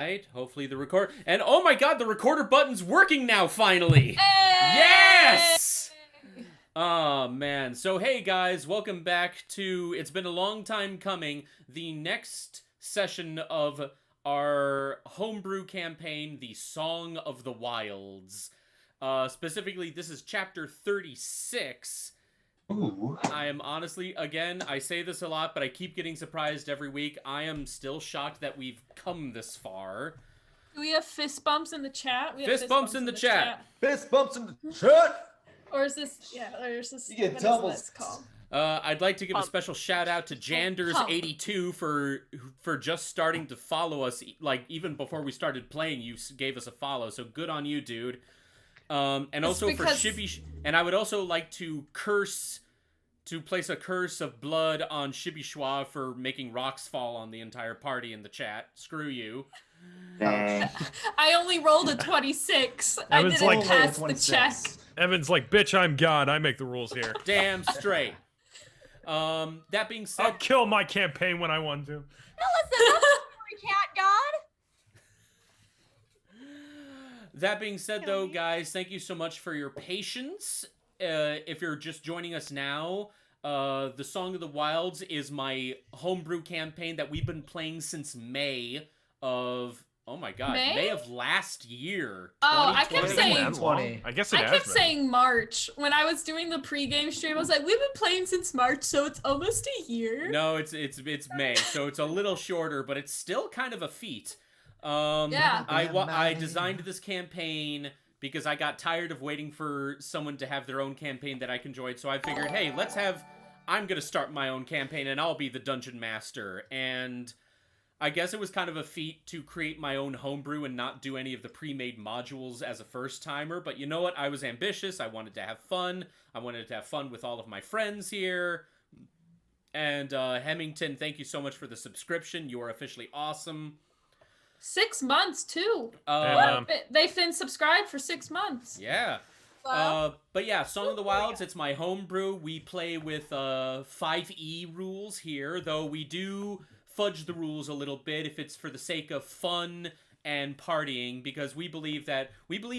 Right, hopefully the record, and oh my god, the recorder button's working now, finally! Hey! Yes! Oh man, so hey guys, welcome back to, it's been a long time coming, the next session of our homebrew campaign, the Song of the Wilds. Specifically, this is chapter 36. Ooh. I am honestly, again, I say this a lot, but I keep getting surprised every week. I am still shocked that we've come this far. Do we have fist bumps in the chat? We have Fist bumps in the chat. Fist bumps in the chat. Or is this, or is this, You get what doubles. is this called? I'd like to give a special shout out to Janders82 for just starting to follow us. Like, even before we started playing, you gave us a follow, so good on you, dude. And also for Shibby, and I would also like to place a curse of blood on Shibby Schwa for making rocks fall on the entire party in the chat. Screw you. Dang. I only rolled a 26. I Evan's didn't like, pass the check. Evan's like, bitch, I'm God. I make the rules here. Damn straight. That being said, I'll kill my campaign when I want to. No, listen, that's not cat god. that being said, though, guys, thank you so much for your patience. If you're just joining us now, the Song of the Wilds is my homebrew campaign that we've been playing since May of... Oh my god, May of last year. Oh, I kept 2020. saying... 20. I guess it I has kept been. saying March. When I was doing the pregame stream, I was like, we've been playing since March, so it's almost a year. No, it's May, so it's a little shorter, but it's still kind of a feat. Yeah. I designed this campaign because I got tired of waiting for someone to have their own campaign that I enjoyed, so I figured, hey, I'm gonna start my own campaign and I'll be the dungeon master. And I guess it was kind of a feat to create my own homebrew and not do any of the pre-made modules as a first-timer, but you know what? I was ambitious, I wanted to have fun, I wanted to have fun with all of my friends here. And Hemington, thank you so much for the subscription, you are officially awesome. 6 months, too. They've been subscribed for 6 months. Yeah. Wow. But yeah, Song of the Wilds, it's my homebrew. We play with 5e rules here, though we do fudge the rules a little bit if it's for the sake of fun and partying, because we believe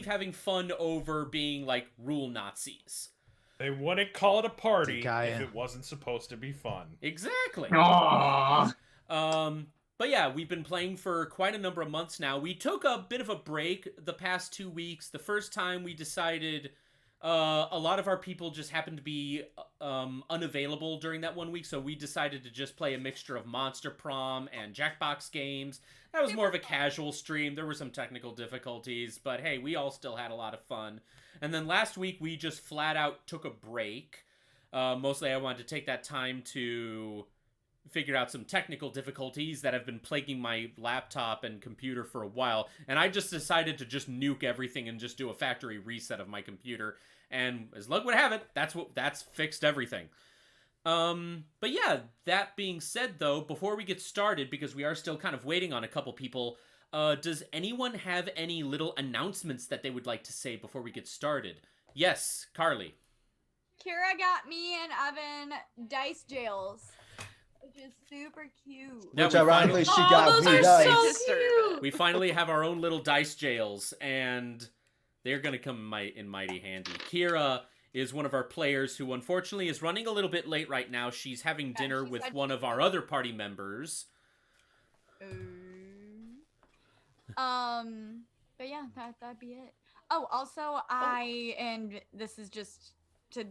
having fun over being like rule Nazis. They wouldn't call it a party if it wasn't supposed to be fun. Exactly. Aww. But yeah, we've been playing for quite a number of months now. We took a bit of a break the past 2 weeks. The first time we decided a lot of our people just happened to be unavailable during that 1 week, so we decided to just play a mixture of Monster Prom and Jackbox games. That was more of a casual stream. There were some technical difficulties, but hey, we all still had a lot of fun. And then last week, we just flat out took a break. Mostly I wanted to take that time to figure out some technical difficulties that have been plaguing my laptop and computer for a while, and I just decided to just nuke everything and just do a factory reset of my computer, and as luck would have it, that's fixed everything. But yeah, that being said, though, before we get started, because we are still kind of waiting on a couple people, does anyone have any little announcements that they would like to say before we get started? Yes, Carly. Kira got me and Evan dice jails, which is super cute. Yeah, Which ironically she got those me are dice. so cute. We finally have our own little dice jails, and they're going to come in mighty handy. Kira is one of our players who unfortunately is running a little bit late right now. She's having dinner with one of our other party members. But yeah, that'd be it. Oh, also and this is just to,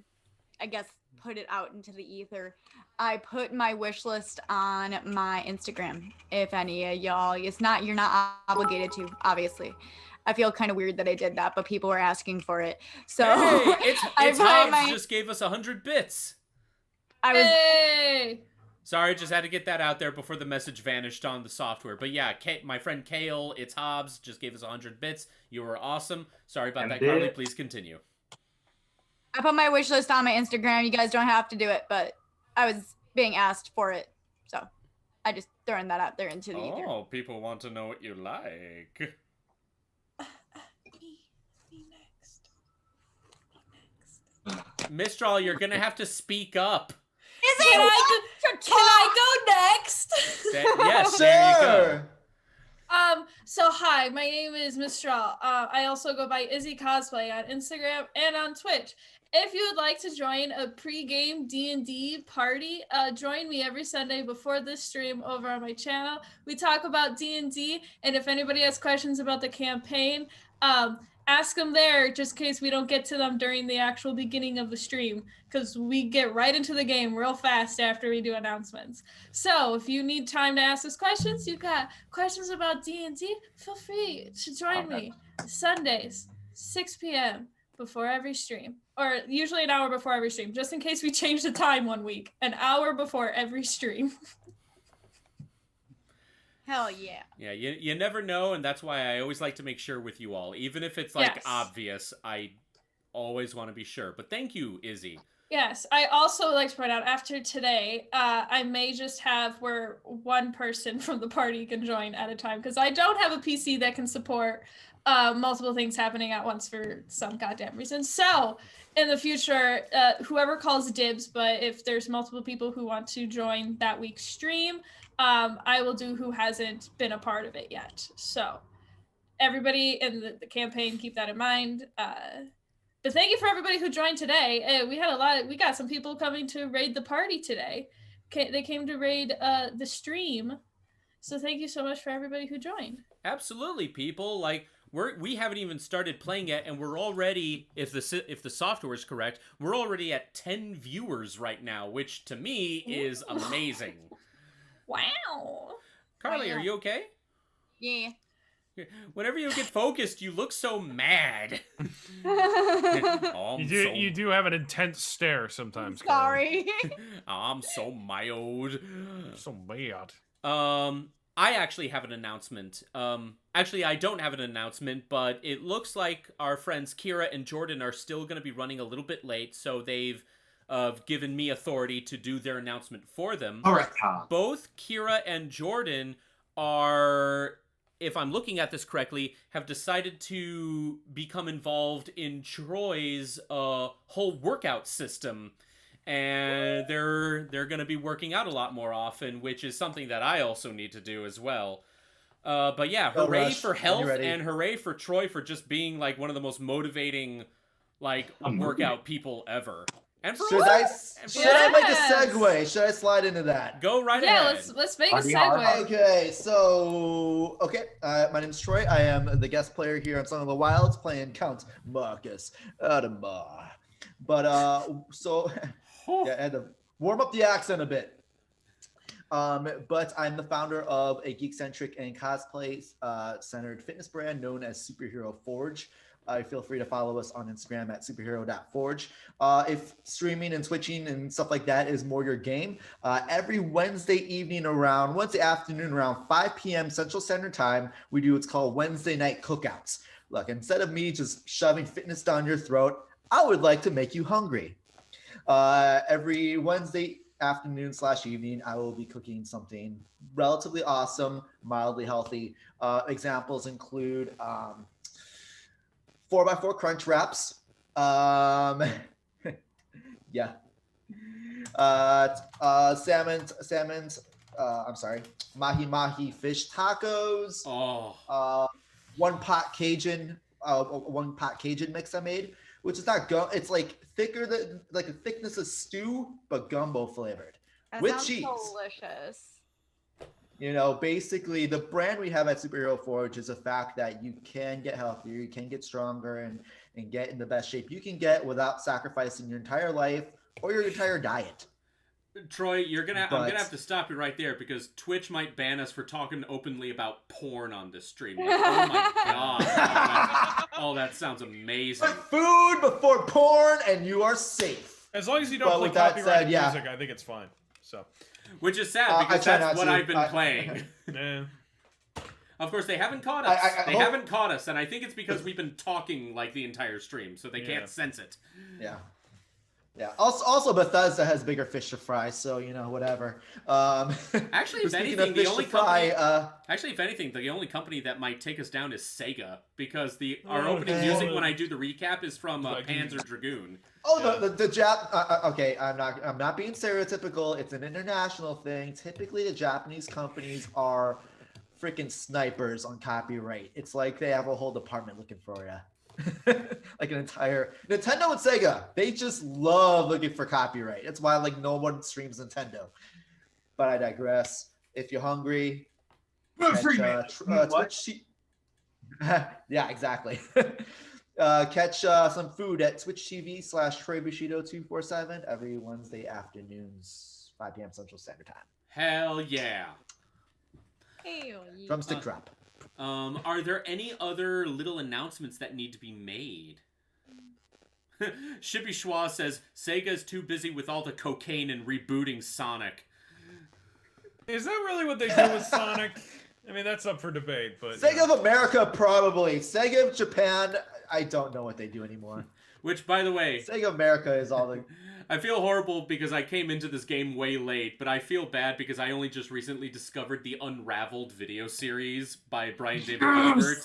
I guess, put it out into the ether. I put my wish list on my Instagram. If any of y'all, you're not obligated to, obviously. I feel kind of weird that I did that, but people were asking for it. So hey, it's Hobbs just gave us 100 bits. Hey! Sorry, just had to get that out there before the message vanished on the software. But yeah, my friend Kale, it's Hobbs, just gave us 100 bits. You were awesome. Sorry about that, Carly. Please continue. I put my wish list on my Instagram. You guys don't have to do it, but I was being asked for it. So I just throwing that out there into the ether. Oh, people want to know what you like. Mistral, you're going to have to speak up. Can I go next? Yes, there you go. So hi, my name is Miss Straw. I also go by Izzy Cosplay on Instagram and on Twitch. If you would like to join a pre-game D&D party, join me every Sunday before this stream over on my channel. We talk about D&D, and if anybody has questions about the campaign, ask them there, just in case we don't get to them during the actual beginning of the stream, because we get right into the game real fast after we do announcements. So if you need time to ask us questions, you got questions about D&D, feel free to join me Sundays, 6 p.m. before every stream, or usually an hour before every stream, just in case we change the time one week, an hour before every stream. Hell yeah. Yeah, you never know, and that's why I always like to make sure with you all. Even if it's like obvious, I always want to be sure. But thank you, Izzy. Yes, I also like to point out after today, I may just have where one person from the party can join at a time, because I don't have a PC that can support multiple things happening at once for some goddamn reason. So in the future, whoever calls dibs, but if there's multiple people who want to join that week's stream, I will do who hasn't been a part of it yet. So everybody in the campaign, keep that in mind. But thank you for everybody who joined today. We got some people coming to raid the party today. They came to raid the stream. So thank you so much for everybody who joined. Absolutely, people. Like we haven't even started playing yet, and we're already, if the software is correct, we're already at 10 viewers right now, which to me is amazing. Wow. Carly, are you okay? Yeah. Whenever you get focused, you look so mad. You do have an intense stare sometimes. Sorry. I'm so mild. So mad. I actually have an announcement. Actually, I don't have an announcement, but it looks like our friends Kira and Jordan are still going to be running a little bit late, so they've given me authority to do their announcement for them. All right. Both Kira and Jordan are, if I'm looking at this correctly, have decided to become involved in Troy's whole workout system. And they're going to be working out a lot more often, which is something that I also need to do as well. But yeah, hooray for health, and hooray for Troy for just being like one of the most motivating workout people ever. And for should I make a segue? Should I slide into that? Go right ahead. Yeah, let's make a segue. Okay, so my name's Troy. I am the guest player here on Song of the Wilds, playing Count Marcus Adamar. But I had to warm up the accent a bit. But I'm the founder of a geek-centric and cosplay-centered fitness brand known as Superhero Forge. Feel free to follow us on Instagram at superhero.forge. If streaming and twitching and stuff like that is more your game, every Wednesday afternoon around 5 p.m. Central Standard Time, we do what's called Wednesday night cookouts. Look, instead of me just shoving fitness down your throat, I would like to make you hungry. Every Wednesday afternoon/evening, I will be cooking something relatively awesome, mildly healthy. Examples include 4x4 crunch wraps. Yeah. Mahi fish tacos. Oh. One pot Cajun mix I made, which is not it's like thicker than like a thickness of stew, but gumbo flavored with cheese. Delicious. You know, basically the brand we have at Superhero Forge is the fact that you can get healthier, you can get stronger and get in the best shape you can get without sacrificing your entire life or your entire diet. Troy, I'm gonna have to stop you right there because Twitch might ban us for talking openly about porn on this stream. Like, oh my god. That sounds amazing. Put food before porn and you are safe. As long as you don't play copyrighted music, I think it's fine. So, which is sad because that's what I've been playing. Of course, they haven't caught us. They haven't caught us, and I think it's because we've been talking like the entire stream, so they can't sense it. Yeah. Yeah. Also, Bethesda has bigger fish to fry, so whatever. Actually, if anything, the only company that might take us down is Sega, because our opening music when I do the recap is from Panzer Dragoon. Okay, I'm not being stereotypical. It's an international thing. Typically, the Japanese companies are freaking snipers on copyright. It's like they have a whole department looking for you. Like an entire Nintendo and Sega, they just love looking for copyright. That's why like no one streams Nintendo. But I digress. If you're hungry, Twitch. Yeah, exactly. Catch some food at Twitch TV/Troy Bushido 247 every Wednesday afternoons, 5 p.m. Central Standard Time. Hell yeah. Drumstick drop. Are there any other little announcements that need to be made? Shippy Schwa says Sega's too busy with all the cocaine and rebooting Sonic. Is that really what they do with Sonic? I mean, that's up for debate, but Sega of America probably. Sega of Japan, I don't know what they do anymore. Which, by the way, Sega of America is all the. I feel horrible because I came into this game way late, but I feel bad because I only just recently discovered the Unraveled video series by Brian David Gilbert.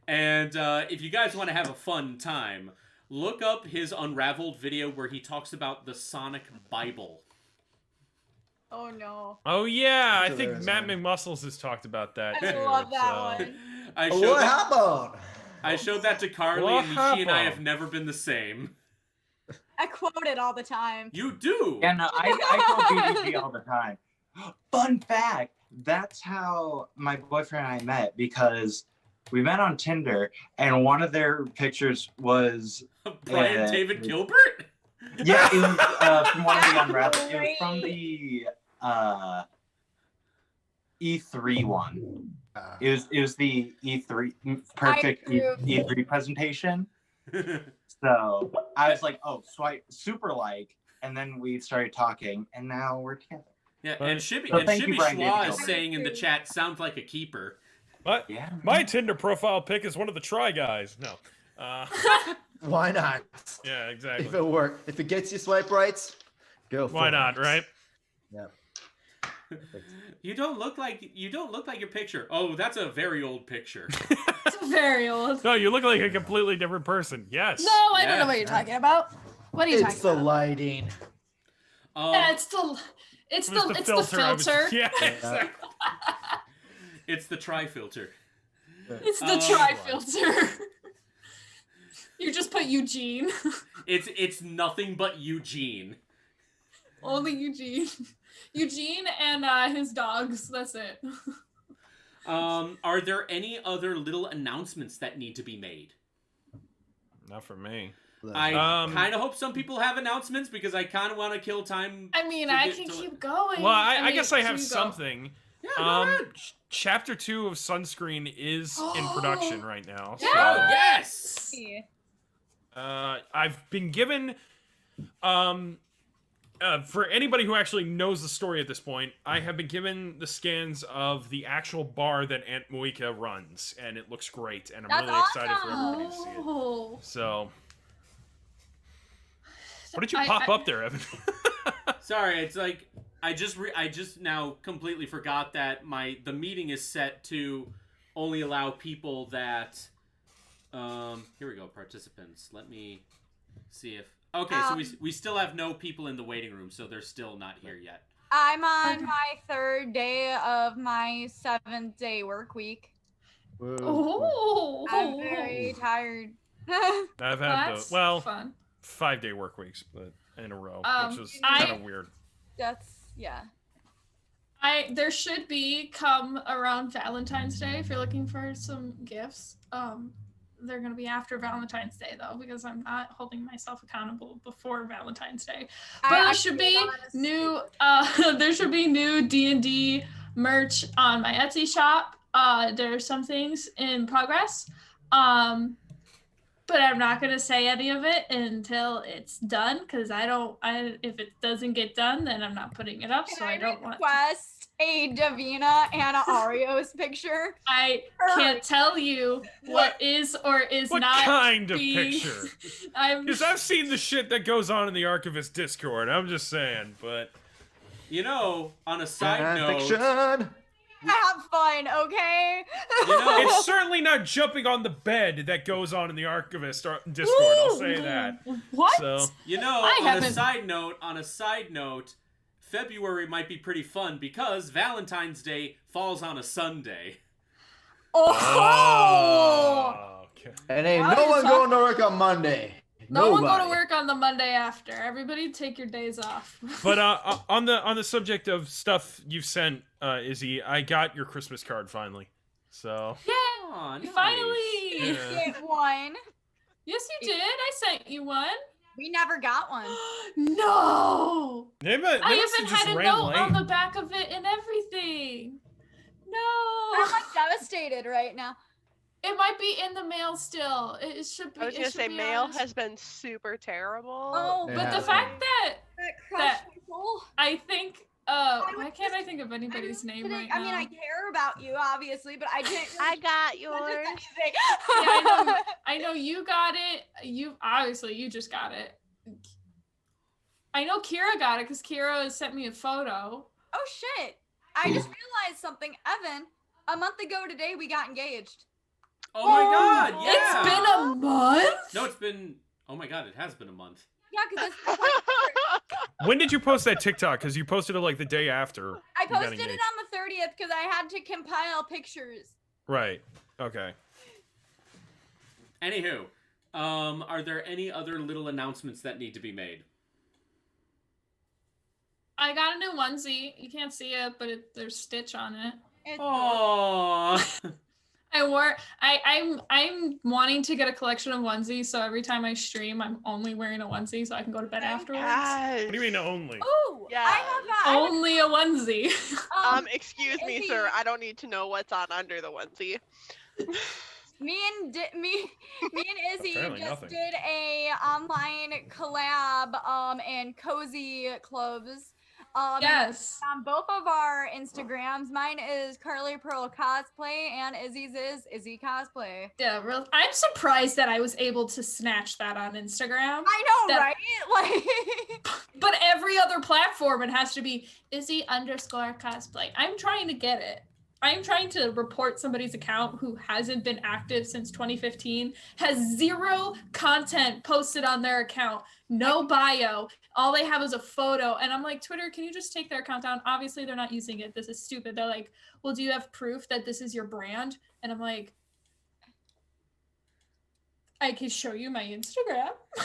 And if you guys want to have a fun time, look up his Unraveled video where he talks about the Sonic Bible. Oh no. Oh yeah, I So think there's Matt one. McMuscles has talked about that I too. love that so- one. What happened? I showed that to Carly, What and she and I happened? have never been the same. I quote it all the time. You do! Yeah, no, I tell BBG all the time. Fun fact, that's how my boyfriend and I met, because we met on Tinder, and one of their pictures was... Brian David Gilbert? Yeah, it was from one of the Unraveled. It was from the E3 one. It was the E3 perfect E3 presentation. So I was like, oh, swipe super like, and then we started talking, and now we're together. Yeah, and Shippy, So thank you, Brian Schwa David is Gilbert. saying in the chat, sounds like a keeper. But Yeah. my Tinder profile pic is one of the Try Guys. No. Why not? Yeah, If exactly. it works, if it gets you swipe rights, go for it. Why not, right? Yep. You don't look like your picture. Oh, that's a very old picture. It's very old. No, you look like a completely different person. Yes. No, I don't know what you're talking about. What are you It's talking the about? lighting. Yeah, it's the It was the filter. Yeah, exactly. It's the tri-filter. It's the tri filter. You just put Eugene. It's nothing but Eugene. Only Eugene. Eugene and his dogs. That's it. Are there any other little announcements that need to be made? Not for me. I Um, kind of hope some people have announcements because I kind of want to kill time. I mean, to I get can to it. keep going. Well, I mean, guess I have you go. something. Yeah, go ahead. Chapter 2 of Sunscreen is in production right now. So, Oh, yes! I've been given, for anybody who actually knows the story at this point, I have been given the scans of the actual bar that Aunt Moika runs, and it looks great, and I'm That's really excited for awesome. everybody to see it. Oh. So, what did you I- pop I- up there, Evan? Sorry, it's like I just now completely forgot that the meeting is set to only allow people that here we go, participants. Let me see if so we still have no people in the waiting room, so they're still not here yet. I'm on my 3rd day of my 7th-day work week. Oh. I'm very tired. I've had That's fun. 5-day work weeks, but in a row, which was I- kind of weird. Yeah. There should be come around Valentine's Day if you're looking for some gifts. They're gonna be after Valentine's Day though, because I'm not holding myself accountable before Valentine's Day. But there should be new there should be new D&D merch on my Etsy shop. There's some things in progress. But I'm not gonna say any of it until it's done, because if it doesn't get done, then I'm not putting it up. Can so I I don't want. request a Davina Anna Arios picture? I can't tell you what is or is What not. kind of being- picture? I'm. Because I've seen the shit that goes on in the Archivist Discord. I'm just saying, but You know, on a side note, Fiction. Have fun, okay? it's certainly not jumping on the bed that goes on in the Archivist Discord. I'll say that. What? So you know, I on a haven't- side note, February might be pretty fun because Valentine's Day falls on a Sunday. Oh! Okay. And ain't Now no you're one talking- going to work on Monday. No one go to Nobody. work on the Monday after. Everybody take your days off. But on the subject of stuff you've sent, Izzy, I got your Christmas card finally. So Yeah, Aw, nice. finally. Yeah. Get one. Yes, you did. I sent you one. We never got one. No. they must I have even just had a ran note late. on the back of it and everything. No. I'm like devastated right now. It might be in the mail still. It should be. I was it gonna should say be mail honest. has been super terrible. Oh, Yeah. But the fact that that crushed my soul. I think, I why was can't I just- think of anybody's name Today- right I mean, now? I care about you, obviously, but I didn't. I got Really yours. anything. Yeah, I know you got it. You obviously you just got it. I know Kira got it because Kira sent me a photo. Oh shit! I just realized something, Evan. A month ago today, we got engaged. Oh my god, yeah. It's been a month. No, it's been... Oh my god, it has been a month. Yeah, because this is like, When did you post that TikTok? Because you posted it like the day after. I you got posted it engaged. on the 30th because I had to compile pictures. Right. Okay. Anywho, are there any other little announcements that need to be made? I got a new onesie. You can't see it, but there's Stitch on it. It's Aww. I'm wanting to get a collection of onesies, so every time I stream, I'm only wearing a onesie so I can go to bed afterwards. Yes. What do you mean only? Ooh, Yeah. I have that. Only a onesie. Excuse me, Izzy. sir. I don't need to know what's on under the onesie. Me and Izzy Apparently just nothing. did a online collab and cozy clothes. Yes. On both of our Instagrams, mine is Carly Pearl Cosplay and Izzy's is Izzy Cosplay. Yeah, I'm surprised that I was able to snatch that on Instagram. I know, That- right? Like, But every other platform, it has to be Izzy_cosplay. I'm trying to get it. I'm trying to report somebody's account who hasn't been active since 2015, has zero content posted on their account, no bio. All they have is a photo. And I'm like, Twitter, can you just take their account down? Obviously, they're not using it. This is stupid. They're like, well, do you have proof that this is your brand? And I'm like, I can show you my Instagram. By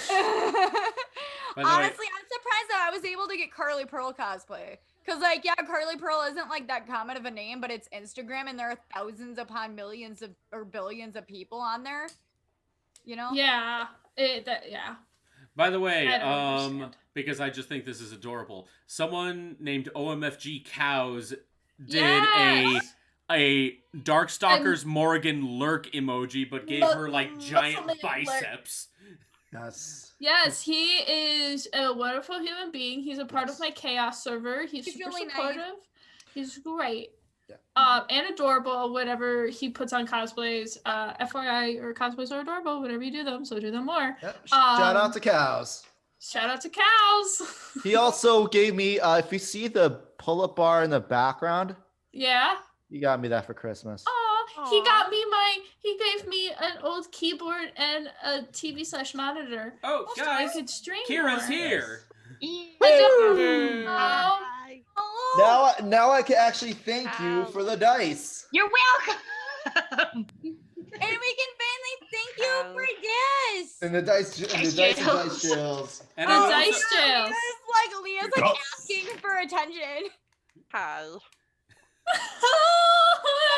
the way- honestly, I'm surprised that I was able to get Carly Pearl Cosplay. Cause like, yeah, Carly Pearl isn't like that common of a name, but it's Instagram and there are thousands upon millions of or billions of people on there. You know? Yeah. Yeah. By the way, I don't understand. because I just think this is adorable. Someone named OMFG Cows did Yes! a Darkstalkers Morgan lurk emoji, but gave her like giant muscly lurk. biceps. Yes. Yes, he is a wonderful human being. He's a part of my chaos server. He's He's super really nice. supportive. He's great. Yeah. And adorable whenever he puts on cosplays. FYI, or cosplays are adorable whenever you do them, so do them more. Yep. Shout out to cows. Shout out to cows. He also gave me, if you see the pull-up bar in the background, Yeah. he got me that for Christmas. Aw, he gave me an old keyboard and a TV/monitor. Oh, So I guys, could stream Kira's more. here. Woo! Oh, Hi. Oh, Now I can actually thank you for the dice. you're welcome. And we can finally thank you for this. And the dice jails. And The I'm dice also- jails. Leah's like asking for attention. Hi.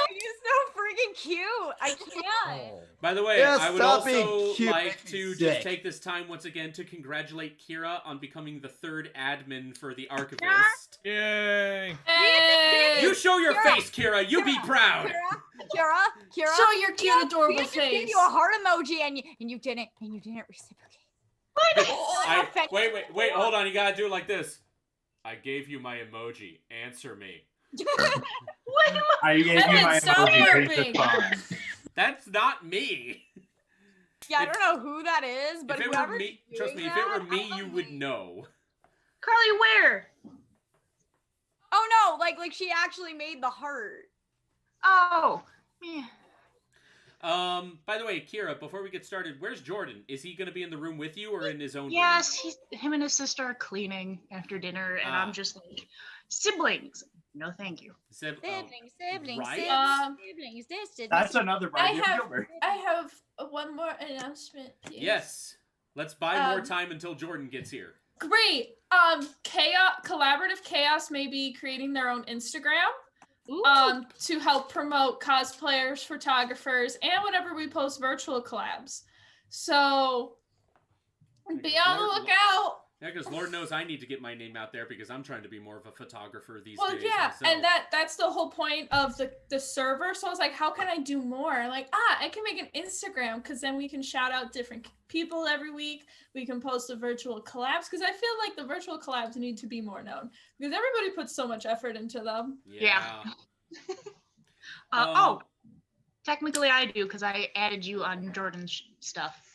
He's so freaking cute. I can't. By the way, Yeah, I would stop being also cute like and to sick. just take this time once again to congratulate Kira on becoming the third admin for the Archivist. Yay! Hey! You show your Kira, face, Kira. You be proud. Kira. Show your cute, Kira, adorable we just gave face. you a heart emoji and you didn't reciprocate. Wait, hold on. You gotta do it like this. I gave you my emoji. Answer me. I gave you my Evan, stop emoji. Please burping. respond. That's not me. Yeah, I don't know who that is, but if it were whoever's me, doing trust me, if that, it were me, I you love would it. know. Carly, where? Oh no, like she actually made the heart. Oh. Yeah. By the way, Kira, before we get started, where's Jordan? Is he going to be in the room with you or in his own Yes, him and his sister are cleaning after dinner, and I'm Ah. just like, siblings. No, thank you. room? Siblings, right? siblings, this. That's another I Brady have Gilbert. one more announcement, please. Yes. Let's buy more time until Jordan gets here. Great. Collaborative Chaos may be creating their own Instagram. Ooh. To help promote cosplayers, photographers, and whenever we post virtual collabs. So be on the lookout. Yeah, because Lord knows I need to get my name out there because I'm trying to be more of a photographer these Well, days. yeah, myself. and that's the whole point of the server. So I was like, how can I do more? Like, I can make an Instagram because then we can shout out different people every week. We can post the virtual collabs because I feel like the virtual collabs need to be more known because everybody puts so much effort into them. Yeah. Technically I do because I added you on Jordan's stuff.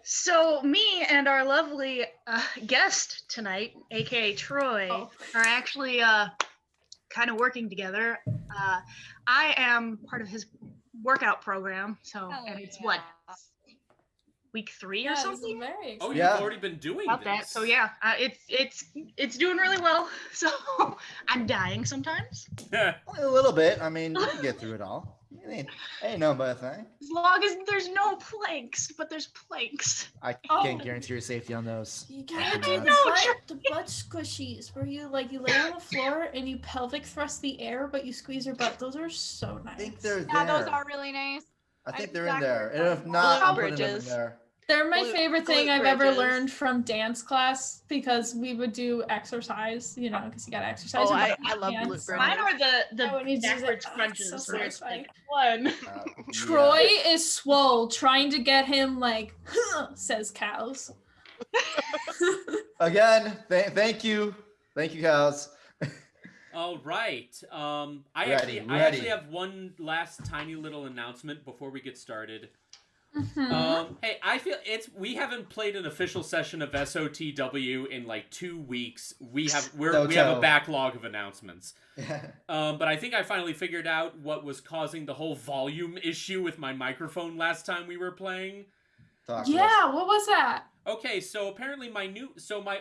So me and our lovely guest tonight, aka Troy, are actually kind of working together. I am part of his workout program, and it's what, week 3 or something? Very Oh, exciting. you've already been doing About this. that. So yeah, it's doing really well. So I'm dying sometimes. A little bit. I mean, you can get through it all. Ain't no bad thing. As long as there's no planks, but there's planks. I can't guarantee your safety on those. You gotta do I the know, butt squishies where you lay on the floor and you pelvic thrust the air, but you squeeze your butt. Those are so nice. I think they're there. Yeah, those are really nice. I think I they're in exactly there. what And you're if talking not, about. I'm putting them in Bridges. there. They're my Glute- favorite thing glute I've ever bridges. learned from dance class because we would do exercise, because you gotta exercise. Oh, your butt I love and glute so- Mine are Oh, the when you do that, backwards oh, crunches it's so where it's satisfying. like one. Troy is swole, trying to get him like, says cows. Again, thank you. Thank you, cows. All right. I Ready. actually have one last tiny little announcement before we get started. Hey, I feel we haven't played an official session of SOTW in like 2 weeks. We have a backlog of announcements. But I think I finally figured out what was causing the whole volume issue with my microphone last time we were playing. Yeah, what was that? Okay, so apparently my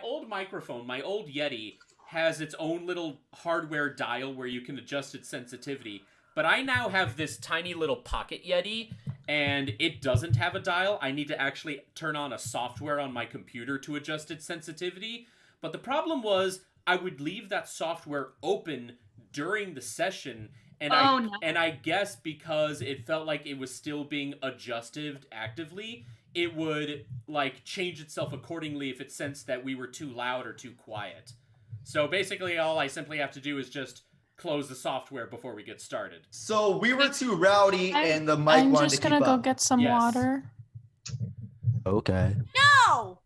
old microphone, my old Yeti, has its own little hardware dial where you can adjust its sensitivity. But I now have this tiny little pocket Yeti, and it doesn't have a dial. I need to actually turn on a software on my computer to adjust its sensitivity. But the problem was I would leave that software open during the session, and I guess because it felt like it was still being adjusted actively, it would like change itself accordingly if it sensed that we were too loud or too quiet. So basically all I simply have to do is just close the software before we get started. So we were too rowdy and the mic wanted to keep up. I'm just gonna go get some water. Okay. No!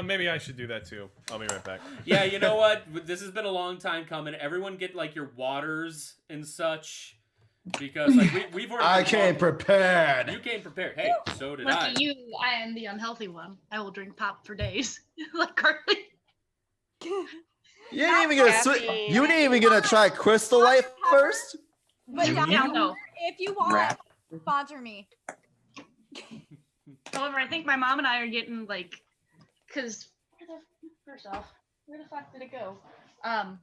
Maybe I should do that too. I'll be right back. Yeah, you know what? This has been a long time coming. Everyone get like your waters and such. Because like we've already I came prepared. You came prepared. Hey, so did I. Lucky you, I am the unhealthy one. I will drink pop for days. Like Carly. You ain't even gonna try Crystal Light first? But You- down Yeah, there, no. if you want, Rap. sponsor me. However, I think my mom and I are getting like, because first off, where the fuck did it go?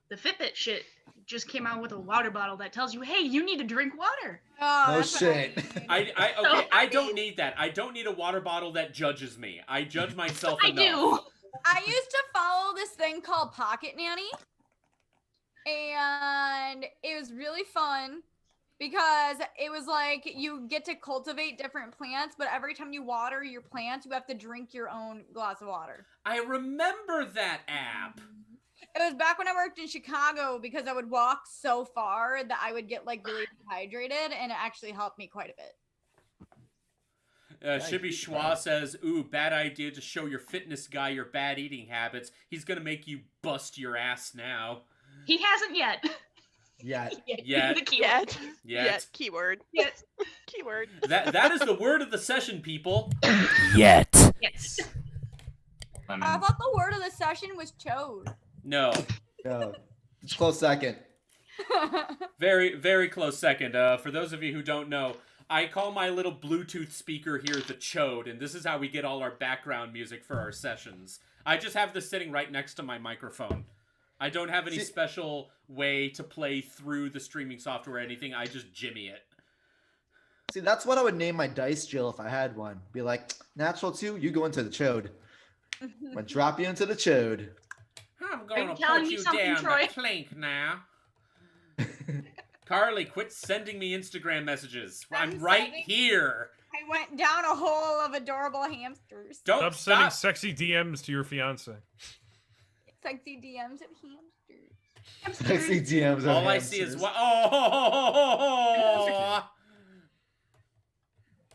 The Fitbit shit just came out with a water bottle that tells you, hey, you need to drink water. Oh, No that's what shit. I don't need that. I don't need a water bottle that judges me. I judge myself I enough. do. I used to follow this thing called Pocket Nanny, and it was really fun because it was like you get to cultivate different plants, but every time you water your plants, you have to drink your own glass of water. I remember that app. It was back when I worked in Chicago because I would walk so far that I would get like really dehydrated, and it actually helped me quite a bit. Shibby Schwa says, ooh, bad idea to show your fitness guy your bad eating habits. He's gonna make you bust your ass now. He hasn't yet. Yet. Yet. The keyword. Yet. Keyword. Yes. Keyword. That is the word of the session, people. Yet. Yes. I thought the word of the session was chode. No. No. It's close second. Very, very close second. For those of you who don't know, I call my little Bluetooth speaker here the Chode, and this is how we get all our background music for our sessions. I just have this sitting right next to my microphone. I don't have any special way to play through the streaming software or anything. I just jimmy it. See, that's what I would name my dice drill if I had one. Be like, natural 2, you go into the chode. I'm gonna drop you into the chode. I'm gonna telling put me you something, down Troy? the clink now. Carly, quit sending me Instagram messages. I'm right sending- here. I went down a hole of adorable hamsters. Don't Stop sending stop. sexy DMs to your fiance. Sexy DMs of hamsters. Sexy DMs. of All I see is hamsters. what. Oh.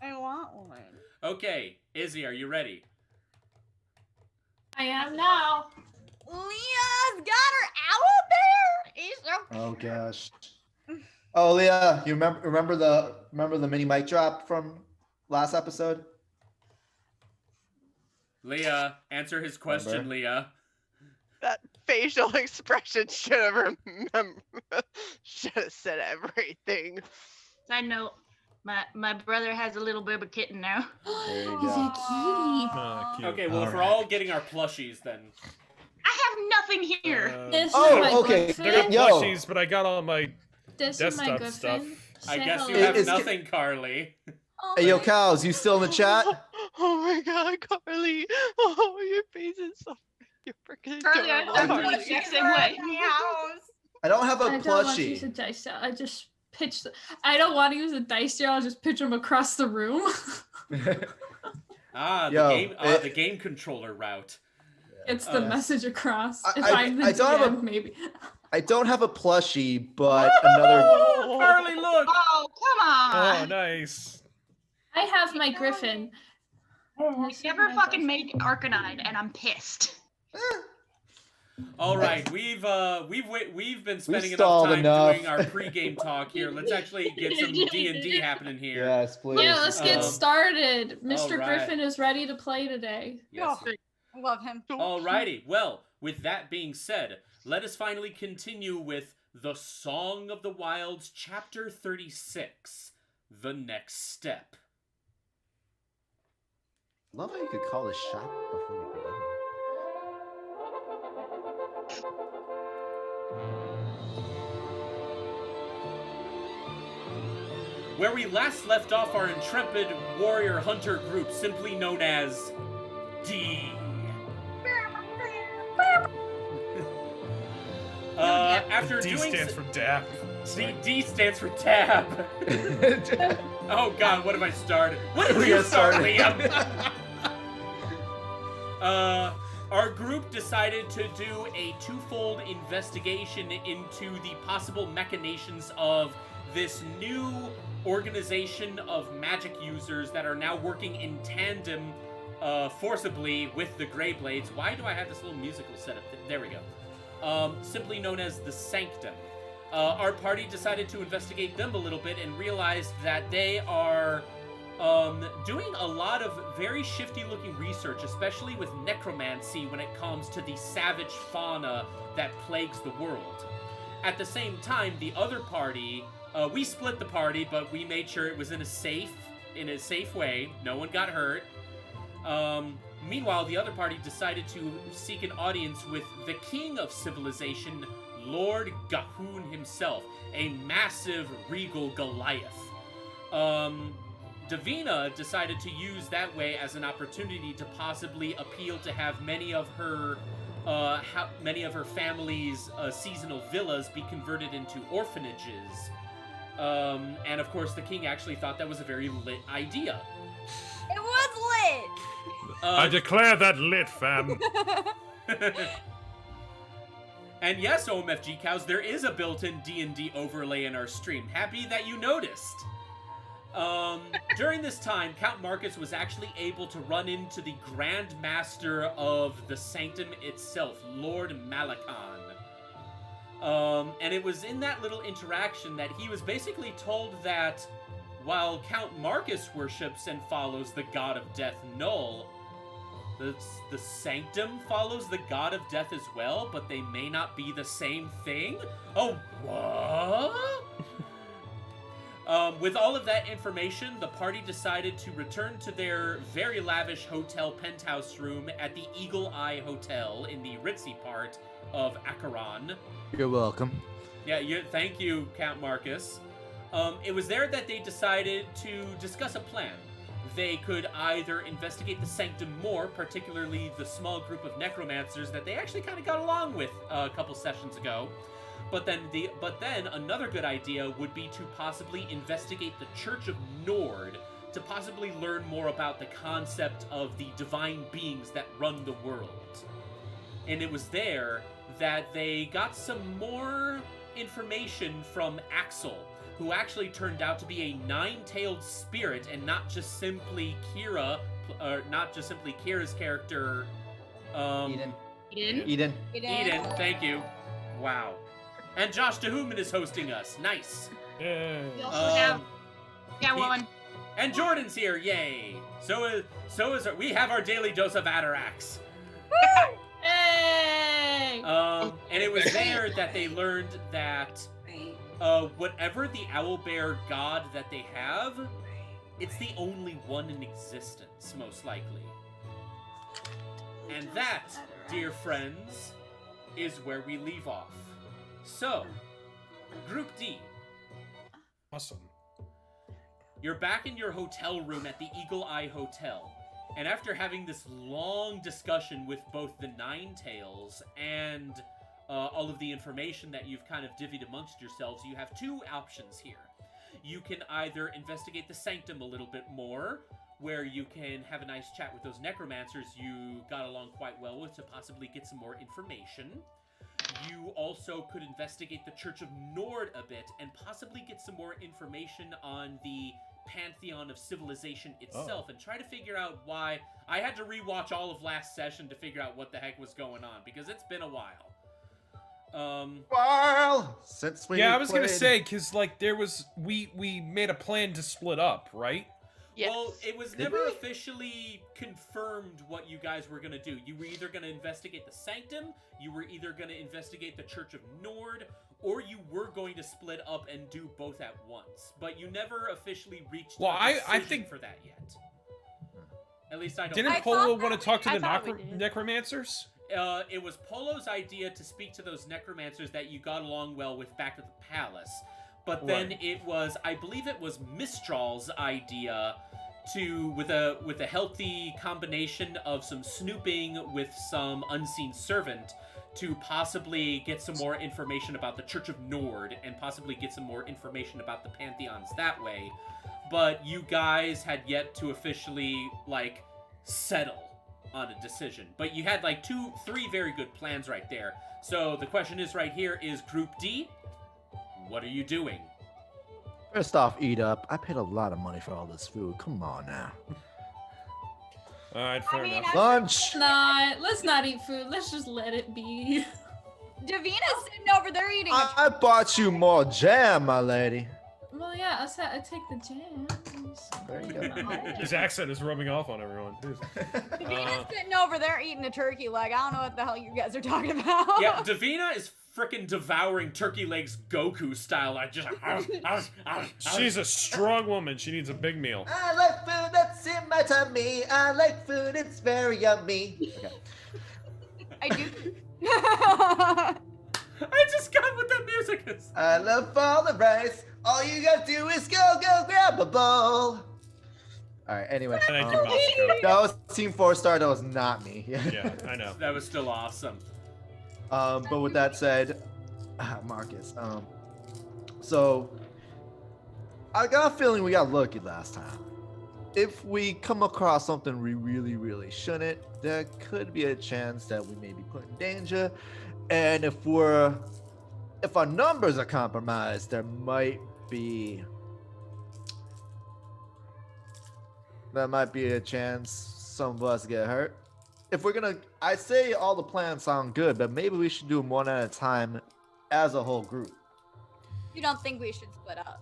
I want one. Okay, Izzy, are you ready? I am now. Leah's got her owl bear. He's so Oh gosh. Oh Leah, you remember the mini mic drop from last episode? Leah, answer his question, Remember? Leah. That facial expression should have said everything. Side note, my brother has a little baby kitten now. There you He's go. a kitty. Cute. Okay, well, if we're Alright. all getting our plushies, then. I have nothing here. This Oh, is my okay. Griffin. They're not Yo. plushies, but I got all my This is my desktop Griffin. stuff. I Say guess you hello. have It's- nothing, Carly. Oh Hey yo, my- cows, you still in the chat? Oh my god, Carly. Oh, your face is so. You're freaking Carly, I adorable. feel the exact same way. I don't have a I don't want to use a plushie. dice jail. I just pitch. I don't want to use a dice jail. I'll just pitch them across the room. Ah, Yo, the game controller route. It's the message across. I- If I- I'm the I don't have a- DM, maybe. I don't have a plushie, but another. Oh, Carly, look! Oh, come Oh, on. nice. I have my Griffin. This is Never my fucking Griffin. made Arcanine, and I'm pissed. All right, we've been spending enough stalled time enough. doing our pre-game talk here. Let's actually get some D&D happening here. Yes, please. Yeah, let's get Um, started. Mr. alright. Griffin is ready to play today. Yes. I love him. Alrighty. Well, with that being said, let us finally continue with The Song of the Wilds, Chapter 36, The Next Step. Love how you could call a shot before you go in. Where we last left off our intrepid warrior hunter group, simply known as D. After D doing stands for dab. D stands for tab. Oh God, what have I started? What did We you got start, started. Liam? Our group decided to do a twofold investigation into the possible machinations of this new organization of magic users that are now working in tandem forcibly with the Greyblades. Why do I have this little musical setup? There we go. Simply known as the Sanctum. Our party decided to investigate them a little bit and realized that they are doing a lot of very shifty-looking research, especially with necromancy when it comes to the savage fauna that plagues the world. At the same time, the other party, we split the party, but we made sure it was in a safe way. No one got hurt. Meanwhile, the other party decided to seek an audience with the king of civilization, Lord Gahoon himself, a massive regal Goliath. Davina decided to use that way as an opportunity to possibly appeal to have many of her family's seasonal villas be converted into orphanages. And of course, the king actually thought that was a very lit idea. It was lit. I declare that lit, fam. And yes, OMFG cows, there is a built-in D&D overlay in our stream. Happy that you noticed. During this time, Count Marcus was actually able to run into the Grand Master of the Sanctum itself, Lord Malakan. And it was in that little interaction that he was basically told that while Count Marcus worships and follows the god of death, Null, The Sanctum follows the god of death as well, but they may not be the same thing? Oh, what? With all of that information, the party decided to return to their very lavish hotel penthouse room at the Eagle Eye Hotel in the ritzy part of Acheron. You're welcome. Yeah, thank you, Count Marcus. It was there that they decided to discuss a plan. They could either investigate the Sanctum more, particularly the small group of necromancers that they actually kind of got along with a couple sessions ago. But then another good idea would be to possibly investigate the Church of Nord to possibly learn more about the concept of the divine beings that run the world. And it was there that they got some more information from Axel, who actually turned out to be a nine-tailed spirit and not just simply Kira's character. Eden. Eden. Eden, thank you. Wow. And Josh DeHuman is hosting us. Nice. Yeah. We also have one. And Jordan's here. Yay. So is we have our daily dose of Atarax. Hey! And it was there that they learned that whatever the owlbear god that they have, it's the only one in existence, most likely. And that, dear friends, is where we leave off. So, Group D. Awesome. You're back in your hotel room at the Eagle Eye Hotel. And after having this long discussion with both the Nine Tails and all of the information that you've kind of divvied amongst yourselves, you have two options here. You can either investigate the Sanctum a little bit more, where you can have a nice chat with those necromancers you got along quite well with to possibly get some more information. You also could investigate the Church of Nord a bit and possibly get some more information on the pantheon of civilization itself and try to figure out why. I had to rewatch all of last session to figure out what the heck was going on because it's been a while. Well, since we I was gonna played- say because like there was we made a plan to split up, right? Yes. Well, it was never officially confirmed what you guys were going to do. You were either going to investigate the Sanctum, you were either going to investigate the Church of Nord, or you were going to split up and do both at once. But you never officially reached Well, a I decision think- for that yet. At least I don't Didn't think. Polo want to talk to I the thought we did. necromancers? It was Polo's idea to speak to those necromancers that you got along well with back at the palace. But then Right. it was, I believe it was Mistral's idea to, with a healthy combination of some snooping with some unseen servant, to possibly get some more information about the Church of Nord and possibly get some more information about the pantheons that way. But you guys had yet to officially, like, settle on a decision. But you had, like, 3 very good plans right there. So the question is right here is Group D, what are you doing? First off, eat up. I paid a lot of money for all this food. Come on now. All right, fair I mean, enough. Lunch. Let's not eat food. Let's just let it be. Davina's sitting over there eating a I bought you more jam, my lady. Well, yeah, I take the jams. There you go. His accent is rubbing off on everyone. Jeez. Davina's sitting over there eating a turkey leg. I don't know what the hell you guys are talking about. Yeah, Davina is frickin' devouring turkey legs Goku style. Like just. She's a strong woman. She needs a big meal. I like food that's in my tummy. I like food, it's very yummy. Okay. I do. I just got what that music is. I love all the rice. All you gotta do is go grab a bowl. All right. Anyway, Thank you, Moscow. that was Team 4-Star. That was not me. Yeah, I know. That was still awesome. But with that said, Marcus. So I got a feeling we got lucky last time. If we come across something we really shouldn't, there could be a chance that we may be put in danger. And if our numbers are compromised, there might be a chance some of us get hurt. If we're gonna, I say all the plans sound good, but maybe we should do them one at a time as a whole group. You don't think we should split up?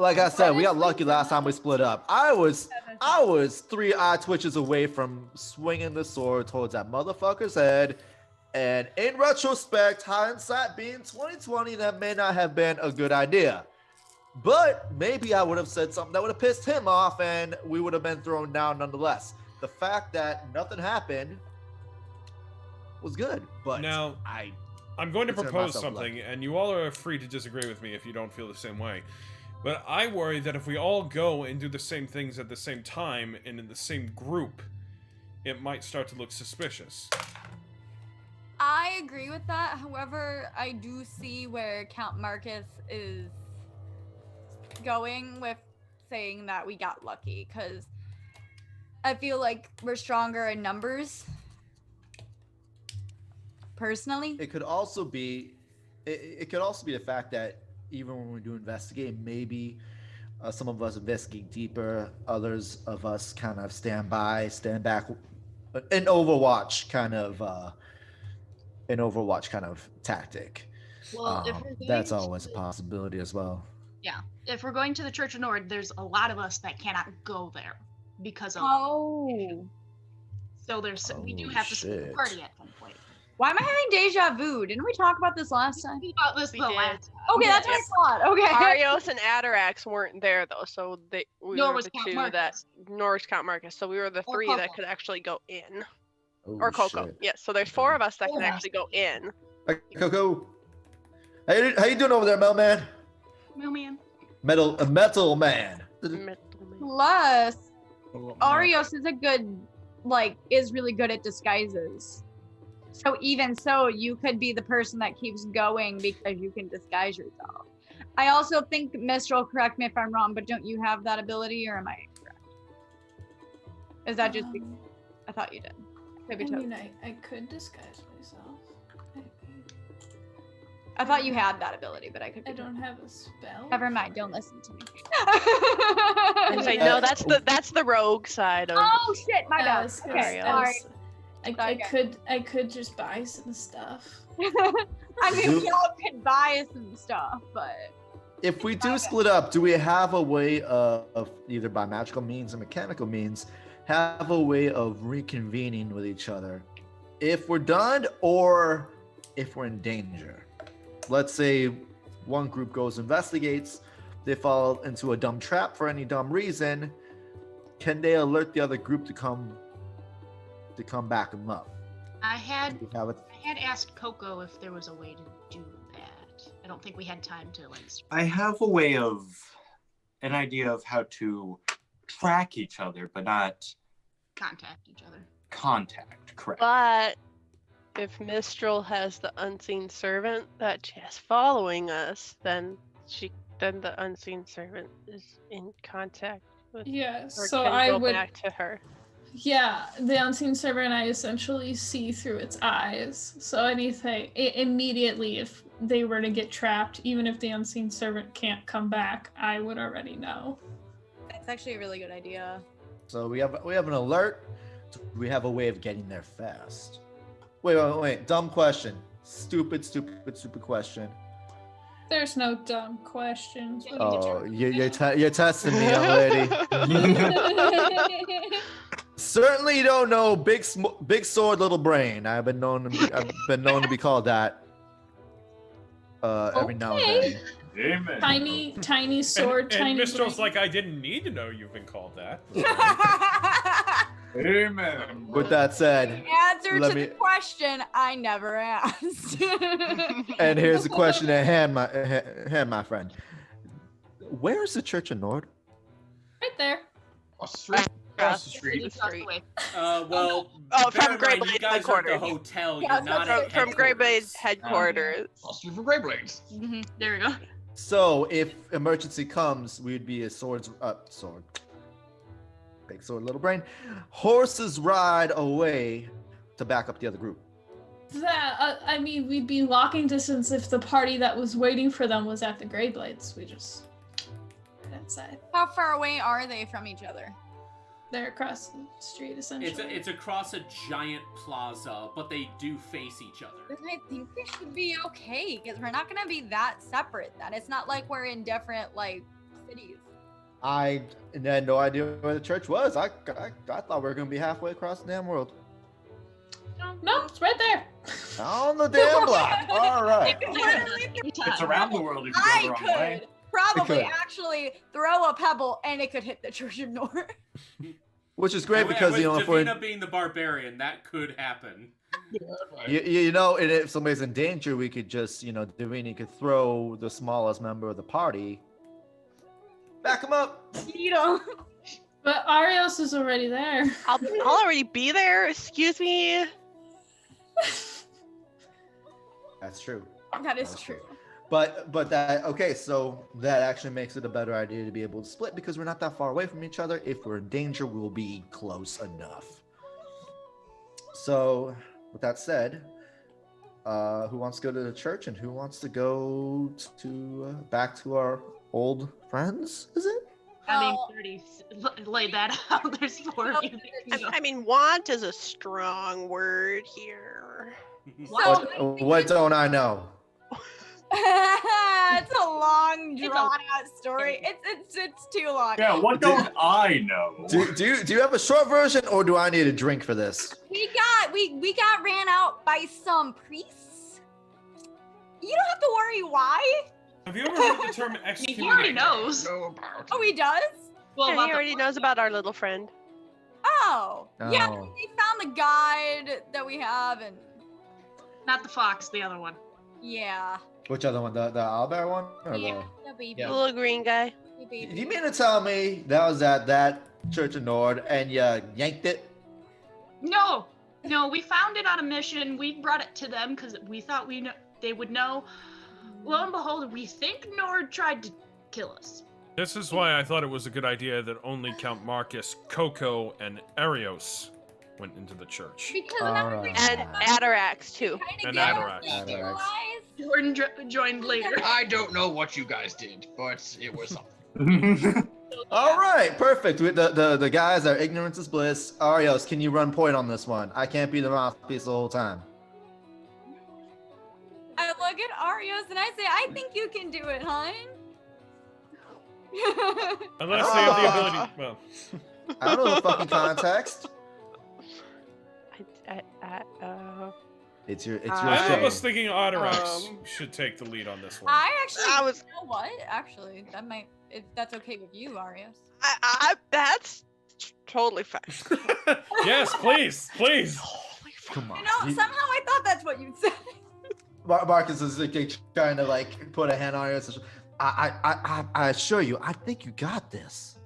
like I said, we got Honestly, lucky last time we split up. I was 3 eye twitches away from swinging the sword towards that motherfucker's head. And in retrospect, hindsight being 2020, that may not have been a good idea. But maybe I would have said something that would have pissed him off, and we would have been thrown down nonetheless. The fact that nothing happened was good. But Now, I'm going to consider propose myself something, lucky. and you all are free to disagree with me if you don't feel the same way. But I worry that if we all go and do the same things at the same time and in the same group, it might start to look suspicious. I agree with that. However, I do see where Count Marcus is going with saying that we got lucky, because I feel like we're stronger in numbers. Personally, it could also be the fact that even when we do investigate, maybe some of us investigate deeper, others of us kind of stand back, an Overwatch kind of tactic. Well, if we're going That's to- always a possibility as well. Yeah, if we're going to the Church of Nord, there's a lot of us that cannot go there because of. oh, So we do Oh, have to split the shit. party at some point. why am I having deja vu? Didn't we talk about this last time? We about this We the did. last time. Okay, that's what I thought. Okay. Arios and Adarax weren't there though, so we Nor were was the Count two Marcus. that nor was Count Marcus, so we were the Or three Coco. that could actually go in. Oh, Or Coco. shit. Yes, so there's 4 of us that can Yeah. actually go in. Hey, Coco. How you doing over there, Metal Man? Mailman. Metal Man. Plus, Arios is really good at disguises. So even so, you could be the person that keeps going because you can disguise yourself. I also think, Mistral, correct me if I'm wrong, but don't you have that ability, or am I incorrect? Is that just because I thought you did? Could be I totally- mean, I could disguise myself. I thought you had that ability, but I could be I don't have a spell. Never mind, don't listen to me. I say no, Uh, that's the rogue side of Oh shit, my bad. Yes, 'cause Okay, Arios. sorry. I could just buy some stuff. I mean, we all could buy some stuff, but If we do split up, do we have a way of either by magical means or mechanical means, have a way of reconvening with each other if we're done or if we're in danger? Let's say one group goes investigates, they fall into a dumb trap for any dumb reason. Can they alert the other group to come back them up? I had Do we have it? asked Coco if there was a way to do that. I don't think we had time to I have an idea of how to track each other, but not contact each other. contact. Correct. But if Mistral has the unseen servant that is following us, then the unseen servant is in contact with Yeah, or so can I go would. back to her. Yeah, the unseen servant, I essentially see through its eyes. So anything, immediately, if they were to get trapped, even if the unseen servant can't come back, I would already know. that's actually a really good idea. So we have an alert. We have a way of getting there fast. Wait. Dumb question. Stupid question. There's no dumb questions. What Oh, you're testing me, young lady. Certainly, you don't know big sword, little brain. I've been known to be called that. Every now and then. Amen. Tiny sword, and tiny. Mistral's brain. like, I didn't need to know you've been called that. Amen. With that said, Answer Let to me- the question I never asked. and here's the question at hand, my friend. Where is the Church of Nord? Right there. Across the street. Across the way. Well, Oh, bear from in Grey mind, you Blade guys are at the headquarters. hotel. Yeah, You're not that's at From Grey Blade's headquarters. headquarters. For Grey Blades. Mhm, There we go. So if emergency comes, we'd be a sword. Big sword, little brain. Horses ride away to back up the other group. I mean, we'd be walking distance if the party that was waiting for them was at the Grey Blades. We just right outside. How far away are they from each other? They're across the street, essentially. It's across a giant plaza, but they do face each other. Then I think we should be okay, because we're not gonna be that separate then. It's not like we're in different cities. I had no idea where the church was. I thought we were gonna be halfway across the damn world. Nope, it's right there. On the damn block. All right. It's around the world if you go the wrong way. Probably It could. actually throw a pebble and it could hit the Church of North. Which is great because, you know, if we're Davina being the barbarian, that could happen. you know, and if somebody's in danger, we could just, you know, Davina could throw the smallest member of the party. Back him up. You know. But Arios is already there. I'll already be there. Excuse me. That's true. That is That's true. But that okay, so that actually makes it a better idea to be able to split because we're not that far away from each other. If we're in danger, we'll be close enough. So, with that said, who wants to go to the church and who wants to go to back to our old friends? Is it? I mean, Well- 30 laid that out. There's 4 of you. I mean, want is a strong word here. What don't I know? It's a long, drawn-out story. It's too long. Yeah, what don't I know? Do you have a short version or do I need a drink for this? We got ran out by some priests. You don't have to worry why. Have you ever heard the term He already excommunicated? knows. Oh, he does? Well, Yeah, about he the- already knows about our little friend. Oh. Yeah, Oh. they found the guide that we have and Not the fox, the other one. yeah. Which other one? The owlbear one? Or Yeah, the baby. The little green guy. The the... baby. Do you mean to tell me that was at that Church of Nord and you yanked it? No, we found it on a mission. We brought it to them because we thought they would know. Lo and behold, we think Nord tried to kill us. This is why I thought it was a good idea that only Count Marcus, Coco, and Arios went into the church. Because Alright. And Atarax, too. And Atarax. Atarax. Jordan joined later. I don't know what you guys did, but it was something. All right, perfect. The guys are ignorance is bliss. Arios, can you run point on this one? I can't be the mouthpiece the whole time. I look at Arios and I say, I think you can do it, hon. Unless they have the ability. Well, I don't know the fucking context. It's your I'm show. I was thinking Atarax Um, should take the lead on this one. I actually, I was- you know what? Actually, that might, if that's okay with you, Arios. That's totally fine. Yes, please, please. Come on. You know, somehow I thought that's what you'd say. Marcus is like, trying to like put a hand on Arios. I assure you, I think you got this.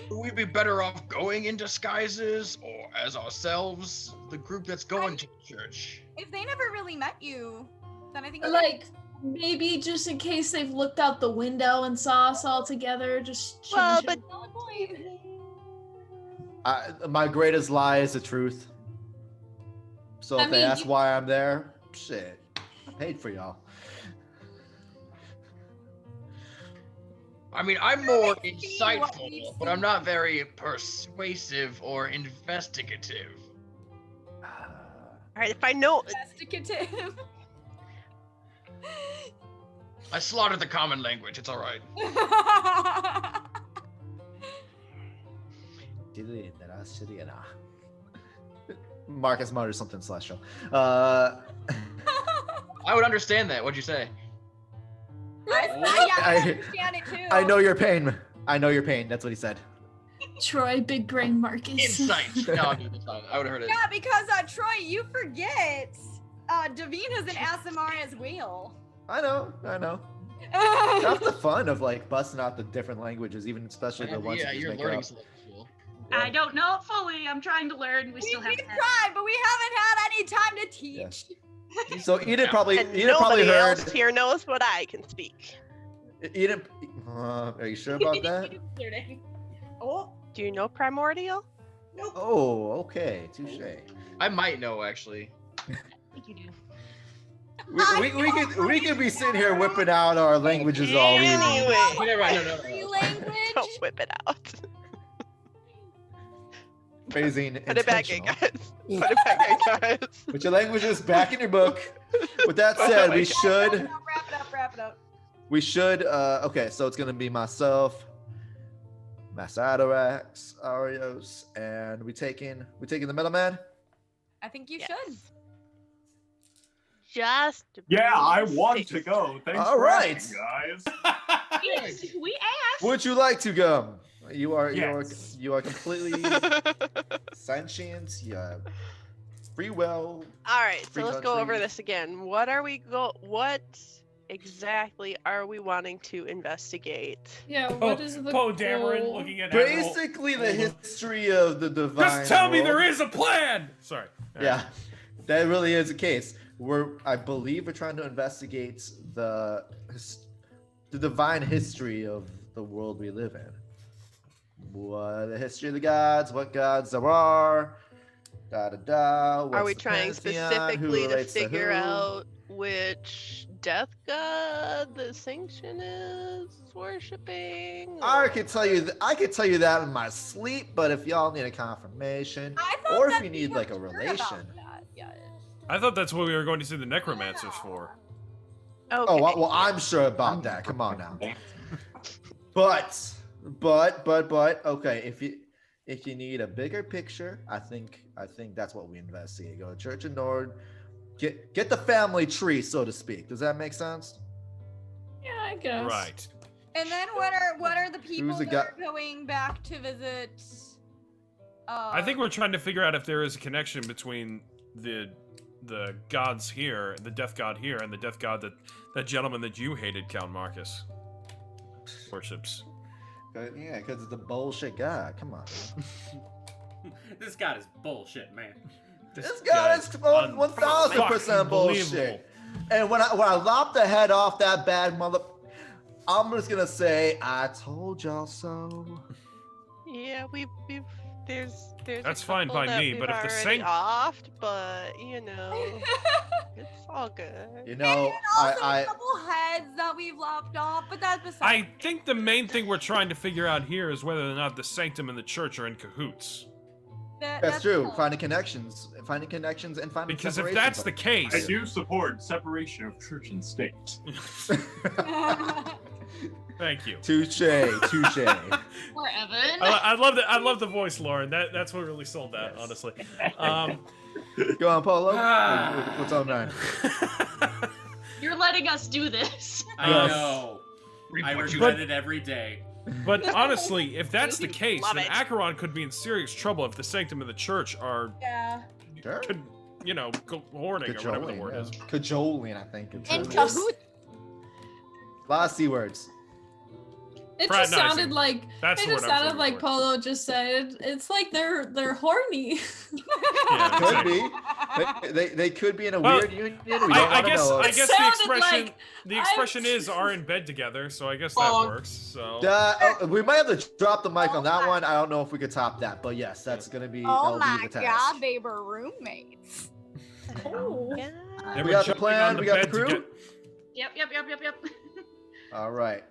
Would we be better off going in disguises or as ourselves, the group that's going to church? If they never really met you, then I think Like, maybe just in case they've looked out the window and saw us all together, just change Well, it. but Solid point. My greatest lie is the truth. So I if they mean, ask why I'm there, shit, I paid for y'all. I mean, I'm more See what we've insightful, but I'm not very persuasive or investigative. all right, if I know, Investigative. I slaughtered the common language. It's all right. Marcus mutters something celestial. I would understand that. What'd you say? I understand it too. I know your pain. I know your pain. That's what he said. Troy, big brain Marcus. Insight. No, dude, it's fine. I would have heard it. Yeah, because Troy, you forget. Davina's an ASMR as well. I know. That's the fun of like busting out the different languages, even especially the ones Yeah, you just you're make learning up. something cool. I don't know it fully. I'm trying to learn. We still have We've time. tried, but we haven't had any time to teach. So Edith probably and Edith probably nobody heard. else here knows what I can speak. Edith, are you sure about that? Oh, Do you know Primordial? Oh, okay, touche. I might know actually. I think you do. We could be sitting here whipping out our languages all evening. Anyway, Never mind. No. free language. don't whip it out. Phrasing Put it back in, intentional. guys. Put it back in, guys. Put your languages back in your book. With that Put it said, back we in. should. Wrap it up. We should. Okay, so it's gonna be myself, Masatorax, Arios, and we taking the middleman. I think you Yes. should. Just Yeah, I be want safe. to go. Thanks All for right. asking, guys. Yes, we asked. Would you like to go? You are Yes. you are completely sentient. You have free will. All right, Free so let's go over country. this again. What exactly are we wanting to investigate? Yeah, what is the Poe Dameron goal? looking at Admiral. Basically, the history of the divine. Just tell me world. there is a plan. Sorry. Yeah, that really is the case. I believe we're trying to investigate the divine history of the world we live in. What the history of the gods? What gods there are? Da da da. Are we what's the trying pantheon, specifically who to relates figure who? out which death god the Sanctum is worshipping? I or- could tell you. I could tell you that in my sleep, but if y'all need a confirmation, I thought or if that you we need like a haven't heard relation. about that yet. I thought that's what we were going to see the necromancers for. Okay. Oh well, I'm sure about that. Come on now. But okay, if you need a bigger picture, I think that's what we investigate. Go to Church of Nord, get the family tree, so to speak. Does that make sense? Yeah, I guess. Right. And then what are the people the that guy- are going back to visit? I think we're trying to figure out if there is a connection between the gods here, the death god here, and the death god that gentleman that you hated, Count Marcus, worships. Yeah, because it's a bullshit guy. Come on. This god is bullshit, man. This guy is 1,000% bullshit. And when I lopped the head off that bad mother, I'm just gonna say, I told y'all so. Yeah, we've there's That's a fine couple by that me, we've but if the already Sanct- offed, but you know, it's all good. You know, also I a couple heads that we've lopped off, but that's beside. I think the main thing we're trying to figure out here is whether or not the Sanctum and the Church are in cahoots. that's true. cool. Finding connections, and finding Because if separations that's of the it. case, I do support separation of church and state. thank you. Touche. Poor Evan. I love the voice, Lauren. That's what really sold that, honestly. Go on, Polo. Ah. What's on nine? You're letting us do this. I Yes. know. I Report you regret it every day. But honestly, if that's the case, Love then it. Acheron could be in serious trouble if the Sanctum and the Church are, Yeah. Sure. hoarding or whatever the word is. Cajoling, I think. It's In a cahoots. lot of C words. It Fraternizing. just sounded like That's it the word just I was sounded looking like for. Polo just said. It's like they're horny. Yeah, Could exactly. be. They could be in a Well, weird union. We don't I wanna guess know. I It guess sounded the like expression I'm- is are in bed together, so I guess that Oh. works. So We might have to drop the mic on that one. I don't know if we could top that, but yes, that's gonna be. Oh that'll be my the task. god, they were roommates. Oh. Yeah. they We were got the jumping plan, on we got the bed to crew. get- Yep. All right.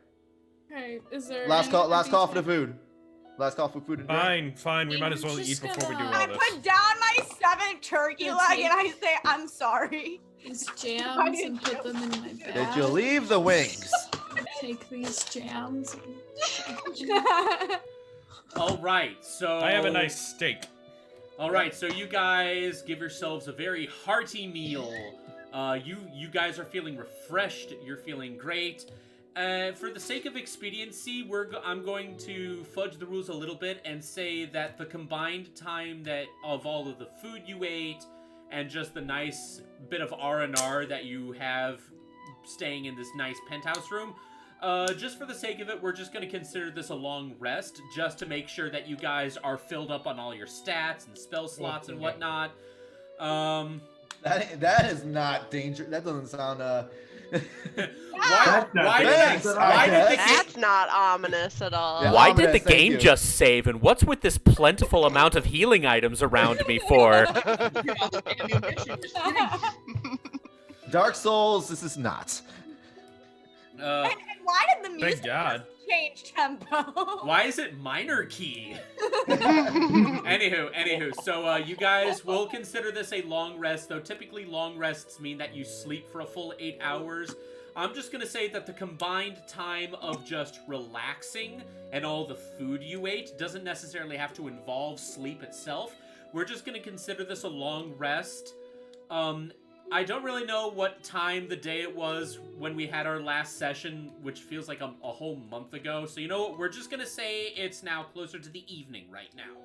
Okay, is there Last call. any Last call for the detail? food. Last call for food and drink. Fine. We might as well I'm eat just before we do gonna- all I this. put down my 7th turkey Your leg and I take. say, I'm sorry. These jams and put them in my bag. Did you leave the wings? Take these jams. All right, so I have a nice steak. All right, so you guys give yourselves a very hearty meal. You guys are feeling refreshed. You're feeling great. For the sake of expediency, I'm going to fudge the rules a little bit and say that the combined time that of all of the food you ate and just the nice bit of R&R that you have staying in this nice penthouse room, just for the sake of it, we're just going to consider this a long rest, just to make sure that you guys are filled up on all your stats and spell slots and whatnot. That is not danger. That doesn't sound. Why Thanks, did I guess. That's not ominous at all. Yeah. Why Ominous, did the thank game you. just save, and what's with this plentiful amount of healing items around me for? Dark Souls. This is not. And why did the music God. just change tempo. Why is it minor key? Anywho, so you guys will consider this a long rest, though typically long rests mean that you sleep for a full 8 hours. I'm just gonna say that the combined time of just relaxing and all the food you ate doesn't necessarily have to involve sleep itself. We're just gonna consider this a long rest. I don't really know what time the day it was when we had our last session, which feels like a whole month ago. So you know what? We're just gonna say it's now closer to the evening right now.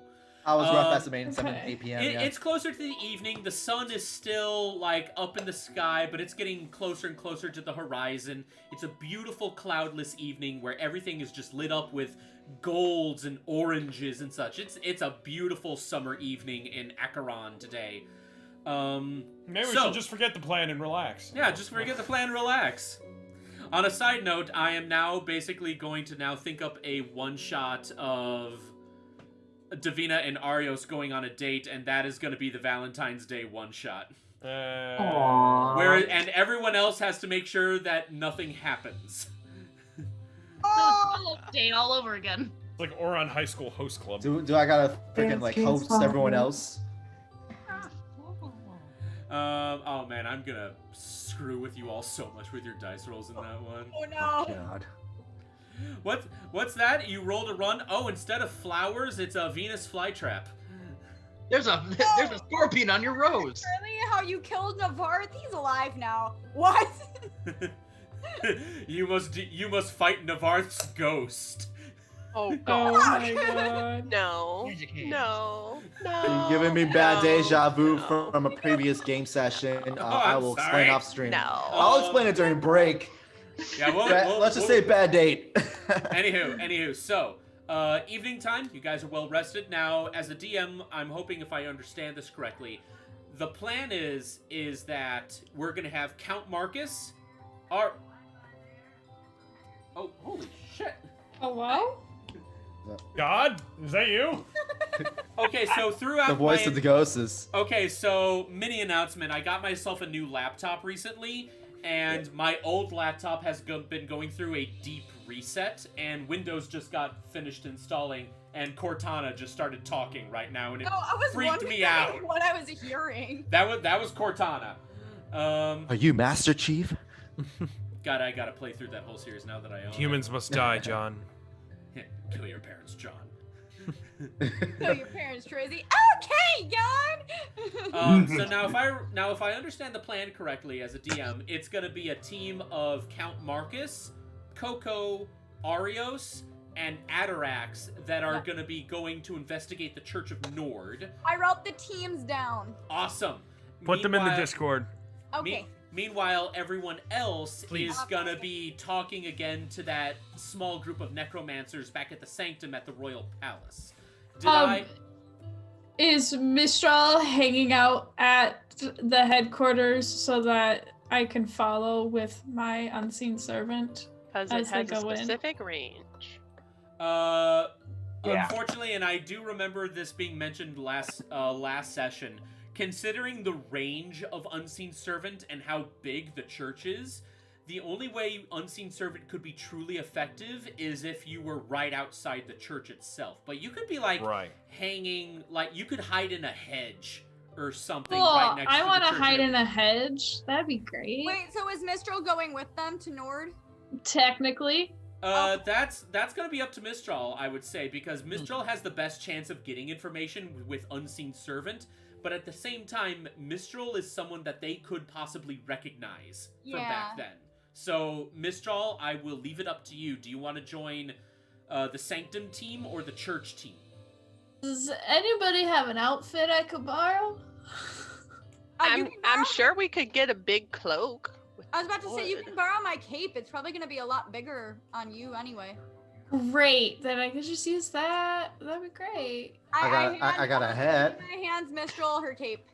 I was rough estimating 7 8 p.m. It's closer to the evening. The sun is still like up in the sky, but it's getting closer and closer to the horizon. It's a beautiful cloudless evening where everything is just lit up with golds and oranges and such. It's a beautiful summer evening in Acheron today. Maybe we should just forget the plan and relax. Yeah, just forget the plan and relax. On a side note, I am now basically going to now think up a one-shot of Davina and Arios going on a date, and that is going to be the Valentine's Day one-shot. And everyone else has to make sure that nothing happens. So day all over again. It's like Oron High School Host Club. Do I gotta freaking like host everyone else? Oh man, I'm gonna screw with you all so much with your dice rolls in that one. Oh no. God. What's that? You rolled a run? Oh, instead of flowers, it's a Venus flytrap. There's a scorpion on your rose. Really? How you killed Navarth? He's alive now. What? You must fight Navarth's ghost. Oh god. Oh my god. No. No. You're giving me bad deja vu from a previous game session. I will explain off stream. No. I'll explain it during break. Yeah, let's just say bad date. Anywho, so evening time. You guys are well rested now. As a DM, I'm hoping if I understand this correctly, the plan is that we're gonna have Count Marcus. Oh, holy shit! Hello? God, is that you? Okay, so throughout The voice of the ghost is. Okay, so mini announcement. I got myself a new laptop recently, and my old laptop has been going through a deep reset, and Windows just got finished installing, and Cortana just started talking right now, and it freaked me out. What I was hearing. That was Cortana. Are you Master Chief? God, I gotta play through that whole series now that I own Humans must die, John. it. Kill your parents, John. Kill your parents, Tracy. Okay, God. So now, if I understand the plan correctly as a DM, it's gonna be a team of Count Marcus, Coco, Arios, and Atarax that are gonna be going to investigate the Church of Nord. I wrote the teams down. Awesome. Put them in the Discord. Okay. Meanwhile, everyone else is gonna be talking again to that small group of necromancers back at the Sanctum at the Royal Palace. Is Mistral hanging out at the headquarters so that I can follow with my unseen servant? Because it has a specific range. Unfortunately, and I do remember this being mentioned last session, considering the range of Unseen Servant and how big the church is, the only way Unseen Servant could be truly effective is if you were right outside the church itself. But you could be hanging, you could hide in a hedge or something right next to the church. I want to hide in a hedge. That'd be great. Wait, so is Mistral going with them to Nord? Technically. That's gonna be up to Mistral, I would say, because Mistral has the best chance of getting information with Unseen Servant, but at the same time, Mistral is someone that they could possibly recognize from back then. So, Mistral, I will leave it up to you. Do you want to join the Sanctum team or the church team? Does anybody have an outfit I could borrow? I'm sure we could get a big cloak. I was about to say, you can borrow my cape. It's probably going to be a lot bigger on you anyway. Great. Then I could just use that. That'd be great. I got a hat. My hands, Mistral, her cape.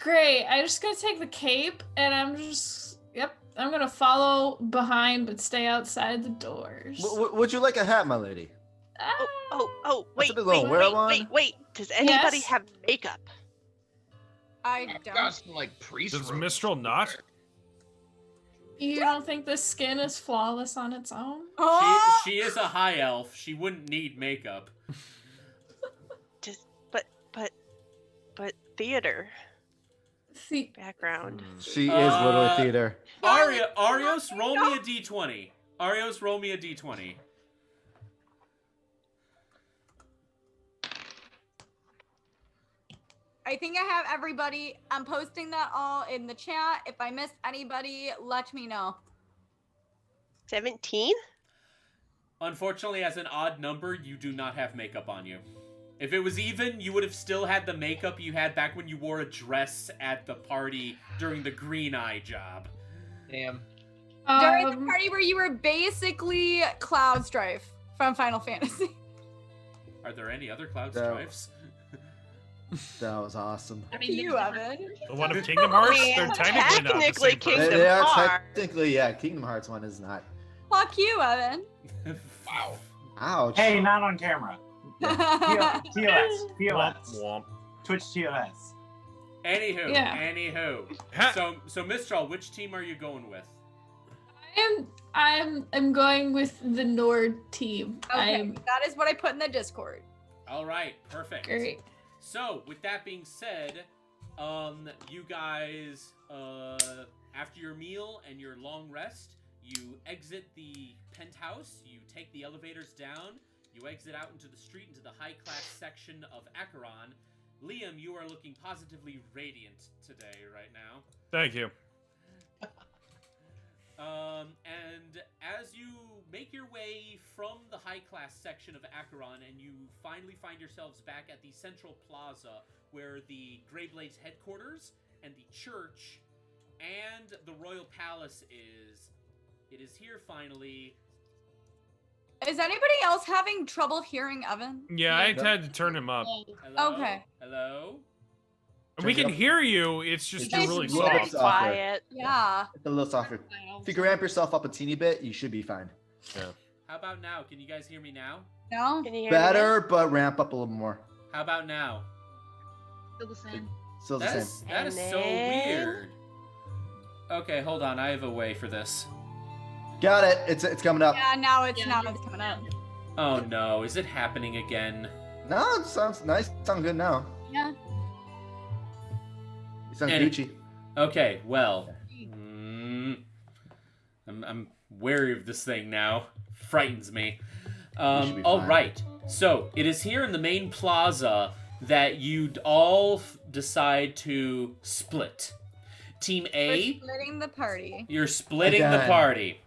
Great. I'm just going to take the cape and I'm going to follow behind but stay outside the doors. Would you like a hat, my lady? Wait. Does anybody have makeup? I don't. Got some, priest Does robes. Mistral not? You don't think the skin is flawless on its own? She is a high elf. She wouldn't need makeup. But theater background. She is literally theater. Arios, roll me a d20. Arios, roll me a d20. I think I have everybody. I'm posting that all in the chat. If I missed anybody, let me know. 17? Unfortunately, as an odd number, you do not have makeup on you. If it was even, you would have still had the makeup you had back when you wore a dress at the party during the green eye job. Damn. During the party where you were basically Cloud Strife from Final Fantasy. Are there any other Cloud Strifes? That was awesome. I mean, You, Evan. The one of Kingdom Hearts? They're technically not the technically same Kingdom person. They are Hearts. technically, yeah, Kingdom Hearts one is not. Fuck you, Evan. Wow. Ouch. Hey, not on camera. TOS. Womp, TOS. womp. Twitch TOS. Anywho. Ha- So Mistral, which team are you going with? I'm going with the Nord team. Okay, that is what I put in the Discord. All right, perfect. Great. So, with that being said, you guys, after your meal and your long rest, you exit the penthouse, you take the elevators down, you exit out into the street, into the high-class section of Acheron. Liam, you are looking positively radiant today, right now. Thank you. And as you make your way from the high-class section of Acheron, and you finally find yourselves back at the central plaza, where the Greyblade's headquarters and the church and the royal palace is. It is here finally. Is anybody else having trouble hearing Evan? Yeah, I had to turn him up. Hello? Okay. Hello? We can hear you, it's just you're really It's a little soft. bit softer. Quiet. Yeah. It's a little softer. If you can ramp yourself up a teeny bit, you should be fine. How about now? Can you guys hear me now? No? Can you hear me? Better, but ramp up a little more. How about now? Still the same. Still the same. That is so then- weird. Okay, hold on. I have a way for this. Got it. It's coming up. Yeah, now it's Yeah. coming up. Oh no, is it happening again? No, it sounds nice. Sounds good now. Yeah. You sound Any- Gucci. Okay, well, I'm wary of this thing now. Frightens me. should be All fine. right. So it is here in the main plaza that you'd all decide to split. Team A, We're splitting the party. you're splitting the Again. party.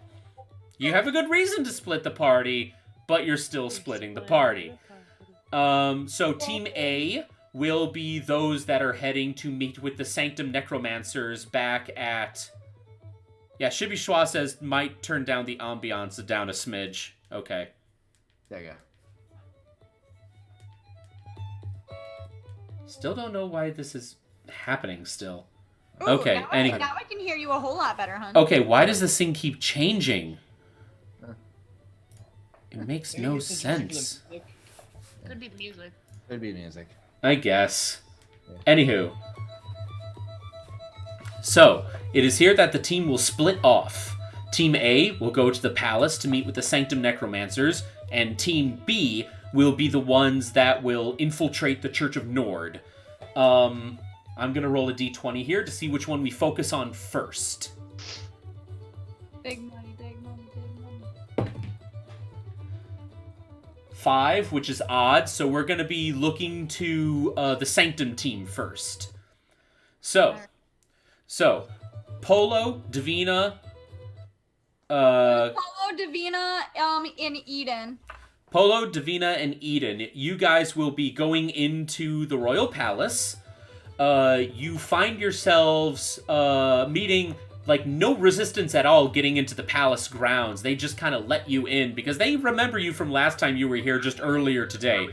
You have a good reason to split the party, but you're still splitting the party. So Team A will be those that are heading to meet with the Sanctum Necromancers back at... Yeah, Shibby Schwa says might turn down the ambiance down a smidge. Okay. There you go. Still don't know why this is happening still. Ooh, Okay, now, any- now I can hear you a whole lot better, hon. Okay, why does this thing keep changing? It makes no sense. Could be the music. Could be music. I guess. Anywho. So, it is here that the team will split off. Team A will go to the palace to meet with the Sanctum Necromancers, and Team B will be the ones that will infiltrate the Church of Nord. I'm gonna roll a d20 here to see which one we focus on first. Big money, big money, big money. 5, which is odd, so we're gonna be looking to the Sanctum team first. So, Polo, Davina, Polo, Davina, in Eden. Polo, Davina, and Eden, you guys will be going into the Royal Palace. You find yourselves meeting, like, no resistance at all getting into the palace grounds. They just kind of let you in because they remember you from last time you were here just earlier today.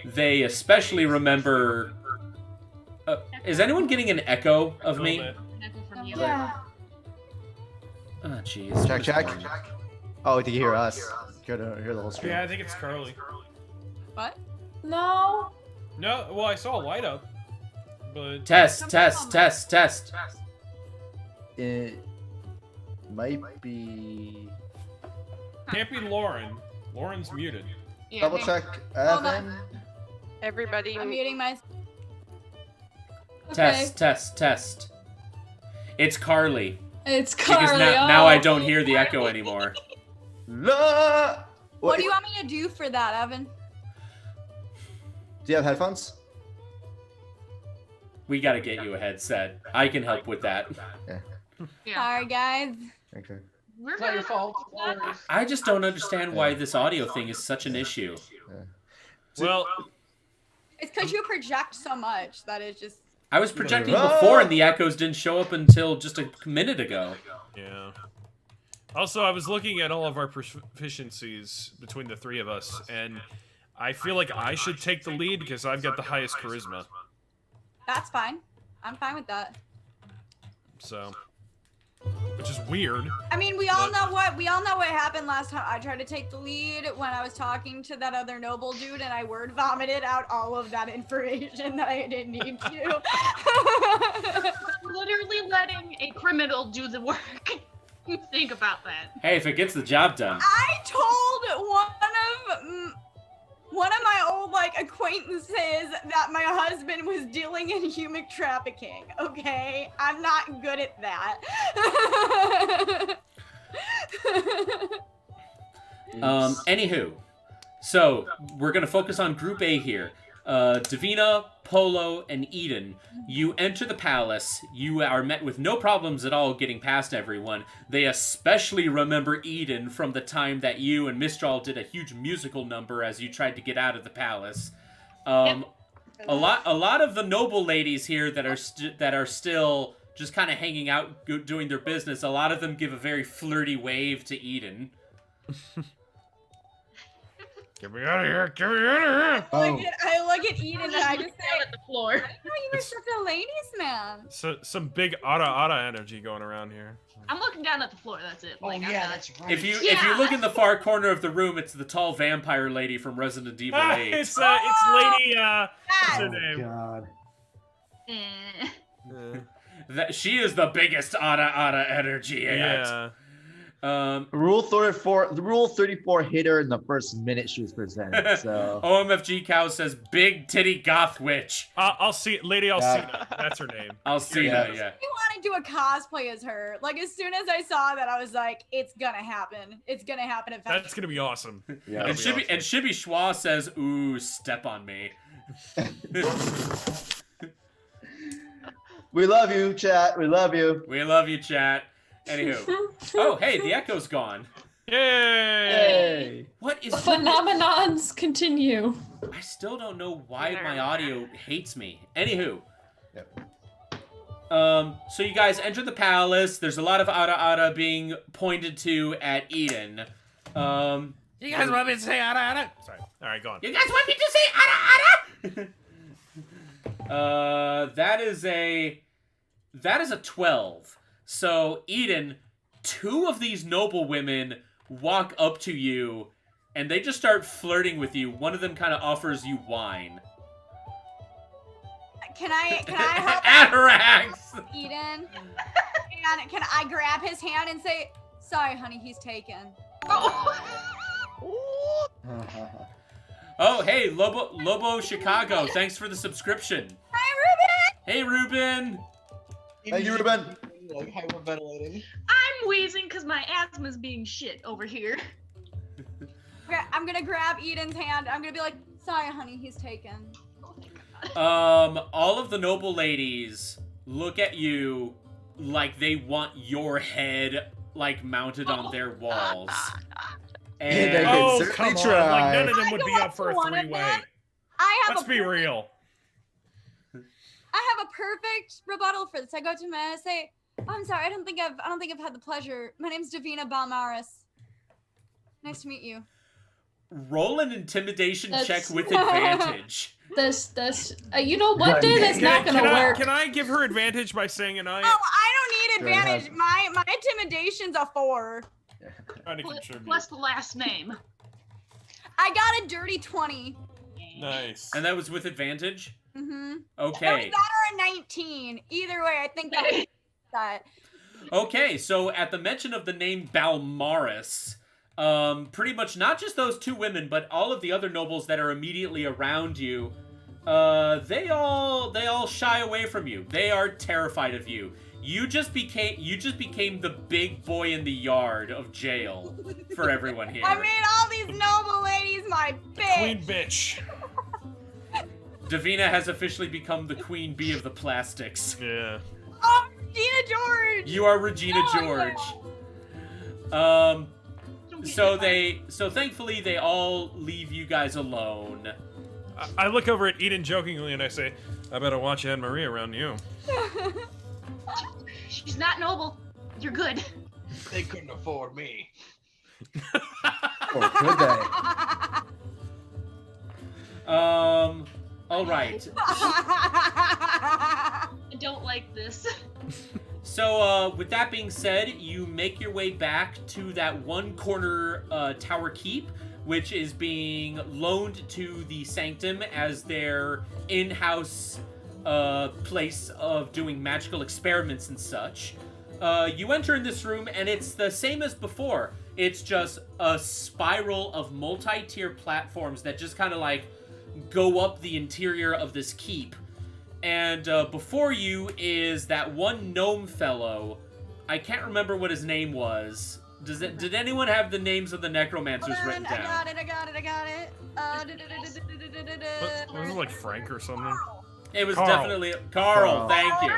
They especially remember... is anyone getting an echo of me? An echo from you. Yeah. Oh, jeez. Check. Oh, did you hear us? Hear the whole stream. Yeah, I think it's Carly. What? No. No, well, I saw a light up, but Test. No, might be. Can't be Lauren. Lauren's muted. Yeah, Double maybe- check Hold on. Evan. Everybody. I'm muting my. Okay. Test. It's Carly. It's Carly. Because now I oh. don't hear the echo anymore. La! What do you want me to do for that, Evan? Do you have headphones? We gotta get you a headset. I can help with that. Yeah. Sorry, guys. Okay. We're It's not your good. fault. I just don't understand why this audio thing is such an issue. Well, It's because you project so much that it's just. I was projecting before and the echoes didn't show up until just a minute ago. yeah. Also, I was looking at all of our proficiencies between the three of us, and I feel like I should take the lead because I've got the highest charisma. That's fine. I'm fine with that. So, which is weird. I mean, we all know what happened last time I tried to take the lead when I was talking to that other noble dude and I word vomited out all of that information that I didn't need to. Literally letting a criminal do the work. Think about that. Hey, if it gets the job done. I told one of my old acquaintances that my husband was dealing in human trafficking. Okay, I'm not good at that. Anywho, so we're gonna focus on Group A here. Davina, Polo, and Eden. You enter the palace. You are met with no problems at all getting past everyone. They especially remember Eden from the time that you and Mistral did a huge musical number as you tried to get out of the palace. A lot of the noble ladies here that are still just kind of hanging out, doing their business. A lot of them give a very flirty wave to Eden. Get me out of here! Get me out of here! I look at Eden and I just Down say, at the floor. I didn't know you were such a ladies' man. So, some big Ada energy going around here. I'm looking down at the floor. That's it. Oh Like, I'm yeah, not- that's right. If you look in the far corner of the room, it's the tall vampire lady from Resident Evil 8. It's Lady, what's her Oh name? God. Eh. She is the biggest Ada energy yet. Yeah. Rule 34 hit her in the first minute she was presented. So OMFG Cow says big titty goth witch. I'll see Lady Yeah. Alcina. That's her name. I'll see that, yeah. I want to do a cosplay as her. Like, as soon as I saw that, I was like, it's gonna happen. It's gonna happen eventually. That's gonna be awesome. yeah. And Shibby Schwa says, ooh, step on me. We love you, chat. We love you. We love you, chat. Anywho. Oh, hey, the echo's gone. Yay! Hey. What is Phenomenons continue. I still don't know why my audio hates me. Anywho. Yep. So you guys enter the palace. There's a lot of Ada being pointed to at Eden. You guys want me to say Ada? Sorry. All right, go on. You guys want me to say Ada? That is a 12. So Eden, two of these noble women walk up to you, and they just start flirting with you. One of them kind of offers you wine. Can I help Atarax! Eden? And can I grab his hand and say, sorry, honey, he's taken. Oh, hey, Lobo Chicago, thanks for the subscription. Hi, Hey, Ruben. Thank you, Ruben. Like hyperventilating. I'm wheezing because my asthma's being shit over here. Ruben! I'm gonna grab Eden's hand. I'm gonna be like, sorry, honey, he's taken. All of the noble ladies look at you like they want your head, like, mounted on their walls. They And can Oh, certainly come on. try. Like, none of them I would go be up up for to a one of three-way. them. I have Let's a be perfect- real. I have a perfect rebuttal for this. I go to him and I say, oh, I'm sorry, I don't think I've had the pleasure. My name's Davina Balmaris. Nice to meet you. roll an intimidation That's- check with advantage. You know, one day that's not gonna work. Can I give her advantage by saying an Oh, I? I don't need Go ahead. advantage. My intimidation's a 4. Trying to Plus contribute. the last name. I got a dirty 20. Nice. And that was with advantage? Mm-hmm. Okay. That or a 19. Either way, I think that. Okay, so at the mention of the name Balmaris, pretty much not just those two women, but all of the other nobles that are immediately around you, they all shy away from you. They are terrified of you. You just became the big boy in the yard of jail for everyone here. I made all these noble ladies my bitch. Queen bitch. Davina has officially become the queen bee of the plastics. Yeah. Oh, Regina George. You are Regina George. So thankfully they all leave you guys alone. I look over at Eden jokingly and I say, I better watch Anne Marie around you. She's not noble. You're good. They couldn't afford me. Or could they? All right. I don't like this. So, with that being said, you make your way back to that one corner tower keep, which is being loaned to the Sanctum as their in-house place of doing magical experiments and such. You enter in this room, and it's the same as before. It's just a spiral of multi-tier platforms that just kind of like go up the interior of this keep. And before you is that one gnome fellow. I can't remember what his name was. Did anyone have the names of the necromancers written down? I got it. Was it like Frank or something? It was Carl. definitely Carl. Thank you.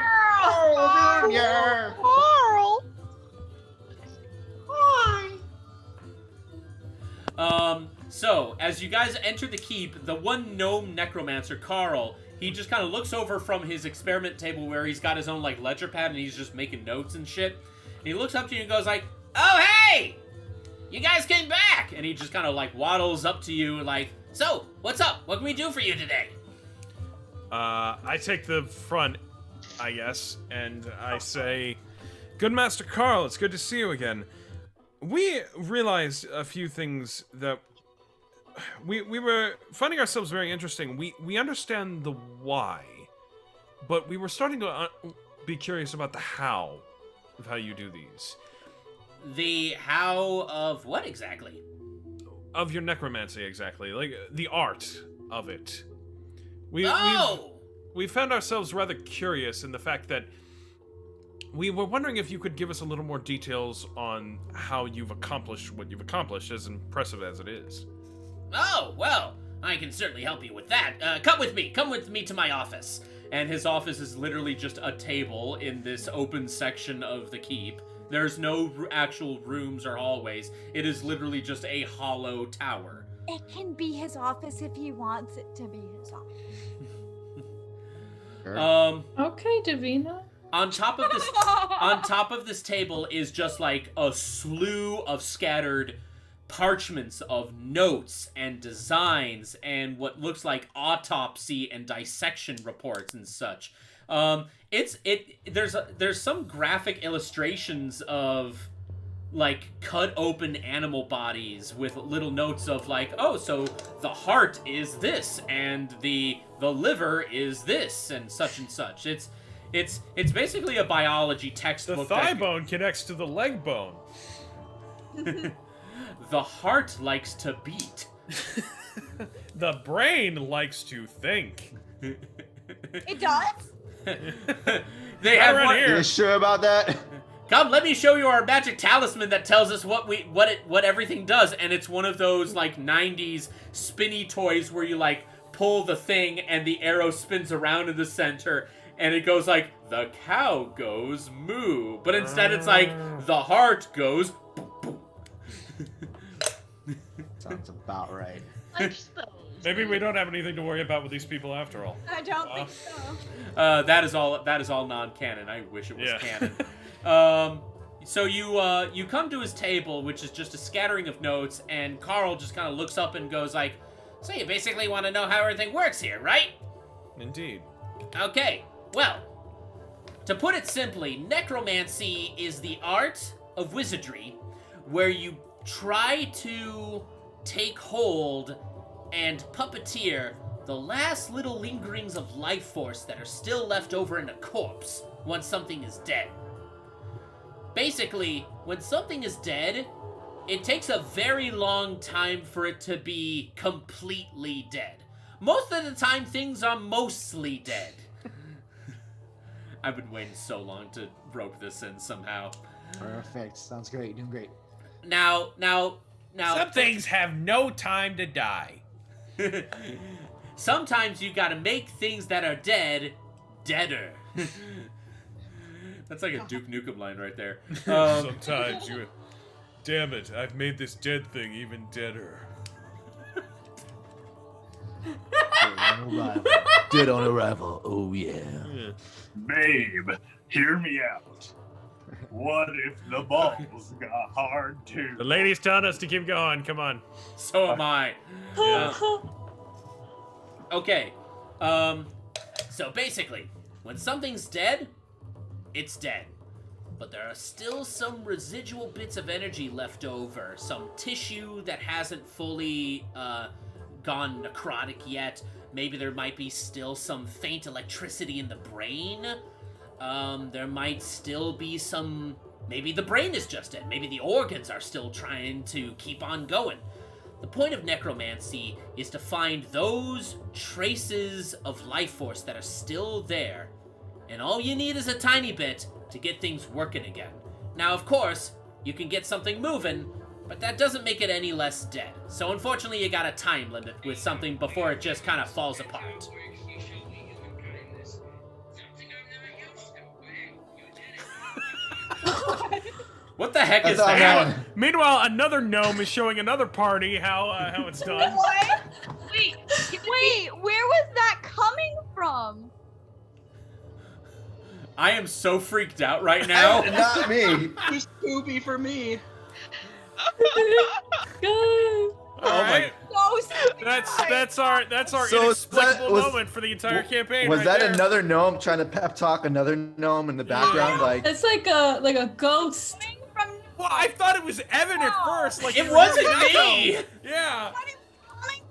So as you guys enter the keep, the one gnome necromancer, Carl, he just kind of looks over from his experiment table where he's got his own like ledger pad and he's just making notes and shit. And he looks up to you and goes like, "Oh hey, you guys came back!" And he just kind of like waddles up to you like, "So what's up? What can we do for you today?" I take the front, I guess, and I say, "Good Master Carl, it's good to see you again. We realized a few things that we were finding ourselves very interesting. We understand the why, but we were starting to be curious about the how of how you do these. The how of what exactly? Of your necromancy, exactly. Like, the art of it. We found ourselves rather curious in the fact that we were wondering if you could give us a little more details on how you've accomplished what you've accomplished, as impressive as it is." Oh, well, I can certainly help you with that. Come with me to my office. And his office is literally just a table in this open section of the keep. There's no actual rooms or hallways. It is literally just a hollow tower. It can be his office if he wants it to be his office. Okay, Davina. On top of this table is just like a slew of scattered parchments of notes and designs and what looks like autopsy and dissection reports and such. There's some graphic illustrations of like cut open animal bodies with little notes of like, oh, so the heart is this and the liver is this and such and such. It's basically a biology textbook. The thigh bone connects to the leg bone. The heart likes to beat. The brain likes to think. It does? They have one Are you sure about that? Come, let me show you our magic talisman that tells us what everything does. And it's one of those like 90s spinny toys where you like pull the thing and the arrow spins around in the center and it goes like, the cow goes moo. But instead it's like, the heart goes boom, boom. Sounds about right. I suppose. Maybe we don't have anything to worry about with these people after all. I don't think so. That is all non-canon. I wish it was canon. So you come to his table, which is just a scattering of notes, and Carl just kind of looks up and goes like, "So you basically want to know how everything works here, right?" Indeed. Okay, well, to put it simply, necromancy is the art of wizardry where you try to take hold and puppeteer the last little lingerings of life force that are still left over in a corpse once something is dead. Basically, when something is dead, it takes a very long time for it to be completely dead. Most of the time, things are mostly dead. I've been waiting so long to rope this in somehow. Perfect. Sounds great. You're doing great. Now. Some things have no time to die. Sometimes you gotta make things that are dead, deader. That's like a Duke Nukem line right there. Sometimes you... Damn it, I've made this dead thing even deader. Dead on arrival. Oh, yeah. Babe, hear me out. What if the balls got hard too? The lady's telling us to keep going. Come on. So am I. Okay. So basically, when something's dead, it's dead. But there are still some residual bits of energy left over. Some tissue that hasn't fully gone necrotic yet. Maybe there might be still some faint electricity in the brain. There might still be some... Maybe the brain is just dead. Maybe the organs are still trying to keep on going. The point of necromancy is to find those traces of life force that are still there. And all you need is a tiny bit to get things working again. Now, of course, you can get something moving, but that doesn't make it any less dead. So unfortunately, you got a time limit with something before it just kind of falls apart. What the heck is that? Meanwhile, another gnome is showing another party how it's done. What? Wait, where was that coming from? I am so freaked out right now. Not me. Too spoopy for me. All right. That's our So inexplicable was- moment for the entire campaign. Was right that there. another gnome trying to pep talk another gnome in the background? Like, It's like a ghost. Well, I thought it was Evan at first. Like It you were wasn't hearing me! echo. Yeah.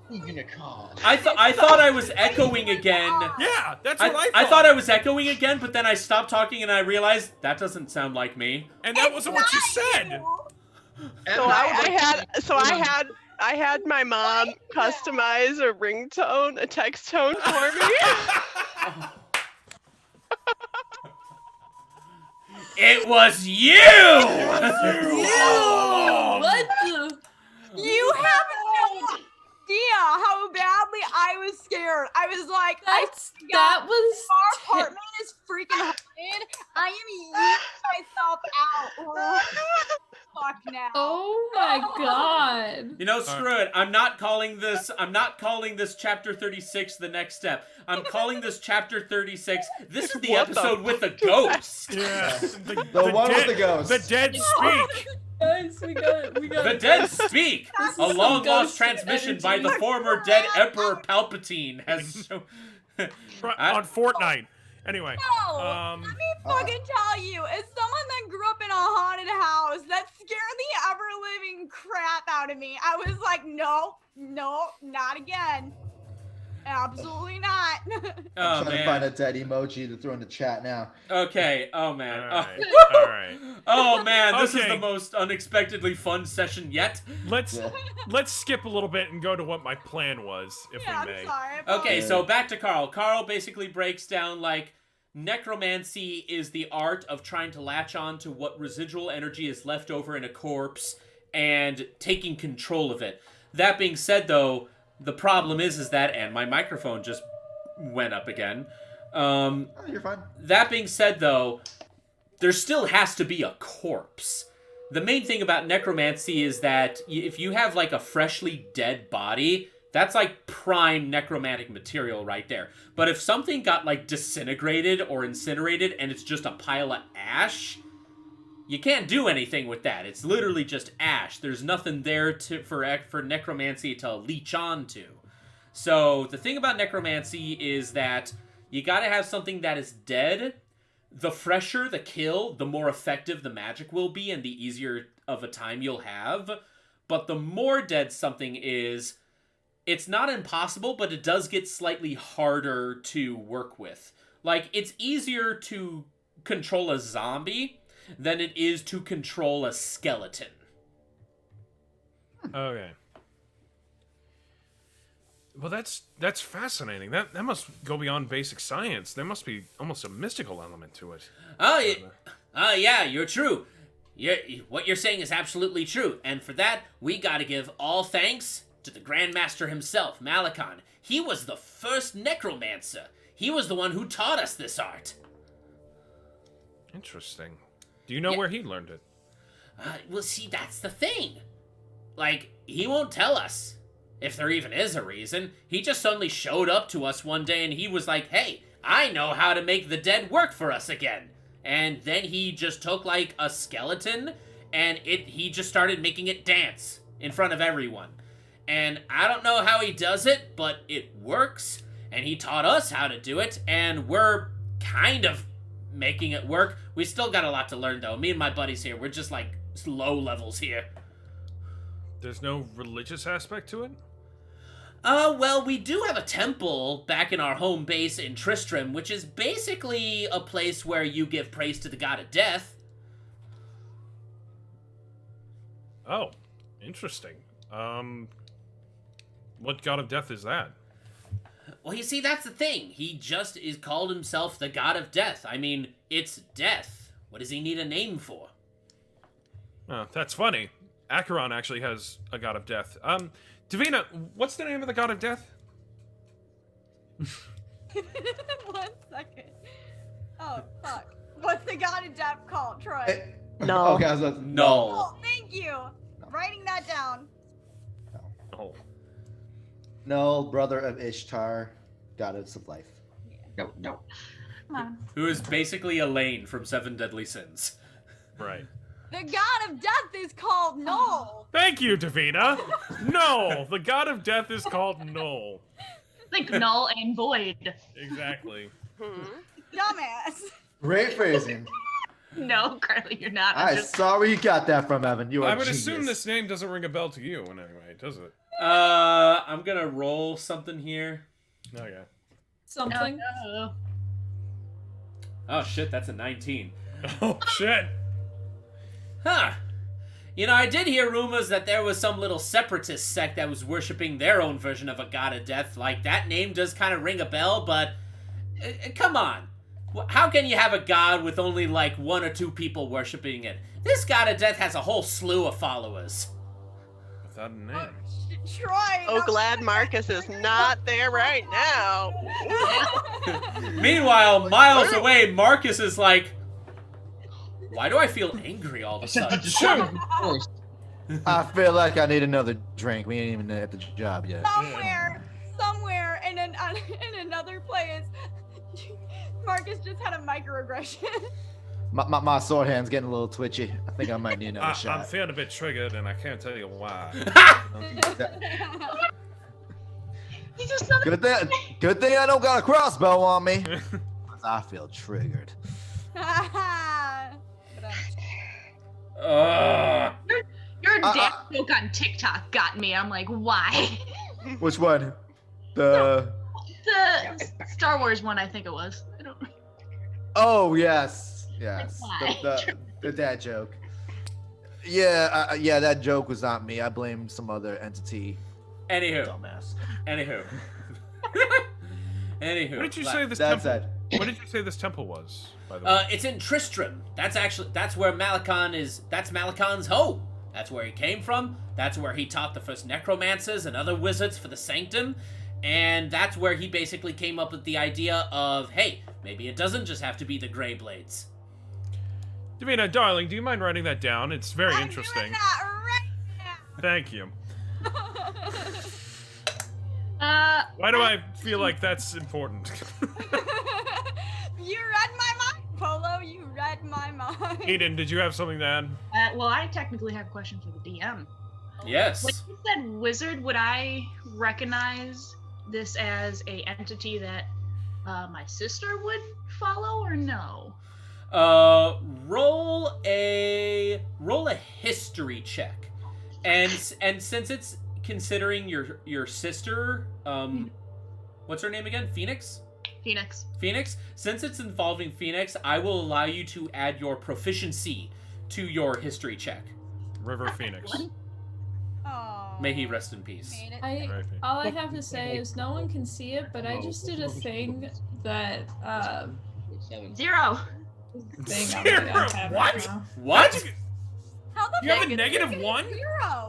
Even a call. I thought I was echoing again. Yeah, that's what I thought. I thought I was echoing again, but then I stopped talking and I realized that doesn't sound like me. And that wasn't what you said. So I had my mom customize a ringtone, a text tone for me. It was you! What the? You have no idea how badly I was scared. I was like, That was our apartment is freaking haunted. I am eating myself out. Oh, fuck now. Oh my god. You know, screw it. I'm not calling this chapter 36 the next step. I'm calling this chapter 36. This is the episode with the ghost. Yeah. the one with the ghost. The dead speak. Guys, we got The dead speak. This is A some long lost ghost transmission by the energy. former dead Emperor Palpatine has shown. On Fortnite. Anyway. No, let me fucking tell you, as someone that grew up in a haunted house, that scared the ever-living crap out of me. I was like, no, not again. Absolutely not. I'm trying to find a dead emoji to throw in the chat now. Okay. Oh man. All right. Oh man, this is Okay. the most unexpectedly fun session yet. Let's skip a little bit and go to what my plan was, if we may. I'm sorry. Okay, so back to Carl. Carl basically breaks down like necromancy is the art of trying to latch on to what residual energy is left over in a corpse and taking control of it. That being said, though, the problem is that, and my microphone just went up again. You're fine. That being said, though, there still has to be a corpse. The main thing about necromancy is that if you have like a freshly dead body, that's like prime necromantic material right there. But if something got like disintegrated or incinerated and it's just a pile of ash, you can't do anything with that. It's literally just ash. There's nothing there for necromancy to leech on to. So the thing about necromancy is that you gotta have something that is dead. The fresher the kill, the more effective the magic will be and the easier of a time you'll have. But the more dead something is, it's not impossible, but it does get slightly harder to work with. Like, it's easier to control a zombie than it is to control a skeleton. Okay. Well, that's fascinating. That must go beyond basic science. There must be almost a mystical element to it. Yeah, you're true. What you're saying is absolutely true. And for that, we gotta give all thanks to the Grandmaster himself, Malakon. He was the first necromancer. He was the one who taught us this art. Interesting. Do you know where he learned it? Well, see, that's the thing. Like, he won't tell us. If there even is a reason. He just suddenly showed up to us one day and he was like, hey, I know how to make the dead work for us again. And then he just took, like, a skeleton and he just started making it dance in front of everyone. And I don't know how he does it, but it works. And he taught us how to do it, and we're kind of making it work. We still got a lot to learn, though. Me and my buddies here, we're just, like, low levels here. There's no religious aspect to it? Well, we do have a temple back in our home base in Tristram, which is basically a place where you give praise to the god of death. Oh, interesting. What god of death is that? Well, you see, that's the thing. He just is called himself the god of death. I mean, it's death. What does he need a name for? Oh, that's funny. Acheron actually has a god of death. Davina, what's the name of the god of death? 1 second. Oh, fuck. What's the god of death called, Troy? No. Okay, I was like, no. Oh, thank you. Writing that down. Oh. No, brother of Ishtar, goddess of life. No. Come on. Who is basically Elaine from Seven Deadly Sins. Right. The god of death is called Null. Thank you, Davina. No, the god of death is called Null. Like null and void. Exactly. Dumbass. Great phrasing. No, Carly, you're not. I saw where you got that from, Evan. You are I would genius. assume this name doesn't ring a bell to you in any way, does it? I'm gonna roll something here. Oh, yeah. Something. No. Oh, shit, that's a 19. Oh, shit. Huh. You know, I did hear rumors that there was some little separatist sect that was worshipping their own version of a god of death. Like, that name does kind of ring a bell, but... come on. How can you have a god with only, like, 1 or 2 people worshipping it? This god of death has a whole slew of followers. Without a name. Troy. Oh, glad Marcus is not there right now. Meanwhile, miles away, Marcus is like... Why do I feel angry all of a sudden? I feel like I need another drink. We ain't even at the job yet. Somewhere in another place, Marcus just had a microaggression. My sword hand's getting a little twitchy. I think I might need another shot. I'm feeling a bit triggered, and I can't tell you why. Good thing I don't got a crossbow on me. 'Cause I feel triggered. Your dad joke on TikTok got me. I'm like, why? Which one? The Star Wars one, I think it was. I don't... Oh yes. Why? The dad joke. Yeah, that joke was not me. I blame some other entity. Anywho. Dumbass. Anywho. What did you say this That's temple? it. What did you say this temple was? By the way. It's in Tristram. That's where Malakon is. That's Malakon's home. That's where he came from. That's where he taught the first necromancers and other wizards for the Sanctum. And that's where he basically came up with the idea of, hey, maybe it doesn't just have to be the Grey Blades. Davina, darling, do you mind writing that down? It's very interesting. Doing that right now. Thank you. Why do I feel like that's important? You read my mind, Polo. You read my mind. Eden, did you have something to add? Well, I technically have a question for the DM. Yes. When you said wizard, would I recognize this as a entity that my sister would follow, or no? Roll a history check, and since it's considering your sister, what's her name again? Phoenix. Phoenix. Phoenix? Since it's involving Phoenix, I will allow you to add your proficiency to your history check. River Phoenix. Oh. May he rest in peace. All I have to say is no one can see it, but I just did a thing that 0. What? What? How the You have a fuck negative is it 1? 0?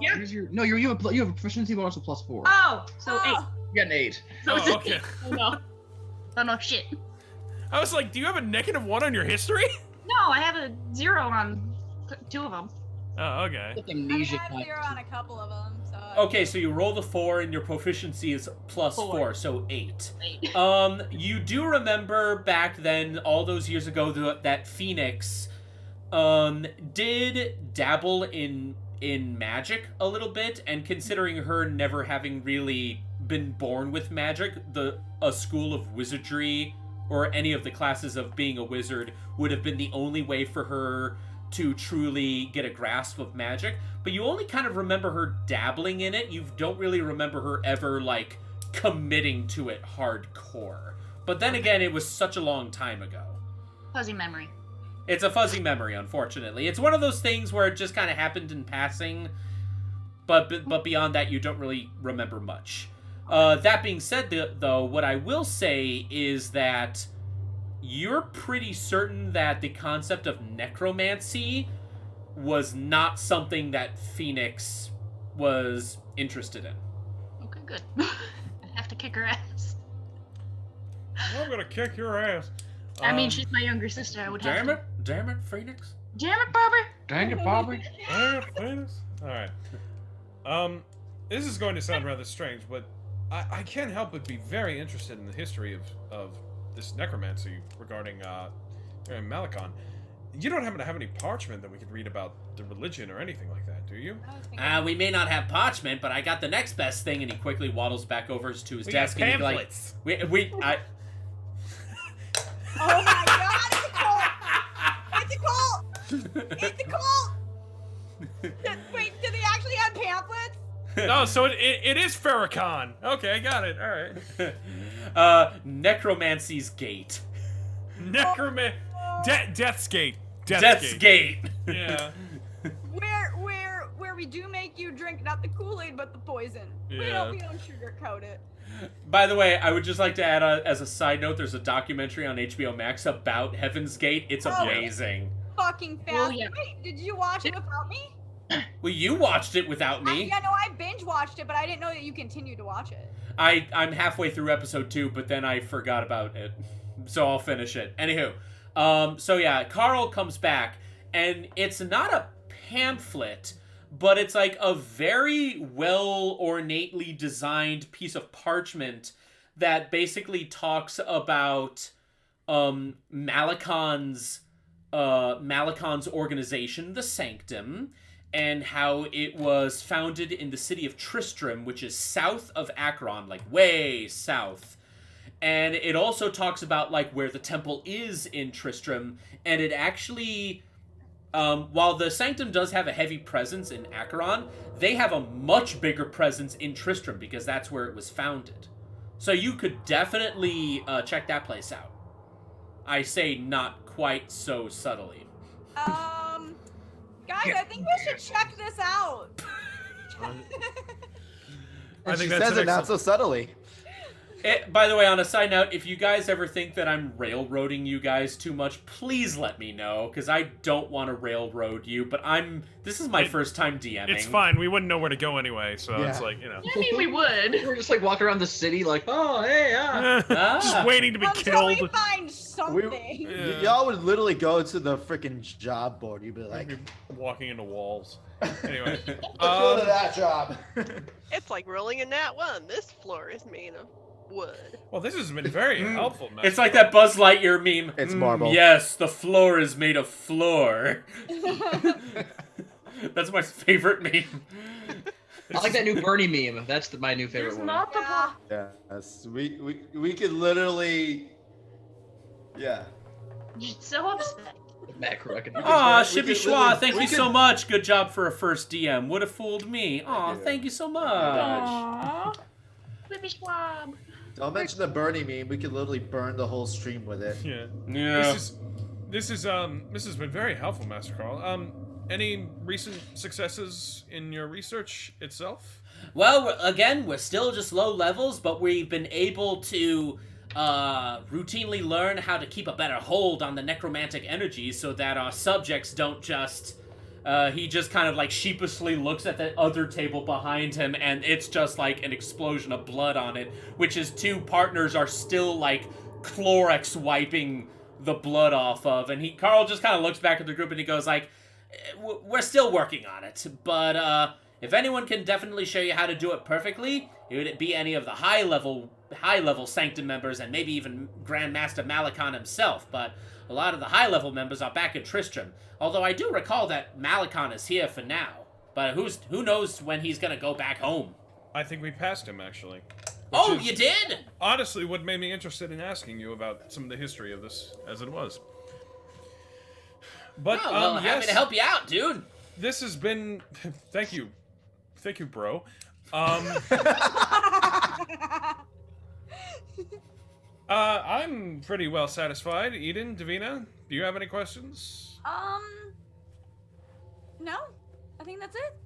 Yeah. You have a proficiency bonus of +4. Oh, so 8. You got an 8. So it's Oh, okay. Oh no. Oh no, shit. I was like, do you have a negative 1 on your history? No, I have a 0 on 2 of them. Oh, okay. Amnesia. I have 0 on a couple of them, so. Okay, so you roll the 4 and your proficiency is +4, so 8. 8. You do remember back then, all those years ago, that Phoenix did dabble in magic a little bit, and considering her never having really been born with magic, a school of wizardry or any of the classes of being a wizard would have been the only way for her to truly get a grasp of magic. But you only kind of remember her dabbling in it. You don't really remember her ever, like, committing to it hardcore. But then again, it was such a long time ago. Fuzzy memory. It's a fuzzy memory, unfortunately. It's one of those things where it just kind of happened in passing, but beyond that, you don't really remember much. That being said, though, what I will say is that you're pretty certain that the concept of necromancy was not something that Phoenix was interested in. Okay, good. I have to kick her ass. I'm gonna kick your ass. I mean, she's my younger sister. I would have to. Damn it, Phoenix. Damn it, Barbara. Dang it, Bobby. Alright. This is going to sound rather strange, but I can't help but be very interested in the history of this necromancy regarding Malakon. You don't happen to have any parchment that we could read about the religion or anything like that, do you? We may not have parchment, but I got the next best thing, and he quickly waddles back over to his desk and he's like, Oh my god, it's a cult! It's a cult! Wait, do they actually have pamphlets? No, so it is Farrakhan. Okay, I got it. Alright. Necromancy's Gate. Death's Gate. Death's Gate. Yeah. Where we do make you drink not the Kool-Aid but the poison. Yeah. We don't sugarcoat it. By the way, I would just like to add as a side note, there's a documentary on HBO Max about Heaven's Gate. It's amazing. Fucking fast. Oh, yeah. Wait, did you watch it without me? Well, you watched it without me. Yeah, no, I binge watched it, but I didn't know that you continued to watch it. I'm halfway through episode 2, but then I forgot about it. So I'll finish it. Anywho, so yeah, Carl comes back, and it's not a pamphlet, but it's like a very well ornately designed piece of parchment that basically talks about Malakon's organization, the Sanctum, and how it was founded in the city of Tristram, which is south of Akron, like way south. And it also talks about like where the temple is in Tristram, and it actually, while the Sanctum does have a heavy presence in Acheron, they have a much bigger presence in Tristram because that's where it was founded. So you could definitely check that place out. I say not quite so subtly. Guys, I think we should check this out. And she says it not so subtly. By the way, on a side note, if you guys ever think that I'm railroading you guys too much, please let me know, because I don't want to railroad you, but this is my first time DMing. It's fine, we wouldn't know where to go anyway, so it's like, you know. I mean, we would. We're just like walking around the city like, oh, hey, Just waiting to be Until killed. we find something. Y'all would literally go to the freaking job board. You'd be like, walking into walls. Anyway. let's go to that job. It's like rolling a nat 1. This floor is made of wood. Well, this has been very helpful, man. It's like that Buzz Lightyear meme. It's marble. Yes, the floor is made of floor. That's my favorite meme. I like that new Bernie meme. That's my new favorite one. Yes, we could literally, yeah. So upset. Aw, Shippy Schwa, thank you so much. Good job for a first DM. Would have fooled me. Aw, thank you so much. Aww. Shippy Schwab. Don't mention the Bernie meme. We could literally burn the whole stream with it. Yeah. Yeah. This has been very helpful, Master Carl. Any recent successes in your research itself? Well, again, we're still just low levels, but we've been able to routinely learn how to keep a better hold on the necromantic energies so that our subjects don't just... he just kind of like sheepishly looks at the other table behind him, and it's just like an explosion of blood on it, which his two partners are still like Clorox wiping the blood off of. And Carl just kind of looks back at the group and he goes like, we're still working on it, but if anyone can definitely show you how to do it perfectly, it would be any of the high level Sanctum members and maybe even Grandmaster Malakon himself. But a lot of the high level members are back at Tristram. Although I do recall that Malakon is here for now, but who knows when he's gonna go back home? I think we passed him actually. Oh, you did? Honestly, what made me interested in asking you about some of the history of this as it was. But oh, well, happy to help you out, dude. This has been. Thank you, bro. I'm pretty well satisfied. Eden, Davina, do you have any questions? No. I think that's it.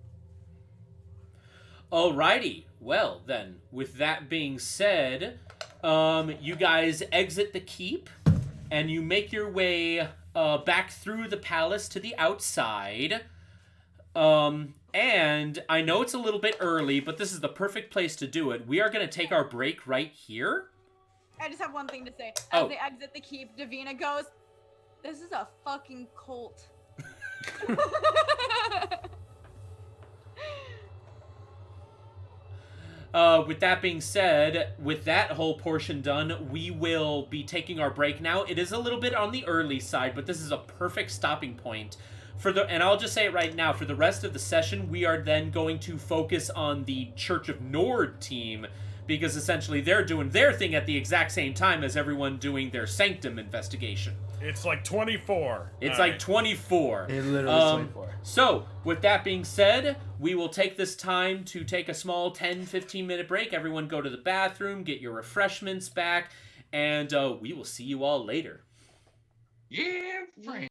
Alrighty. Well, then, with that being said, you guys exit the keep, and you make your way back through the palace to the outside. And I know it's a little bit early, but this is the perfect place to do it. We are going to take our break right here. I just have one thing to say. Oh. As they exit the keep, Davina goes, "This is a fucking cult." With that being said, with that whole portion done, we will be taking our break now. It is a little bit on the early side, but this is a perfect stopping point. And I'll just say it right now, for the rest of the session, we are then going to focus on the Church of Nord team, because essentially they're doing their thing at the exact same time as everyone doing their Sanctum investigation. It's like 24. It's like 24. It literally is 24. So, with that being said, we will take this time to take a small 10-15 minute break. Everyone go to the bathroom, get your refreshments back, and we will see you all later. Yeah, friend.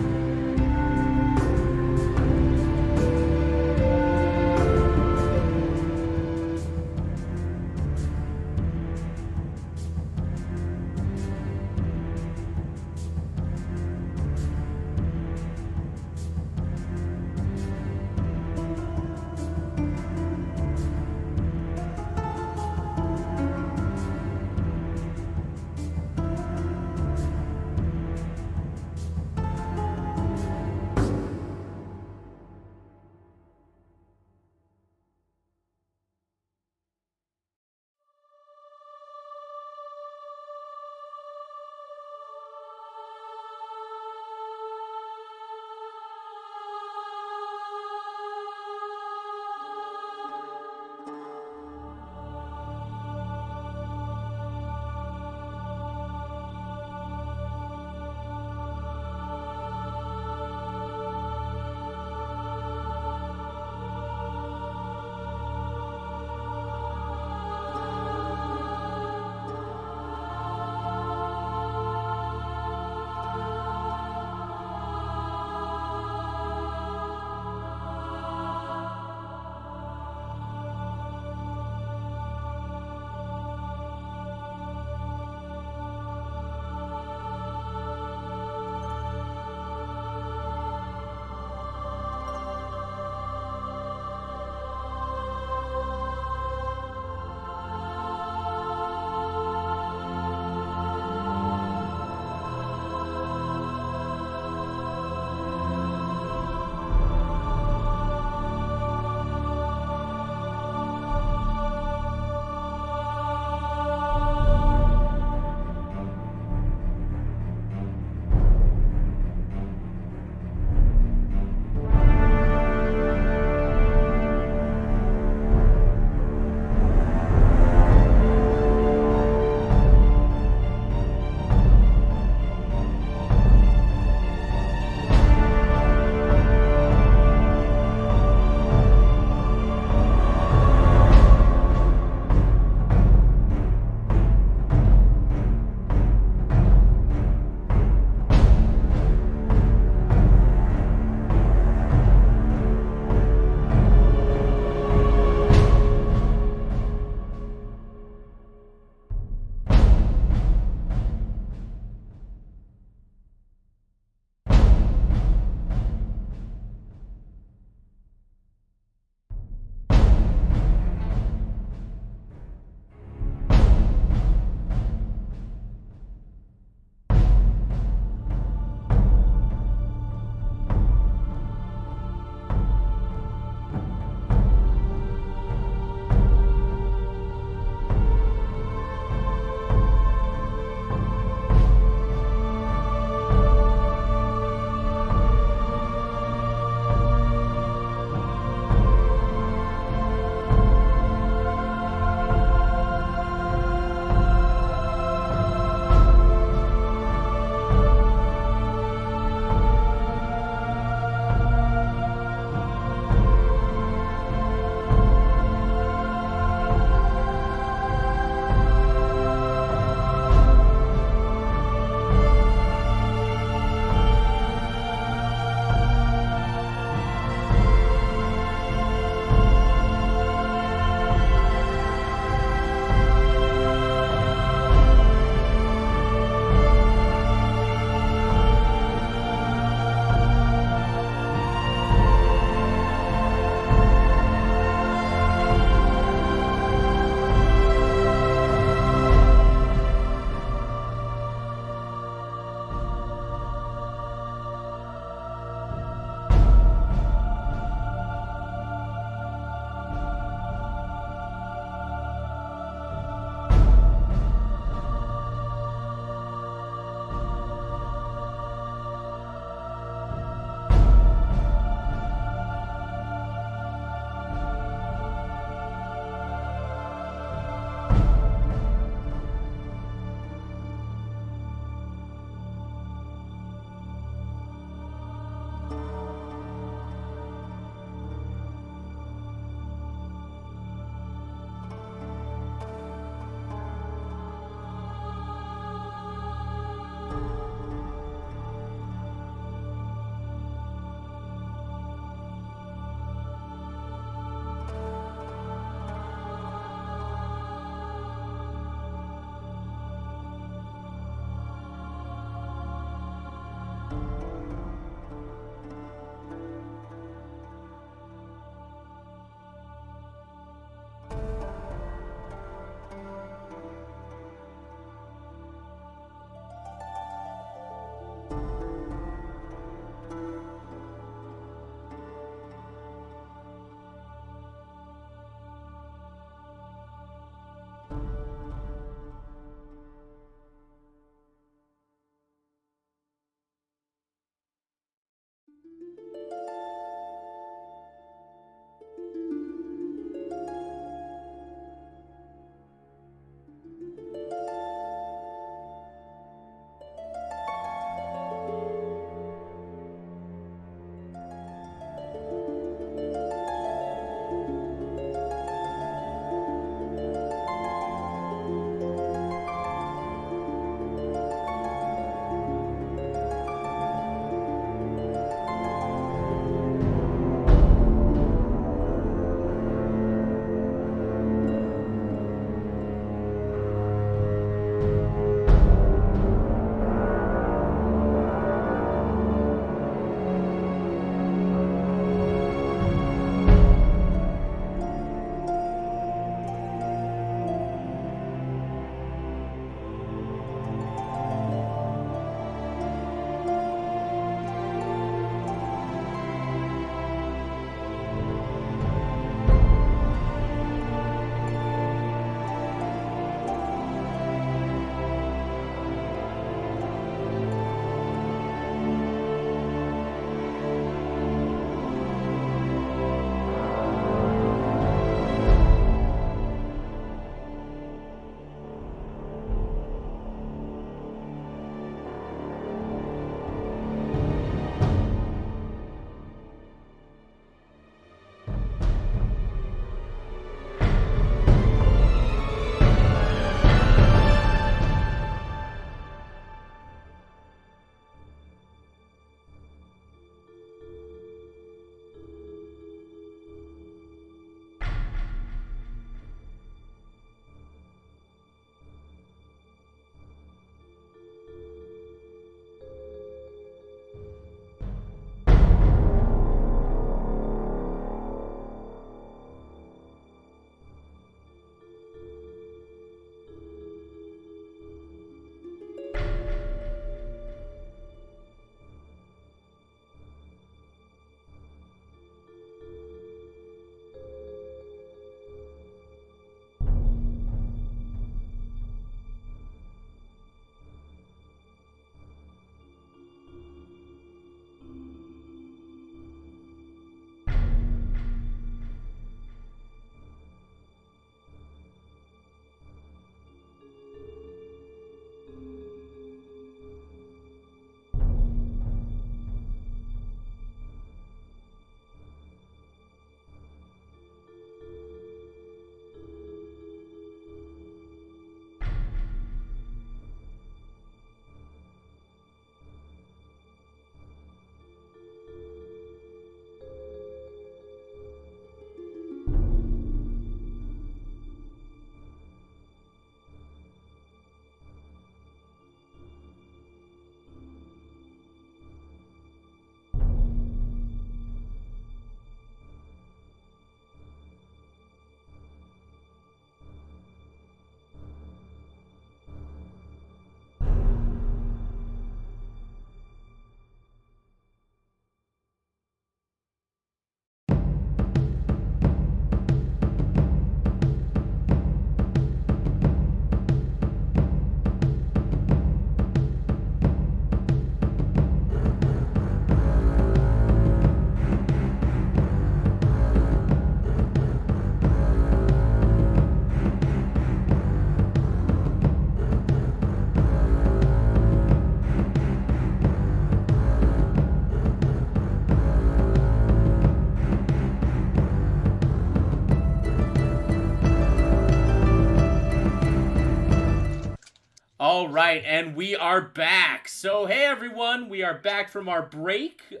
All right, and we are back. So, hey everyone, we are back from our break. We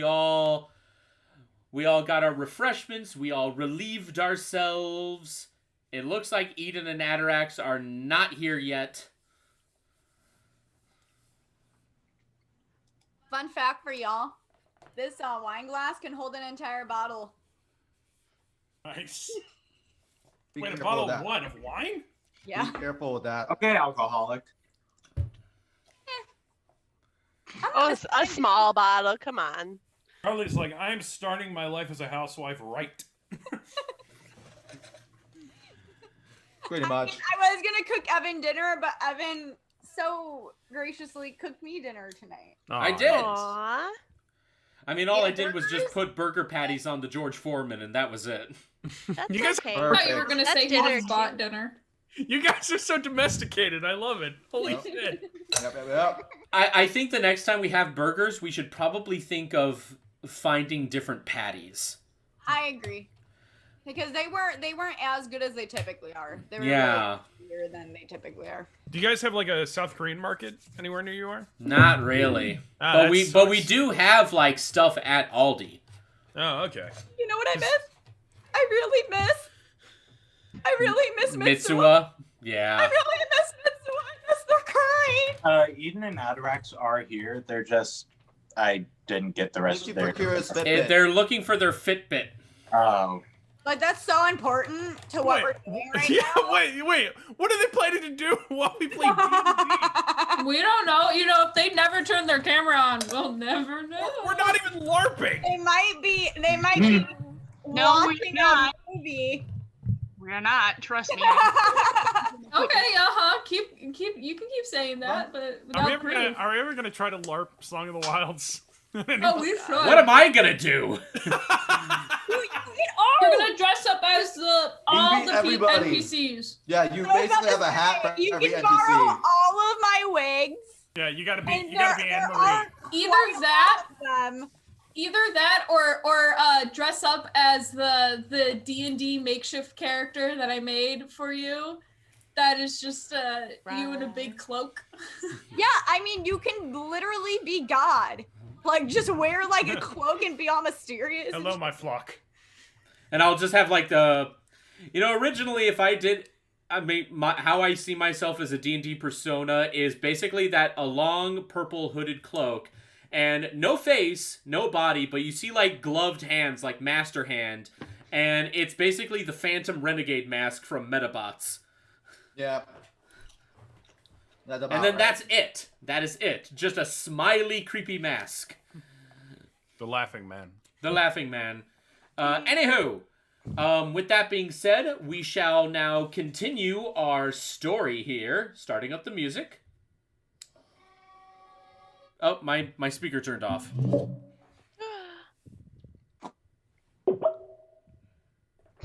all got our refreshments. We all relieved ourselves. It looks like Eden and Atarax are not here yet. Fun fact for y'all: this wine glass can hold an entire bottle. Nice. Be Wait, a careful bottle with of that. what? Of wine? Yeah. Be careful with that. Okay, alcoholic. Oh, it's a small bottle. Come on. Harley's like, I'm starting my life as a housewife right. Pretty much. I was gonna cook Evan dinner, but Evan so graciously cooked me dinner tonight. I did. Aww. I mean, all I did was just put burger patties on the George Foreman, and that was it. That's You guys- okay. I thought you were gonna That's say he dinner, just bought too. dinner. You guys are so domesticated. I love it. Holy Yep. shit. Yep. I think the next time we have burgers, we should probably think of finding different patties. I agree, because they weren't as good as they typically are. They were Yeah. really weirder than they typically are. Do you guys have like a South Korean market anywhere near you are? Not really. Ah, but that we sucks. do have like stuff at Aldi. Oh, okay. You know what I miss? I really miss Mitsuwa. Mitsuwa. Yeah. I really miss Mitsuwa. I miss their curry. Eden and Atarax are here. They're just, I didn't get the rest Did of you their. procure his Fitbit? They're looking for their Fitbit. Oh. Like that's so important to what we're doing right yeah, now. wait. What are they planning to do while we play D&D? We don't know. You know, if they never turn their camera on, we'll never know. We're not even LARPing. They might be No, we're watching not. a movie. We're not. Trust me. Okay, keep you can keep saying that, but Are we, without ever proof. gonna try to LARP Song of the Wilds? Oh, we should. What am I gonna do? You're gonna dress up as all be the everybody. NPCs. Yeah, you I was basically about have to a hat for say, you every can NPC. borrow all of my wigs. Yeah, you gotta be And Anne Marie. are Either quite a that, lot of them. either that, or dress up as the D&D makeshift character that I made for you. That is just you in a big cloak. Yeah, I mean, you can literally be God. Like, just wear like a cloak and be all mysterious. Hello, my flock. And I'll just have like the, originally if I did, I mean, how I see myself as a D&D persona is basically that a long purple hooded cloak and no face, no body, but you see like gloved hands, like Master Hand, and it's basically the Phantom Renegade mask from Metabots. Yeah. That's about And then right. that's it. That is it. Just a smiley, creepy mask. The Laughing Man. The Laughing Man. Anywho, with that being said, we shall now continue our story here, starting up the music. Oh, my speaker turned off.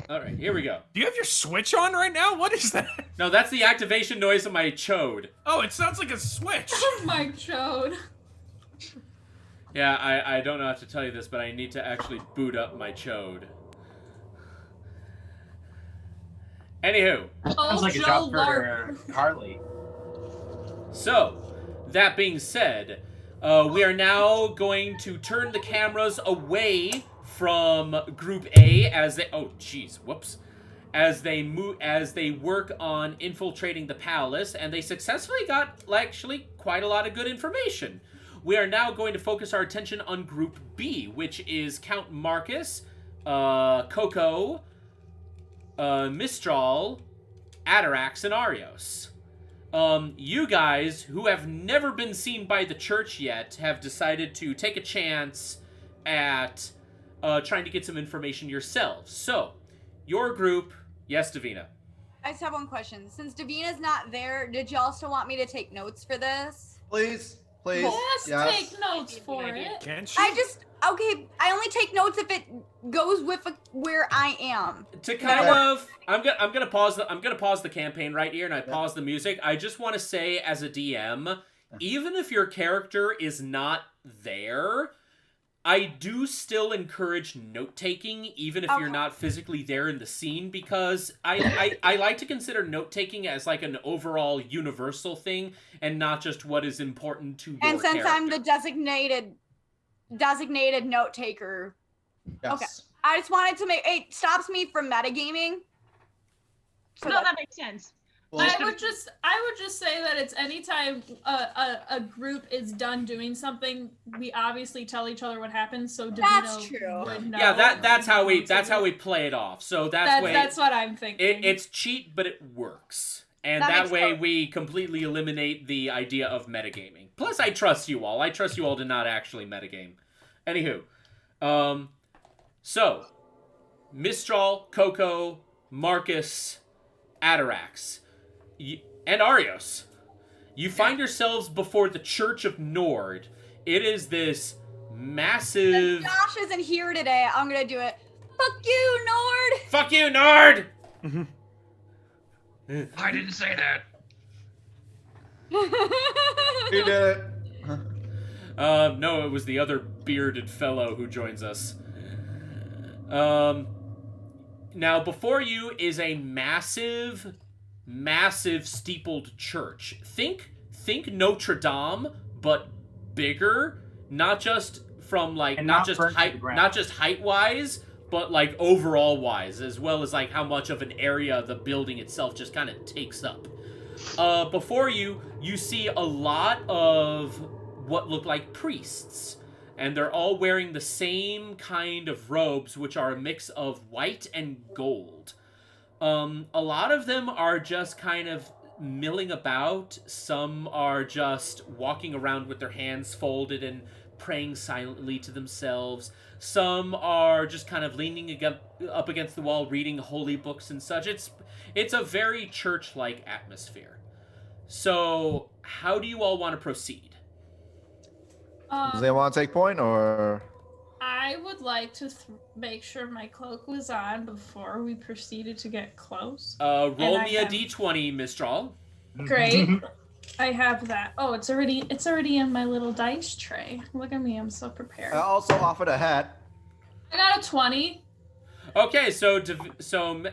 All right, here we go. Do you have your Switch on right now? What is that? No, that's the activation noise of my chode. Oh, it sounds like a Switch. Oh my chode. Yeah, I don't know how to tell you this, but I need to actually boot up my chode. Anywho. Sounds like a job for Carly. So, that being said, we are now going to turn the cameras away from Group A as they as they work on infiltrating the palace, and they successfully got actually quite a lot of good information. We are now going to focus our attention on Group B, which is Count Marcus, Coco, Mistral, Atarax, and Arios. You guys, who have never been seen by the church yet, have decided to take a chance at trying to get some information yourselves. So, your group, yes, Davina. I just have one question. Since Davina's not there, did y'all still want me to take notes for this? Please. Yes, Yes. take notes for it. Can she? I only take notes if it goes with where I am. To kind of, I'm gonna pause the campaign right here, and I pause the music. I just want to say, as a DM, even if your character is not there, I do still encourage note-taking, even if you're not physically there in the scene, because I like to consider note-taking as like an overall universal thing, and not just what is important to your And since character. I'm the designated note taker, Yes. okay. I just wanted to make it stops me from metagaming. So No, that makes sense. Well, I would just say that it's anytime a group is done doing something, we obviously tell each other what happens, so That's Davino true. would know. Yeah, that's how we play it off. So That's what I'm thinking. it's cheat, but it works. And That that makes way sense. we completely eliminate the idea of metagaming. Plus, I trust you all. I trust you all to not actually metagame. Anywho, so Mistral, Coco, Marcus, Atarax, and Arios. You find yourselves before the Church of Nord. It is this massive... Since Josh isn't here today, I'm gonna do it. Fuck you, Nord! Fuck you, Nord! I didn't say that. You did it. No, it was the other bearded fellow who joins us. Now, before you is a massive steepled church. Think Notre Dame, but bigger. Not just from like And not not just burnt to height, the ground. not just height wise, but like overall wise, as well as like how much of an area the building itself just kind of takes up. Before you see a lot of what look like priests, and they're all wearing the same kind of robes, which are a mix of white and gold. A lot of them are just kind of milling about. Some are just walking around with their hands folded and praying silently to themselves. Some are just kind of leaning up against the wall, reading holy books and such. It's a very church-like atmosphere. So, how do you all want to proceed? Does they want to take point or? I would like to make sure my cloak was on before we proceeded to get close. Roll me a d20, Mistral. Great. I have that. Oh, it's already in my little dice tray. Look at me, I'm so prepared. I also offered a hat. I got a 20. Okay, so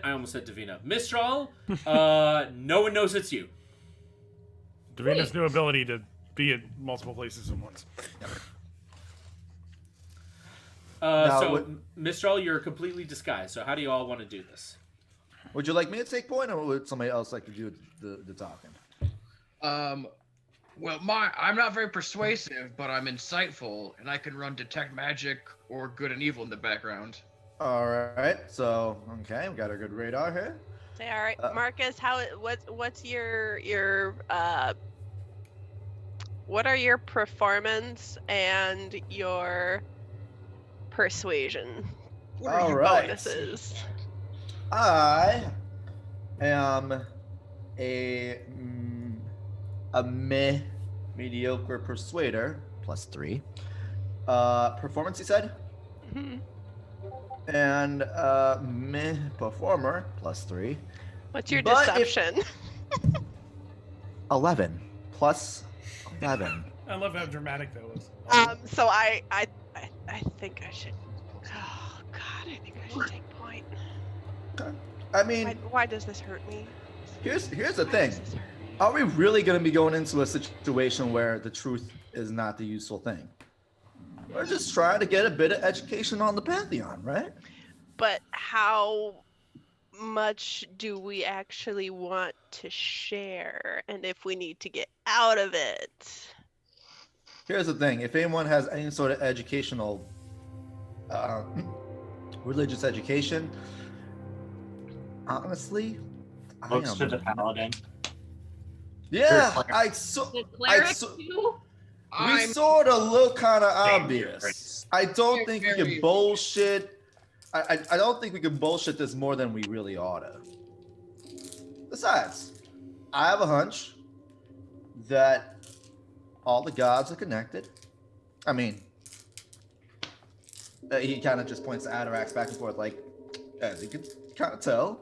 I almost said Davina. Mistral, no one knows it's you. Davina's new ability to be at multiple places at once. Mistral, you're completely disguised. So how do you all want to do this? Would you like me to take point, or would somebody else like to do the talking? Well, I'm not very persuasive, but I'm insightful, and I can run detect magic or good and evil in the background. All right, so okay, we got a good radar here. Say, all right, Marcus. What's your what are your performance and your persuasion All right. bonuses? I am a mediocre persuader, +3. Performance, you said? Mm-hmm. And meh performer, +3. What's your But deception? 11 + 11. I love how dramatic that was. So I think I should. Oh God, I think I should take point. I mean, Why does this hurt me? here's the thing. Are we really going to be going into a situation where the truth is not the useful thing? We're just trying to get a bit of education on the Pantheon, right? But how much do we actually want to share, and if we need to get out of it? Here's the thing. If anyone has any sort of educational, religious education, honestly, Looks to the paladin. Yeah, The cleric too? we sort of look kind of obvious. I don't think we can bullshit. I don't think we can bullshit this more than we really ought to. Besides, I have a hunch that all the gods are connected. I mean, he kind of just points to Atarax back and forth, like, as you can kind of tell,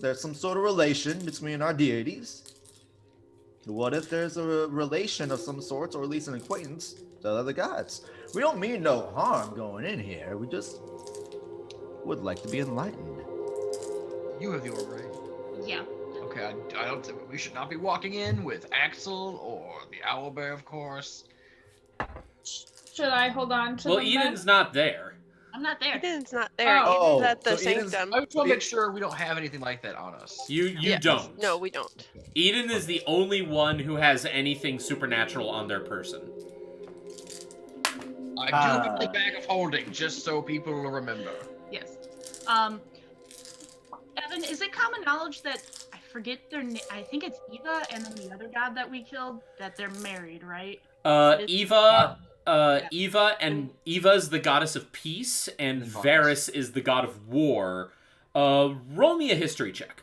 there's some sort of relation between our deities. What if there's a relation of some sort, or at least an acquaintance to the other gods? We don't mean no harm going in here. We just would like to be enlightened. You have the orb, right? Yeah. Okay, I don't think we should not be walking in with Axel or the owlbear, of course. Should I hold on to Well, them then? Eden's not there. I'm not there. Eden's not there. Oh. Eden's at the So Eden's- Sanctum. I just want to make sure we don't have anything like that on us. You Yes. don't. No, we don't. Eden is the only one who has anything supernatural on their person. I do have the bag of holding, just so people will remember. Yes. Evan, is it common knowledge that I forget their name? I think it's Eva and then the other god that we killed, that they're married, right? Eva, and Eva's the goddess of peace, and Varys is the god of war. Roll me a history check.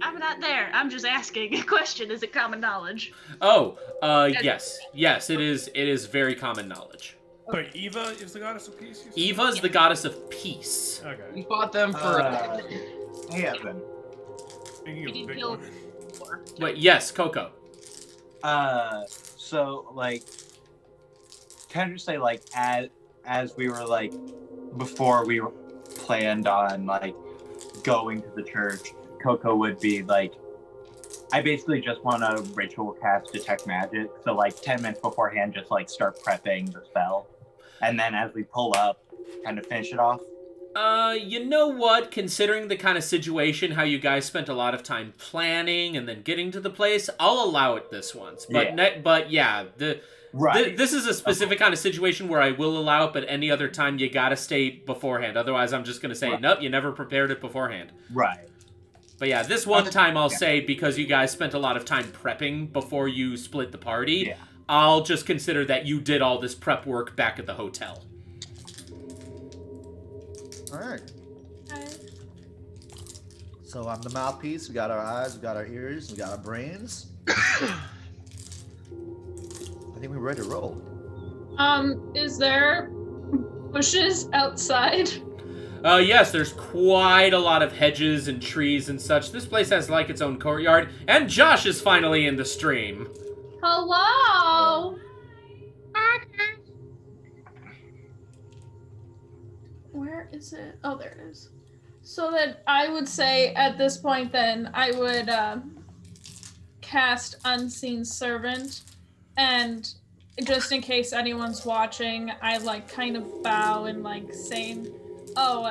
I'm not there. I'm just asking a question. Is it common knowledge? Oh, yes, it is. It is very common knowledge. Wait, Eva is the goddess of peace? Eva is the goddess of peace. Okay. We fought them for. Hey, Evan. Speaking We of did big kill women. before. Wait, yes, Coco. So like, can I just say like, as we were like, before we were planned on like going to the church, Coco would be like, I basically just want to ritual cast detect magic. So like 10 minutes beforehand, just like start prepping the spell, and then as we pull up, kind of finish it off. You know what? Considering the kind of situation, how you guys spent a lot of time planning and then getting to the place, I'll allow it this once. But Right. This is a specific kind of situation where I will allow it, but any other time you gotta stay beforehand. Otherwise, I'm just gonna say, nope, you never prepared it beforehand. Right. But yeah, this one time I'll say, because you guys spent a lot of time prepping before you split the party, I'll just consider that you did all this prep work back at the hotel. All right. So I'm the mouthpiece. We got our eyes, we got our ears, we got our brains. I think we're ready to roll. Is there bushes outside? Yes, there's quite a lot of hedges and trees and such. This place has like its own courtyard, and Josh is finally in the stream. Hello. Where is it? Oh, there it is. So then I would say at this point then I would cast Unseen Servant, and just in case anyone's watching, I like kind of bow and like saying, oh,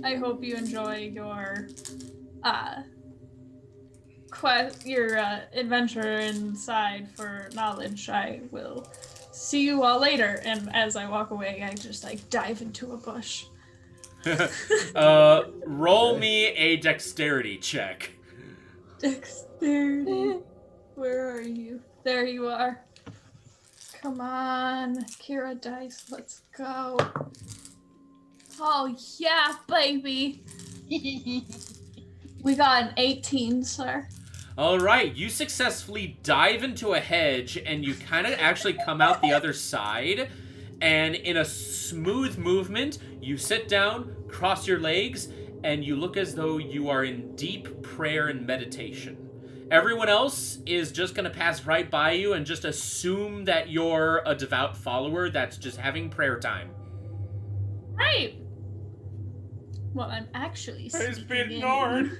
I hope you enjoy your adventure inside for knowledge. I will see you all later. And as I walk away, I just like dive into a bush. Roll me a dexterity check. Dexterity. Where are you? There you are. Come on, Kira dice, let's go. Oh yeah, baby. We got an 18, sir. All right, you successfully dive into a hedge, and you kind of actually come out the other side, and in a smooth movement, you sit down, cross your legs, and you look as though you are in deep prayer and meditation. Everyone else is just going to pass right by you and just assume that you're a devout follower that's just having prayer time. Right. Well, I'm actually Praise be sneaking the Lord.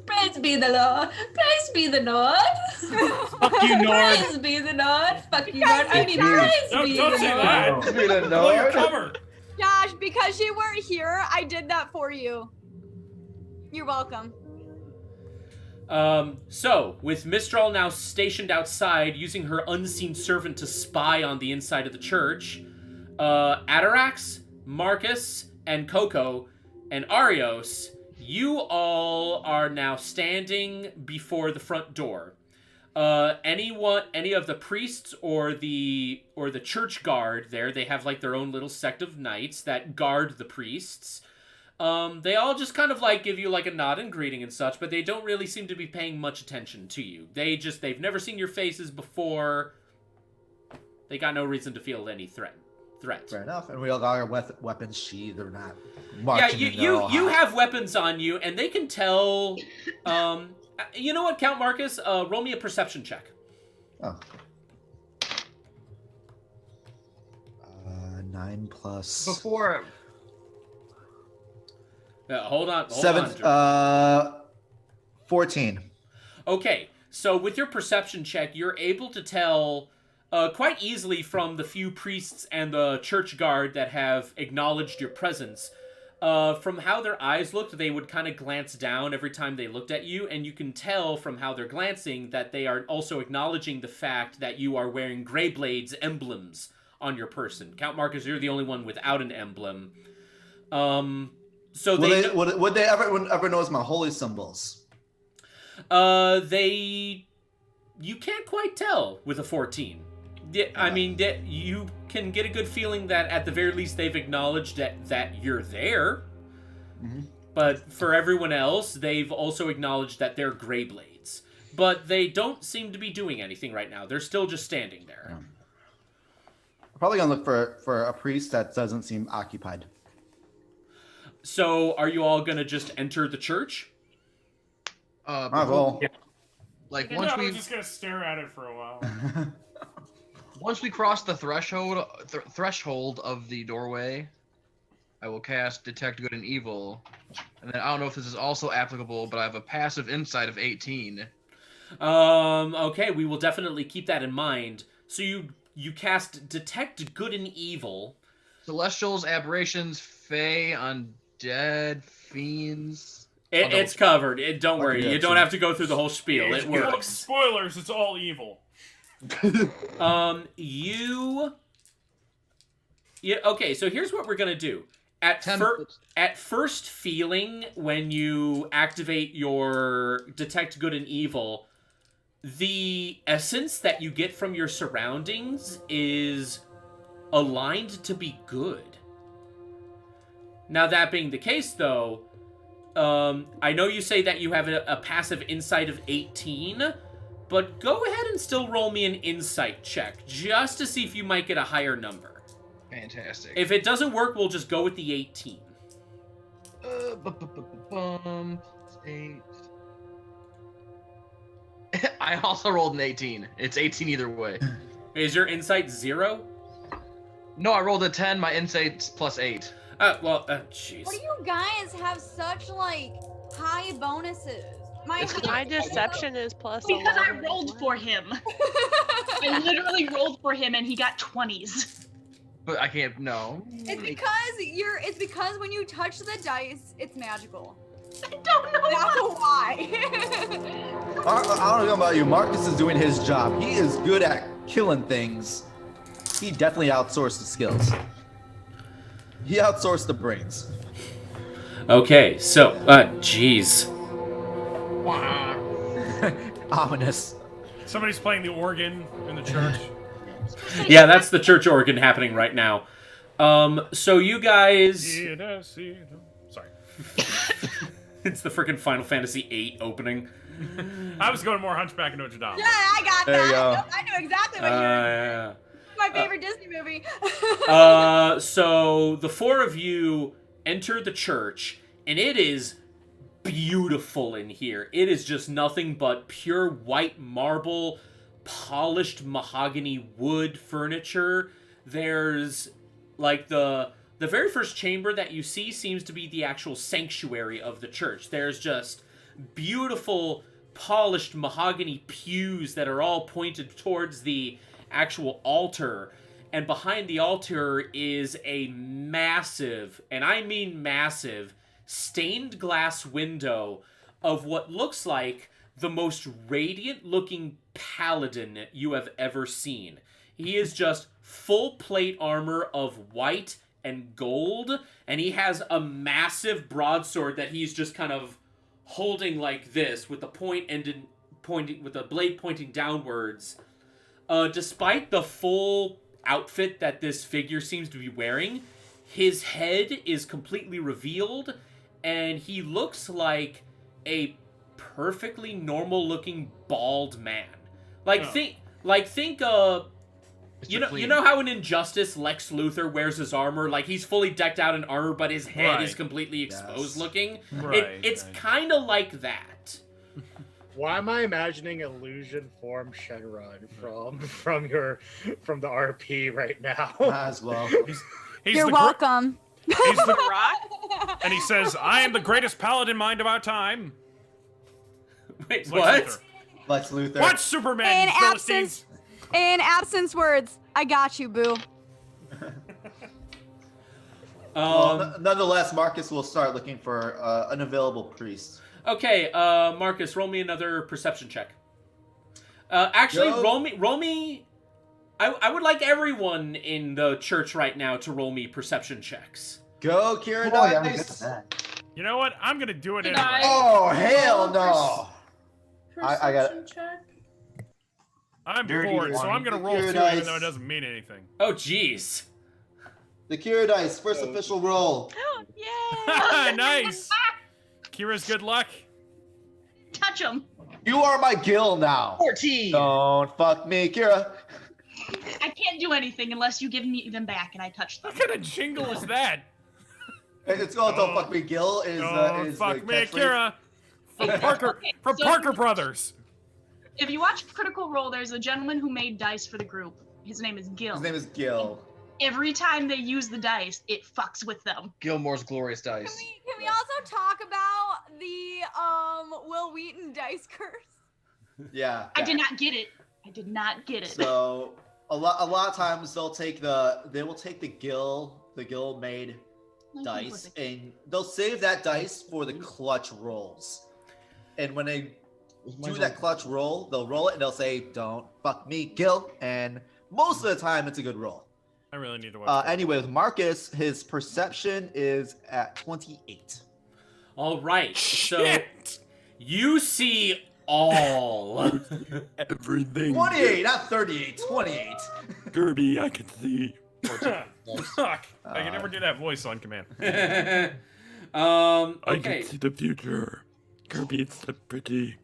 Praise be the Lord. Praise be the Lord. Fuck you, Nord. Praise be the Lord. Fuck you, Lord. I mean, praise Don't be say the that. Lord. Be the Pull your Lord. cover. Josh, because you weren't here, I did that for you. You're welcome. So, with Mistral now stationed outside, using her unseen servant to spy on the inside of the church, Atarax, Marcus, and Coco, and Arios, you all are now standing before the front door. Any of the priests or the church guard there, they have like their own little sect of knights that guard the priests. They all just kind of like give you like a nod and greeting and such, but they don't really seem to be paying much attention to you. They've never seen your faces before. They got no reason to feel any threat. Fair enough. And we all got our weapons sheathed or not. Yeah, Marching in there all you hot. have weapons on you, and they can tell. You know what, Count Marcus? Roll me a perception check. Oh. 9 plus Before. Hold on. 14. Okay, so with your perception check, you're able to tell quite easily from the few priests and the church guard that have acknowledged your presence. From how their eyes looked, they would kind of glance down every time they looked at you, and you can tell from how they're glancing that they are also acknowledging the fact that you are wearing Greyblade's emblems on your person. Count Marcus, you're the only one without an emblem. So would they ever notice my holy symbols? You can't quite tell with a 14. I mean, you can get a good feeling that at the very least they've acknowledged that you're there. Mm-hmm. But for everyone else, they've also acknowledged that they're Greyblades. But they don't seem to be doing anything right now. They're still just standing there. Yeah. I'm probably gonna look for a priest that doesn't seem occupied. So, are you all gonna just enter the church? Well. Like We're just gonna stare at it for a while. Once we cross the threshold of the doorway, I will cast Detect Good and Evil. And then I don't know if this is also applicable, but I have a passive insight of 18. Okay, we will definitely keep that in mind. So you cast Detect Good and Evil. Celestials, aberrations, fae, undead, fiends. It's covered. Don't worry. You don't have to go through the whole spiel. It's It works. Spoilers, it's all evil. Okay, so here's what we're gonna do. At first feeling, when you activate your Detect Good and Evil, the essence that you get from your surroundings is aligned to be good. Now, that being the case, though, I know you say that you have a passive insight of 18, but go ahead and still roll me an insight check, just to see if you might get a higher number. Fantastic. If it doesn't work, we'll just go with the 18. +8. I also rolled an 18. It's 18 either way. Is your insight 0? No, I rolled a 10. My insight's +8. Jeez. Why do you guys have such, like, high bonuses? My deception is +11. Because I rolled for him. I literally rolled for him and he got 20s. But I can't, no. It's because when you touch the dice, it's magical. I don't know why. I don't know about you. Marcus is doing his job. He is good at killing things. He definitely outsourced the skills. He outsourced the brains. Okay, so, jeez. Ominous. Somebody's playing the organ in the church. Yeah, that's the church organ happening right now. So you guys... Sorry. It's the freaking Final Fantasy VIII opening. I was going more Hunchback of Notre Dame. Yeah, I got There you that. go. I know exactly what you're Yeah. my favorite Disney movie. So the four of you enter the church, and it is beautiful in here. It is just nothing but pure white marble, polished mahogany wood furniture. There's like the very first chamber that you see seems to be the actual sanctuary of the church. There's just beautiful polished mahogany pews that are all pointed towards the actual altar, and behind the altar is a massive, and I mean massive, stained glass window of what looks like the most radiant looking paladin you have ever seen. He is just full plate armor of white and gold, and he has a massive broadsword that he's just kind of holding like this, with the with the blade pointing downwards. Despite the full outfit that this figure seems to be wearing, his head is completely revealed, and he looks like a perfectly normal-looking bald man. Think you know how in Injustice Lex Luthor wears his armor, like he's fully decked out in armor, but his head is completely exposed looking. Right, It's kind of like that. Why am I imagining illusion form Shenron from the RP right now? Might as well. He's You're the welcome. He's the Rock? and he says, "I am the greatest paladin mind of our time." Wait, Lex what? Luthor. Lex Luthor. Watch Superman, In you Philistines. absence words, I got you, boo. Well, nonetheless, Marcus will start looking for an available priest. Okay, Marcus, roll me another perception check. Actually, Yo. roll me. I would like everyone in the church right now to roll me perception checks. Go, Kira Boy, I'm good Dice. at that. You know what? I'm gonna do it Can anyway. I- Oh, hell no. I got Perception check. I'm Dirty bored, so one. I'm gonna roll 2 Your even dice. though it doesn't mean anything. Oh, jeez. The Kira Dice, first official roll. Yay! Nice. Kira's good luck. Touch him. You are my Gil now. 14. Don't fuck me, Kira. I can't do anything unless you give me them back and I touch them. What kind of jingle is that? It's called Don't Fuck Me, Gil. Don't Is fuck the me, catchphrase. Kira. From Parker, Okay, from so- Parker Brothers. If you watch Critical Role, there's a gentleman who made dice for the group. His name is Gil. His name is Gil. Every time they use the dice, it fucks with them. Gilmore's glorious dice. Can we also talk about the Will Wheaton dice curse? Yeah. I did not get it. I did not get it. So a lot of times they will take the Gil made dice and they'll save that dice for the clutch rolls. And when they do that clutch roll, they'll roll it and they'll say, "Don't fuck me, Gil." And most of the time, it's a good roll. I really need to watch. Anyway, with Marcus, his perception is at 28. All right. So you see all. Everything. 28, not 38. 28. Kirby, I can see. Fuck. I can never do that voice on command. Okay. I can see the future. Kirby, it's so pretty.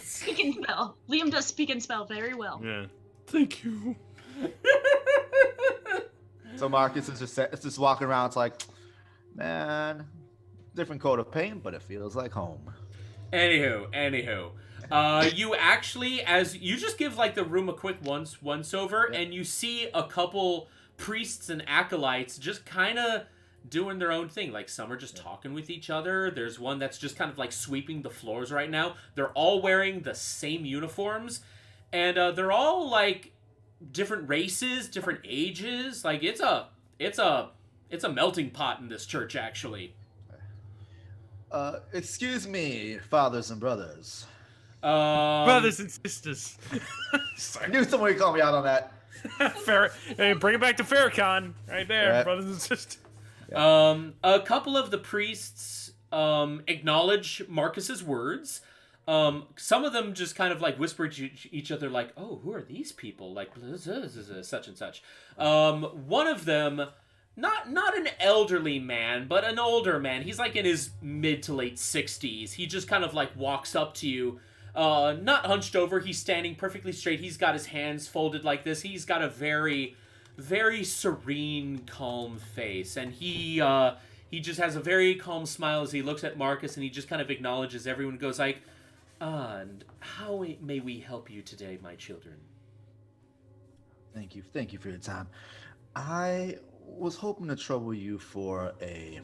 Speak and spell. Liam does speak and spell very well. Yeah. Thank you. So Marcus is just walking around. It's like, man, different coat of paint, but it feels like home. Anywho, you actually, as you just give like the room a quick once over, and you see a couple priests and acolytes just kind of doing their own thing. Like some are just talking with each other. There's one that's just kind of like sweeping the floors right now. They're all wearing the same uniforms, and they're all like different races, different ages. Like it's a melting pot in this church, actually. Excuse me, fathers and brothers. Brothers and sisters. I knew someone would call me out on that. Hey, bring it back to Farrakhan. Right there, Right. brothers and sisters. A couple of the priests acknowledge Marcus's words. Some of them just kind of like whisper to each other like, "Oh, who are these people?" Like such and such. One of them, not an elderly man, but an older man. He's like in his mid to late 60s. He just kind of like walks up to you, not hunched over. He's standing perfectly straight. He's got his hands folded like this. He's got a very, very serene, calm face, and he just has a very calm smile as he looks at Marcus, and he just kind of acknowledges everyone. Goes like, "And how may we help you today, my children?" Thank you for your time. I was hoping to trouble you for a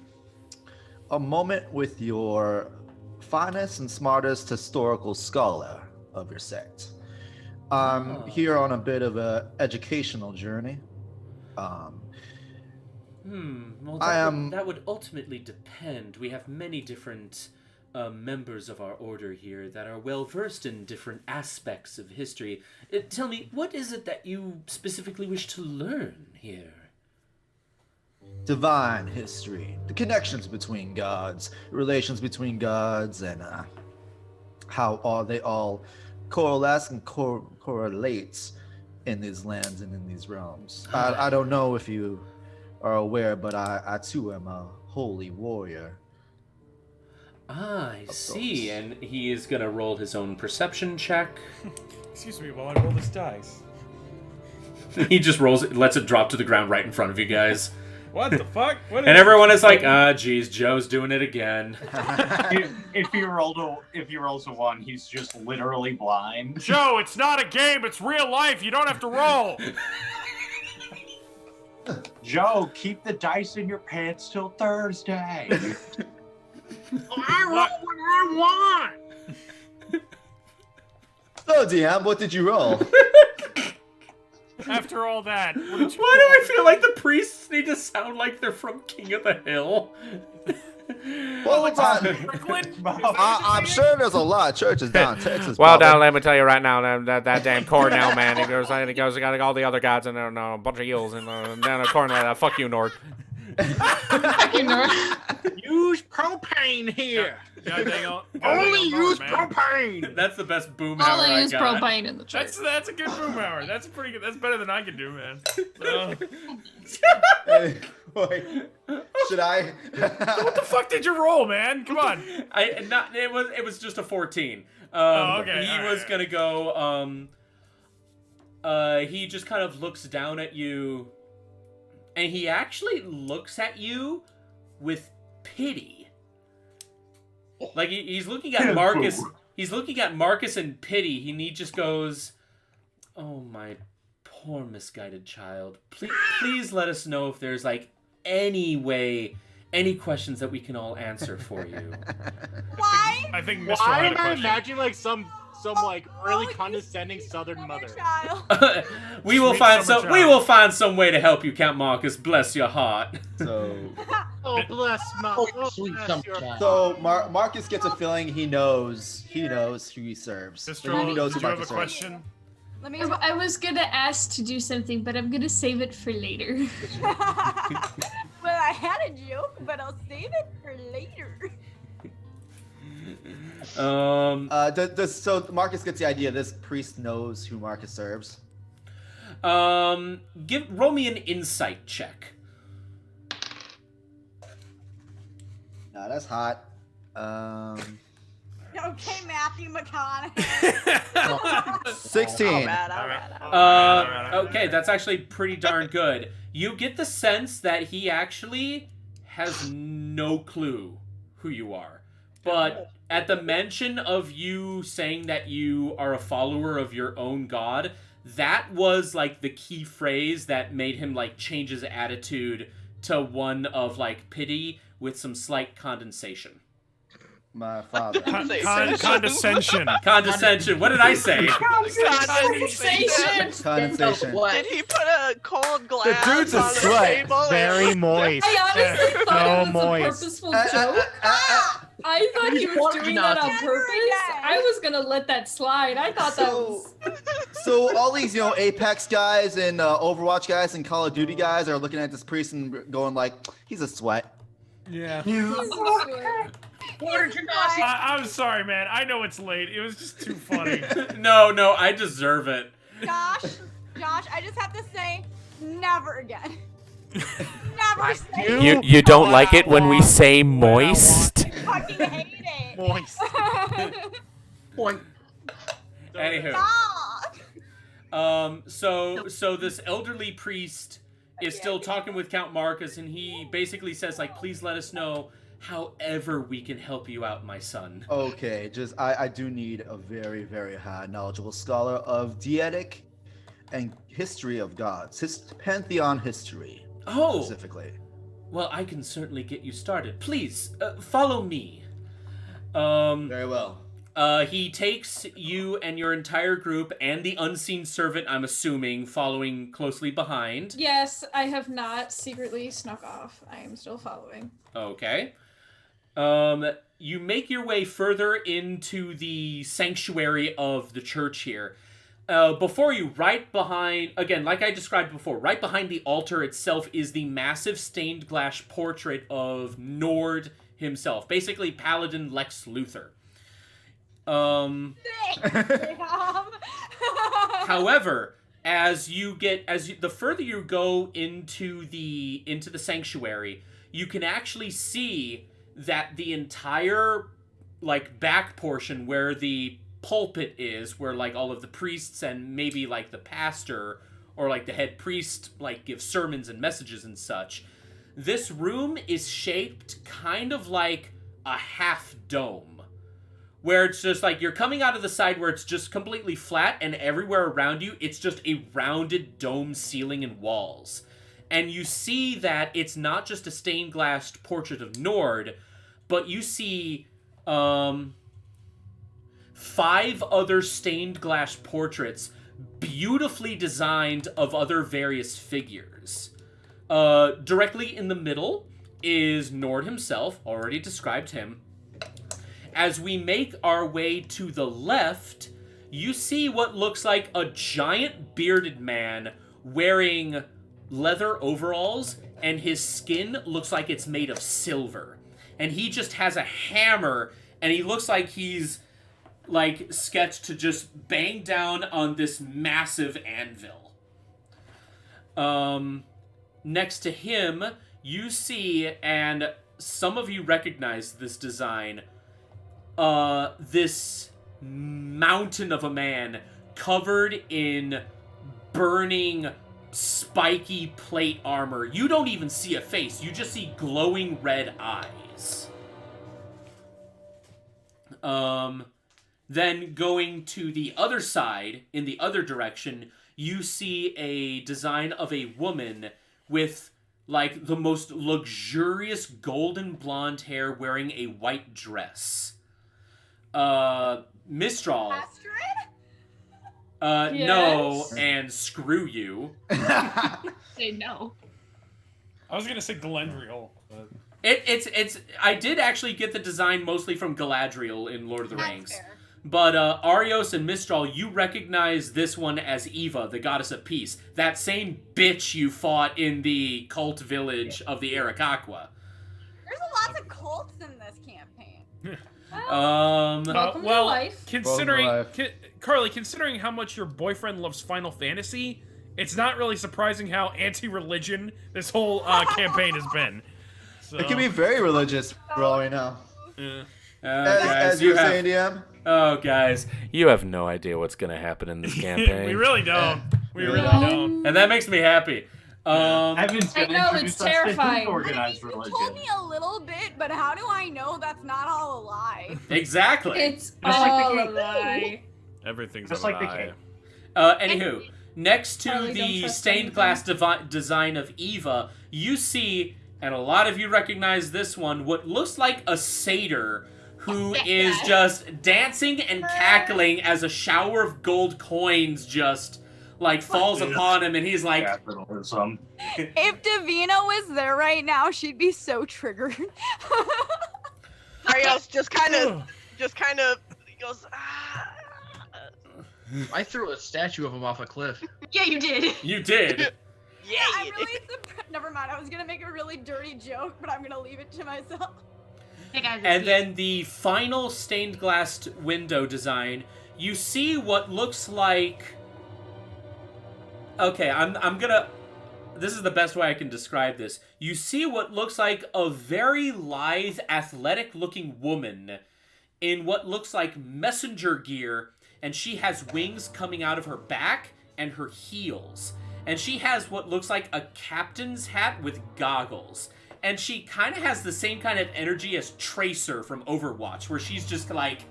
moment with your finest and smartest historical scholar of your sect. I'm here on a bit of a educational journey. Well, I that would ultimately depend. We have many different members of our order here that are well versed in different aspects of history. Tell me, what is it that you specifically wish to learn here? divine history, the connections between gods, relations between gods, and how all they all coalesce and correlates in these lands and in these realms. I don't know if you are aware, but I too am a holy warrior. I see, and he is gonna roll his own perception check. Excuse me while I roll this dice. He just rolls it, lets it drop to the ground right in front of you guys. What the fuck? What And everyone is like, geez, Joe's doing it again. if he rolls a 1, he's just literally blind. Joe, it's not a game. It's real life. You don't have to roll. Joe, keep the dice in your pants till Thursday. I roll what I want. So, DM, what did you roll? After all that, Why do I feel like the priests need to sound like they're from King of the Hill? Well, it's on. I'm sure there's a lot of churches down in Texas. Well, Bubba. down, let me tell you right now, that damn Cornell man, he goes, got all the other gods and a bunch of eels and down at Cornell. Fuck you, Nord. Use propane here. Only use propane. That's the best boom hour Only I use got. propane in the church. That's a good boom hour. That's pretty good. That's better than I can do, man. Hey, wait, should I? What the fuck did you roll, man? Come on. It was just a 14. Okay. He was gonna go. He just kind of looks down at you, and he actually looks at you with pity. Like he's looking at Marcus. He's looking at Marcus in pity. And he just goes, "Oh, my poor misguided child. Please let us know if there's like any questions that we can all answer for you." Why? I think Mr. Why had a am I question. imagining like some like really condescending Southern mother? We will find some way to help you, Count Marcus. Bless your heart. So, Oh bless my sweet bless summer your- child. so Marcus gets a feeling he knows who he serves. Mr. He Did knows who you have a Marcus serves. question? Let me. I was gonna ask to do something, but I'm gonna save it for later. Well, I had a joke, but I'll save it for later. So Marcus gets the idea. This priest knows who Marcus serves. Roll me an insight check. Nah, that's hot. Okay, Matthew McConaughey. 16. Okay, that's actually pretty darn good. You get the sense that he actually has no clue who you are. But at the mention of you saying that you are a follower of your own god, that was like the key phrase that made him like change his attitude to one of like pity with some slight condensation. My father. Condescension. Condescension. What did I say? Condensation. Did he put a cold glass dude's a on the sweat. table? Very moist. I honestly thought it was So a moist. purposeful joke. I thought he was doing that on purpose. I was gonna let that slide. I thought that was. So all these, Apex guys and Overwatch guys and Call of Duty guys are looking at this priest and going like, he's a sweat. Yeah. What did you not see? I'm sorry, man. I know it's late. It was just too funny. No, I deserve it. Josh, I just have to say, never again. Never say You don't like it when we say moist? I fucking hate it. Moist. Point. Anywho. Stop. So this elderly priest is still talking with Count Marcus, and he basically says, like, please let us know however we can help you out, my son. Okay, I do need a very, very high knowledgeable scholar of Deetic and history of gods. Pantheon history. Oh! Specifically. Well, I can certainly get you started. Please, follow me. Very well. He takes you and your entire group and the unseen servant, I'm assuming, following closely behind. Yes, I have not secretly snuck off. I am still following. Okay. You make your way further into the sanctuary of the church here. Before you, right behind, again, like I described before, right behind the altar itself is the massive stained glass portrait of Nord himself. Basically, Paladin Lex Luthor. However, the further you go into the sanctuary, you can actually see that the entire like back portion where the pulpit is, where like all of the priests and maybe like the pastor or like the head priest like give sermons and messages and such, This room is shaped kind of like a half dome, where it's just like you're coming out of the side where it's just completely flat, and everywhere around you it's just a rounded dome ceiling and walls. And you see that it's not just a stained glass portrait of Nord, but you see 5 other stained glass portraits beautifully designed of other various figures. Directly in the middle is Nord himself, already described him. As we make our way to the left, you see what looks like a giant bearded man wearing leather overalls, and his skin looks like it's made of silver. And he just has a hammer, and he looks like he's like sketched to just bang down on this massive anvil. Next to him, you see, and some of you recognize this design, this mountain of a man covered in burning, spiky plate armor. You don't even see a face. You just see glowing red eyes. Then going to the other side, in the other direction, you see a design of a woman with like the most luxurious golden blonde hair wearing a white dress. Mistral. Yes. No, and screw you. Say no. I was gonna say Galadriel, but It's I did actually get the design mostly from Galadriel in Lord of the Rings. Fair. But Arios and Mistral, you recognize this one as Eva, the goddess of peace. That same bitch you fought in the cult village of the Arakakwa. There's a lot of cults in this campaign. Welcome to well, life. considering Carly, considering how much your boyfriend loves Final Fantasy, it's not really surprising how anti-religion this whole campaign has been. So, It can be very religious for all we know. yeah. As you were saying, DM. Oh, guys. You have no idea what's going to happen in this campaign. We really don't. We really don't. And that makes me happy. Evan's I gonna know, introduce it's us to terrifying. organized You religion. told me a little bit, but how do I know that's not all a lie? Exactly. It's Just like the all a cake. lie. Everything's Just a like the lie. cake. Anywho, next to Charlie, don't the trust stained anything. glass design of Eva, you see, and a lot of you recognize this one, what looks like a satyr who is just dancing and cackling as a shower of gold coins just like falls upon him, and he's like, Capitalism. If Davina was there right now, she'd be so triggered. Arios just kind of goes. I threw a statue of him off a cliff. Yeah, you did. You did. Yeah, I'm really surprised. Never mind. I was gonna make a really dirty joke, but I'm gonna leave it to myself. Hey guys, it's And me. then the final stained glass window design, you see what looks like. Okay, I'm gonna. This is the best way I can describe this. You see what looks like a very lithe, athletic-looking woman in what looks like messenger gear, and she has wings coming out of her back and her heels. And she has what looks like a captain's hat with goggles. And she kind of has the same kind of energy as Tracer from Overwatch, where she's just like...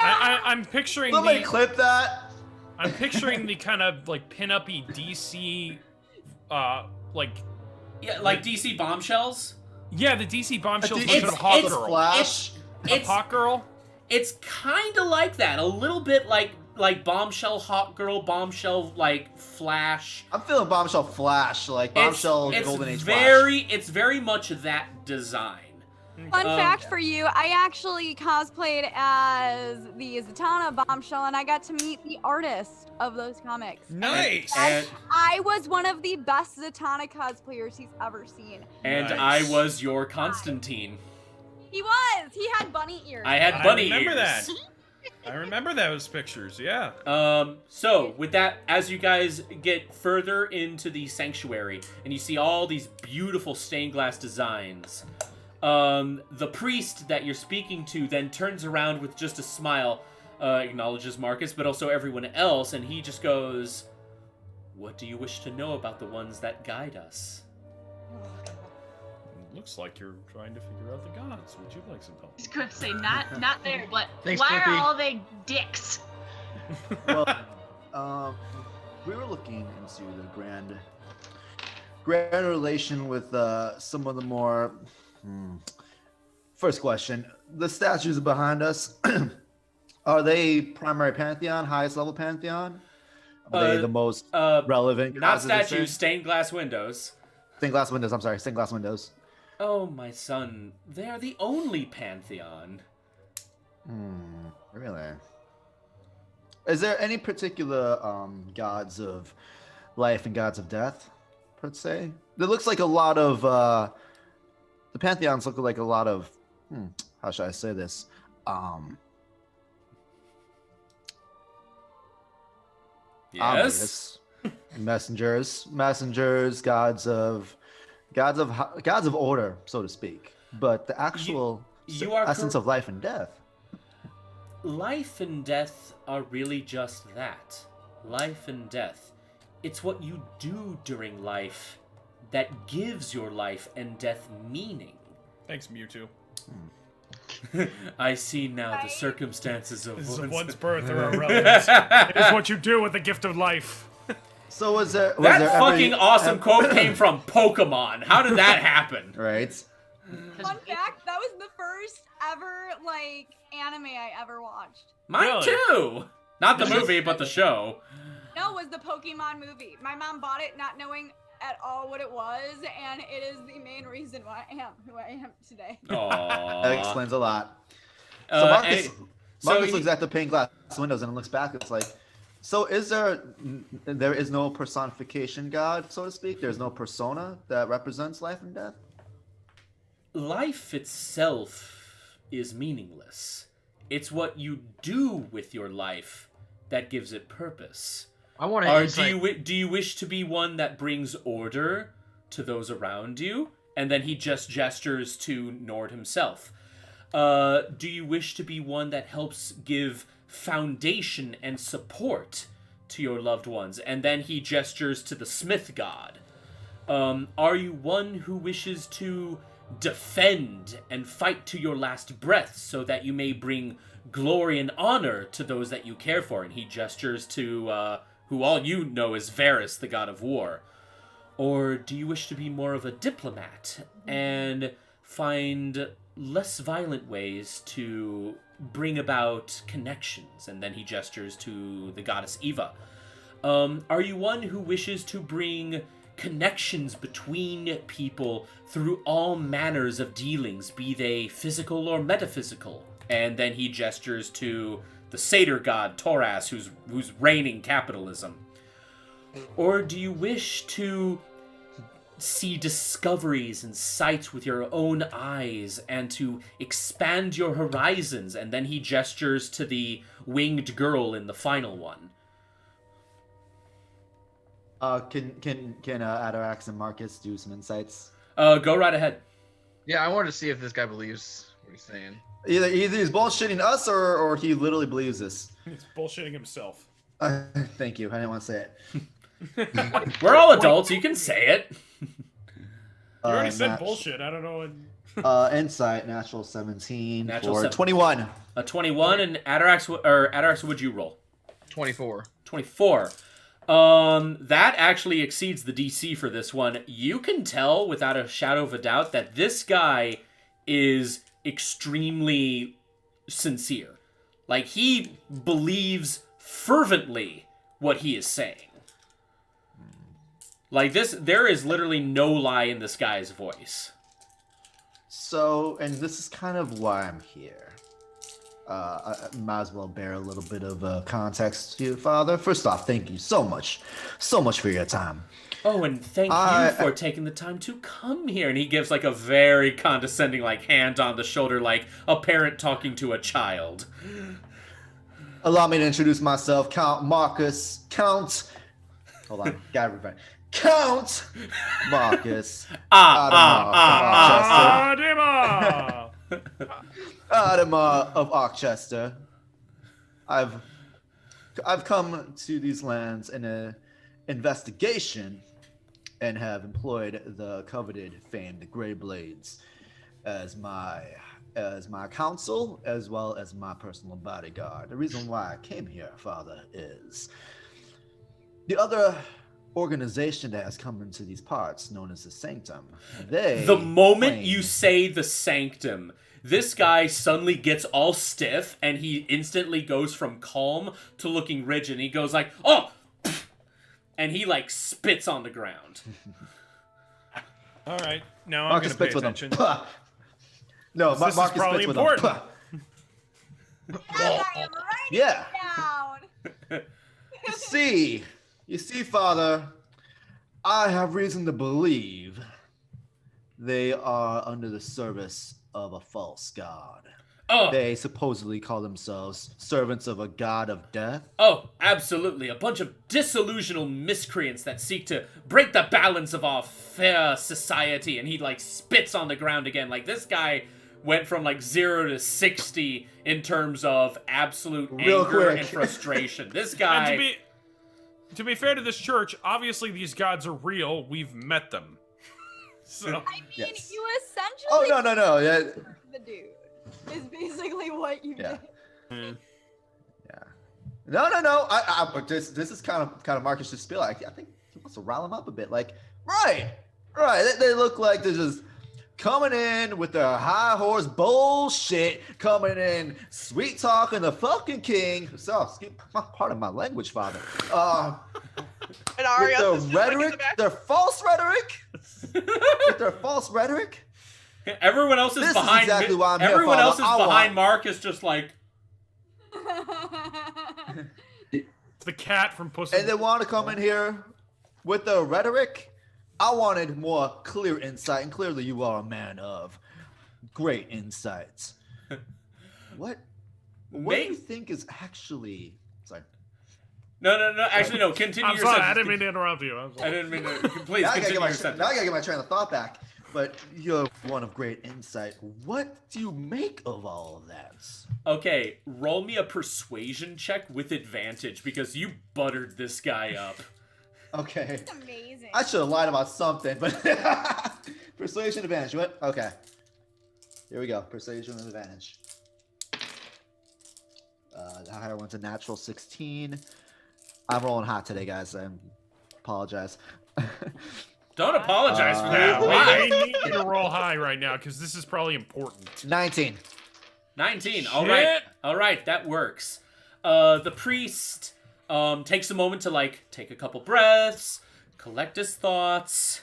I'm picturing Somebody the, clip that. I'm picturing the kind of like pin-up-y DC, like Yeah, like DC Bombshells? yeah, the DC Bombshells DC version of Hawk it's Girl. Flash. It's Hawk Girl. It's kind of like that, a little bit like Bombshell Hawk Girl, Bombshell like Flash. I'm feeling Bombshell Flash, like Bombshell Golden Age very, It's very much that design. Fun fact for you, I actually cosplayed as the Zatanna Bombshell, and I got to meet the artist of those comics. Nice. I was one of the best Zatanna cosplayers he's ever seen. And Nice. I was your Constantine. He was! He had bunny ears. I had bunny I remember ears. that. I remember those pictures. Yeah. So with that, as you guys get further into the sanctuary and you see all these beautiful stained glass designs, the priest that you're speaking to then turns around with just a smile, acknowledges Marcus, but also everyone else, and he just goes, what do you wish to know about the ones that guide us? It looks like you're trying to figure out the gods. Would you like some help? I was gonna say not there, but Thanks, why are Blippi. all they dicks? Well, we were looking into the grand relation with some of the more. First question: the statues behind us, are they primary pantheon, highest level pantheon? Are they the most relevant? Not gods, as they say? statues, stained glass windows. Stained glass windows. I'm sorry, stained glass windows. Oh, my son, they are the only pantheon. Really? Is there any particular gods of life and gods of death, per se? It looks like a lot of the pantheons look like a lot of how should I say this? Yes. Messengers, gods of order, so to speak. But the actual essence of life and death. Life and death are really just that. Life and death. It's what you do during life that gives your life and death meaning. Thanks, Mewtwo. I see now the circumstances of one's birth are irrelevant. It is what you do with the gift of life. So was there fucking awesome quote came from Pokemon. How did that happen? Right. Fun fact, that was the first ever anime I ever watched. Mine too. Not the movie, but the show. No, it was the Pokemon movie. My mom bought it not knowing at all what it was, and it is the main reason why I am who I am today. That explains a lot. So Marcus looks at the pane glass windows and looks back. It's like, so there is no personification god, so to speak? There's no persona that represents life and death? Life itself is meaningless. It's what you do with your life that gives it purpose. I want to. Do you wish to be one that brings order to those around you? And then he just gestures to Nord himself. Do you wish to be one that helps give foundation and support to your loved ones? And then he gestures to the Smith god. Are you one who wishes to defend and fight to your last breath so that you may bring glory and honor to those that you care for? And he gestures to who all you know is Varus, the god of war. Or do you wish to be more of a diplomat and find less violent ways to bring about connections? And then he gestures to the goddess Eva. Are you one who wishes to bring connections between people through all manners of dealings, be they physical or metaphysical? And then he gestures to the satyr god Toras, who's reigning capitalism. Or do you wish to see discoveries and sights with your own eyes and to expand your horizons? And then he gestures to the winged girl in the final one. Can Atarax and Marcus do some insights? Go right ahead. Yeah, I wanted to see if this guy believes what he's saying. Either he's bullshitting us or he literally believes this. He's bullshitting himself. Thank you. I didn't want to say it. We're all adults. You can say it. You already said bullshit. I don't know. Insight, natural 17 Natural for 7. 21. A 21, and Atarax, would you roll? 24. 24. That actually exceeds the DC for this one. You can tell without a shadow of a doubt that this guy is extremely sincere. Like, he believes fervently what he is saying. Like, there is literally no lie in this guy's voice. So, and this is kind of why I'm here. I might as well bear a little bit of context to you, Father. First off, thank you so much for your time. Oh, and thank you for taking the time to come here. And he gives like a very condescending hand on the shoulder, like a parent talking to a child. Allow me to introduce myself, Count Marcus. Hold on, got everybody. Count Marcus. Adema of Archester. I've come to these lands in investigation and have employed the coveted, famed Grey Blades as my counsel, as well as my personal bodyguard. The reason why I came here, Father, is the other organization that has come into these parts, known as the Sanctum. The moment you say the Sanctum, this guy suddenly gets all stiff, and he instantly goes from calm to looking rigid. He goes like, "Oh!" and he like spits on the ground. All right, now I'm going to pay attention. No, this Marcus is probably spits important. Yeah. You see, Father, I have reason to believe they are under the service of a false god. Oh. They supposedly call themselves servants of a god of death. Oh, absolutely. A bunch of disillusional miscreants that seek to break the balance of our fair society. And he, like, spits on the ground again. Like, this guy went from, like, 0 to 60 in terms of absolute anger and frustration. This guy... And to be fair to this church, obviously these gods are real. We've met them. So... I mean, you essentially... Oh, no. Yeah. The dude is basically what you did. No. But this is kind of Marcus's spiel. I think he wants to rile him up a bit. Like, right. They look like they're just coming in with their high horse bullshit, coming in sweet talking the fucking king. So, part of my language, Father. And Ariel with their rhetoric, their false rhetoric. With their false rhetoric. Everyone else is behind. Exactly why I'm everyone here, else is Father. behind Marcus, just like. It's the cat from Puss. And they want to come in here with their rhetoric. I wanted more clear insight, and clearly you are a man of great insights. What do you think is actually? Sorry. No. Actually, no. Continue. I'm your sorry. sentence. I didn't mean to interrupt you. I didn't mean to. Please Now I continue your gotta sentence. get my train of thought back. But you're one of great insight. What do you make of all of that? Okay, roll me a persuasion check with advantage because you buttered this guy up. Okay. That's amazing. I should have lied about something, but persuasion advantage. What? Okay. Here we go. Persuasion advantage. The higher one's a natural 16. I'm rolling hot today, guys. I apologize. Don't apologize for that. We Why? need you to roll high right now because this is probably important. 19. 19. Shit. All right, that works. The priest takes a moment to like take a couple breaths, collect his thoughts,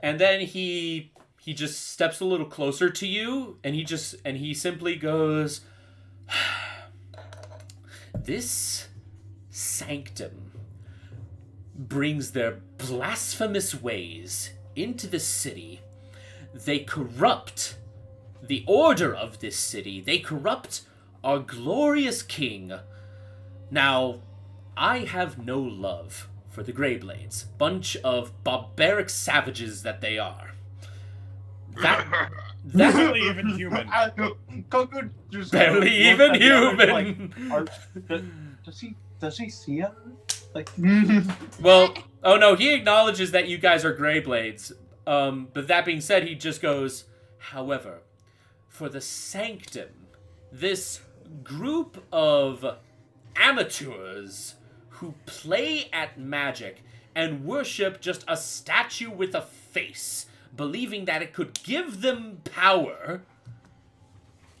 and then he just steps a little closer to you, and he simply goes, "This sanctum brings their blasphemous ways into the city. They corrupt the order of this city. They corrupt our glorious king. Now, I have no love for the Greyblades. Bunch of barbaric savages that they are. That's barely even human. Barely even human. Does he see us? Like, well, oh no, he acknowledges that you guys are Greyblades. But that being said, he just goes, however, for the Sanctum, this group of amateurs who play at magic and worship just a statue with a face, believing that it could give them power,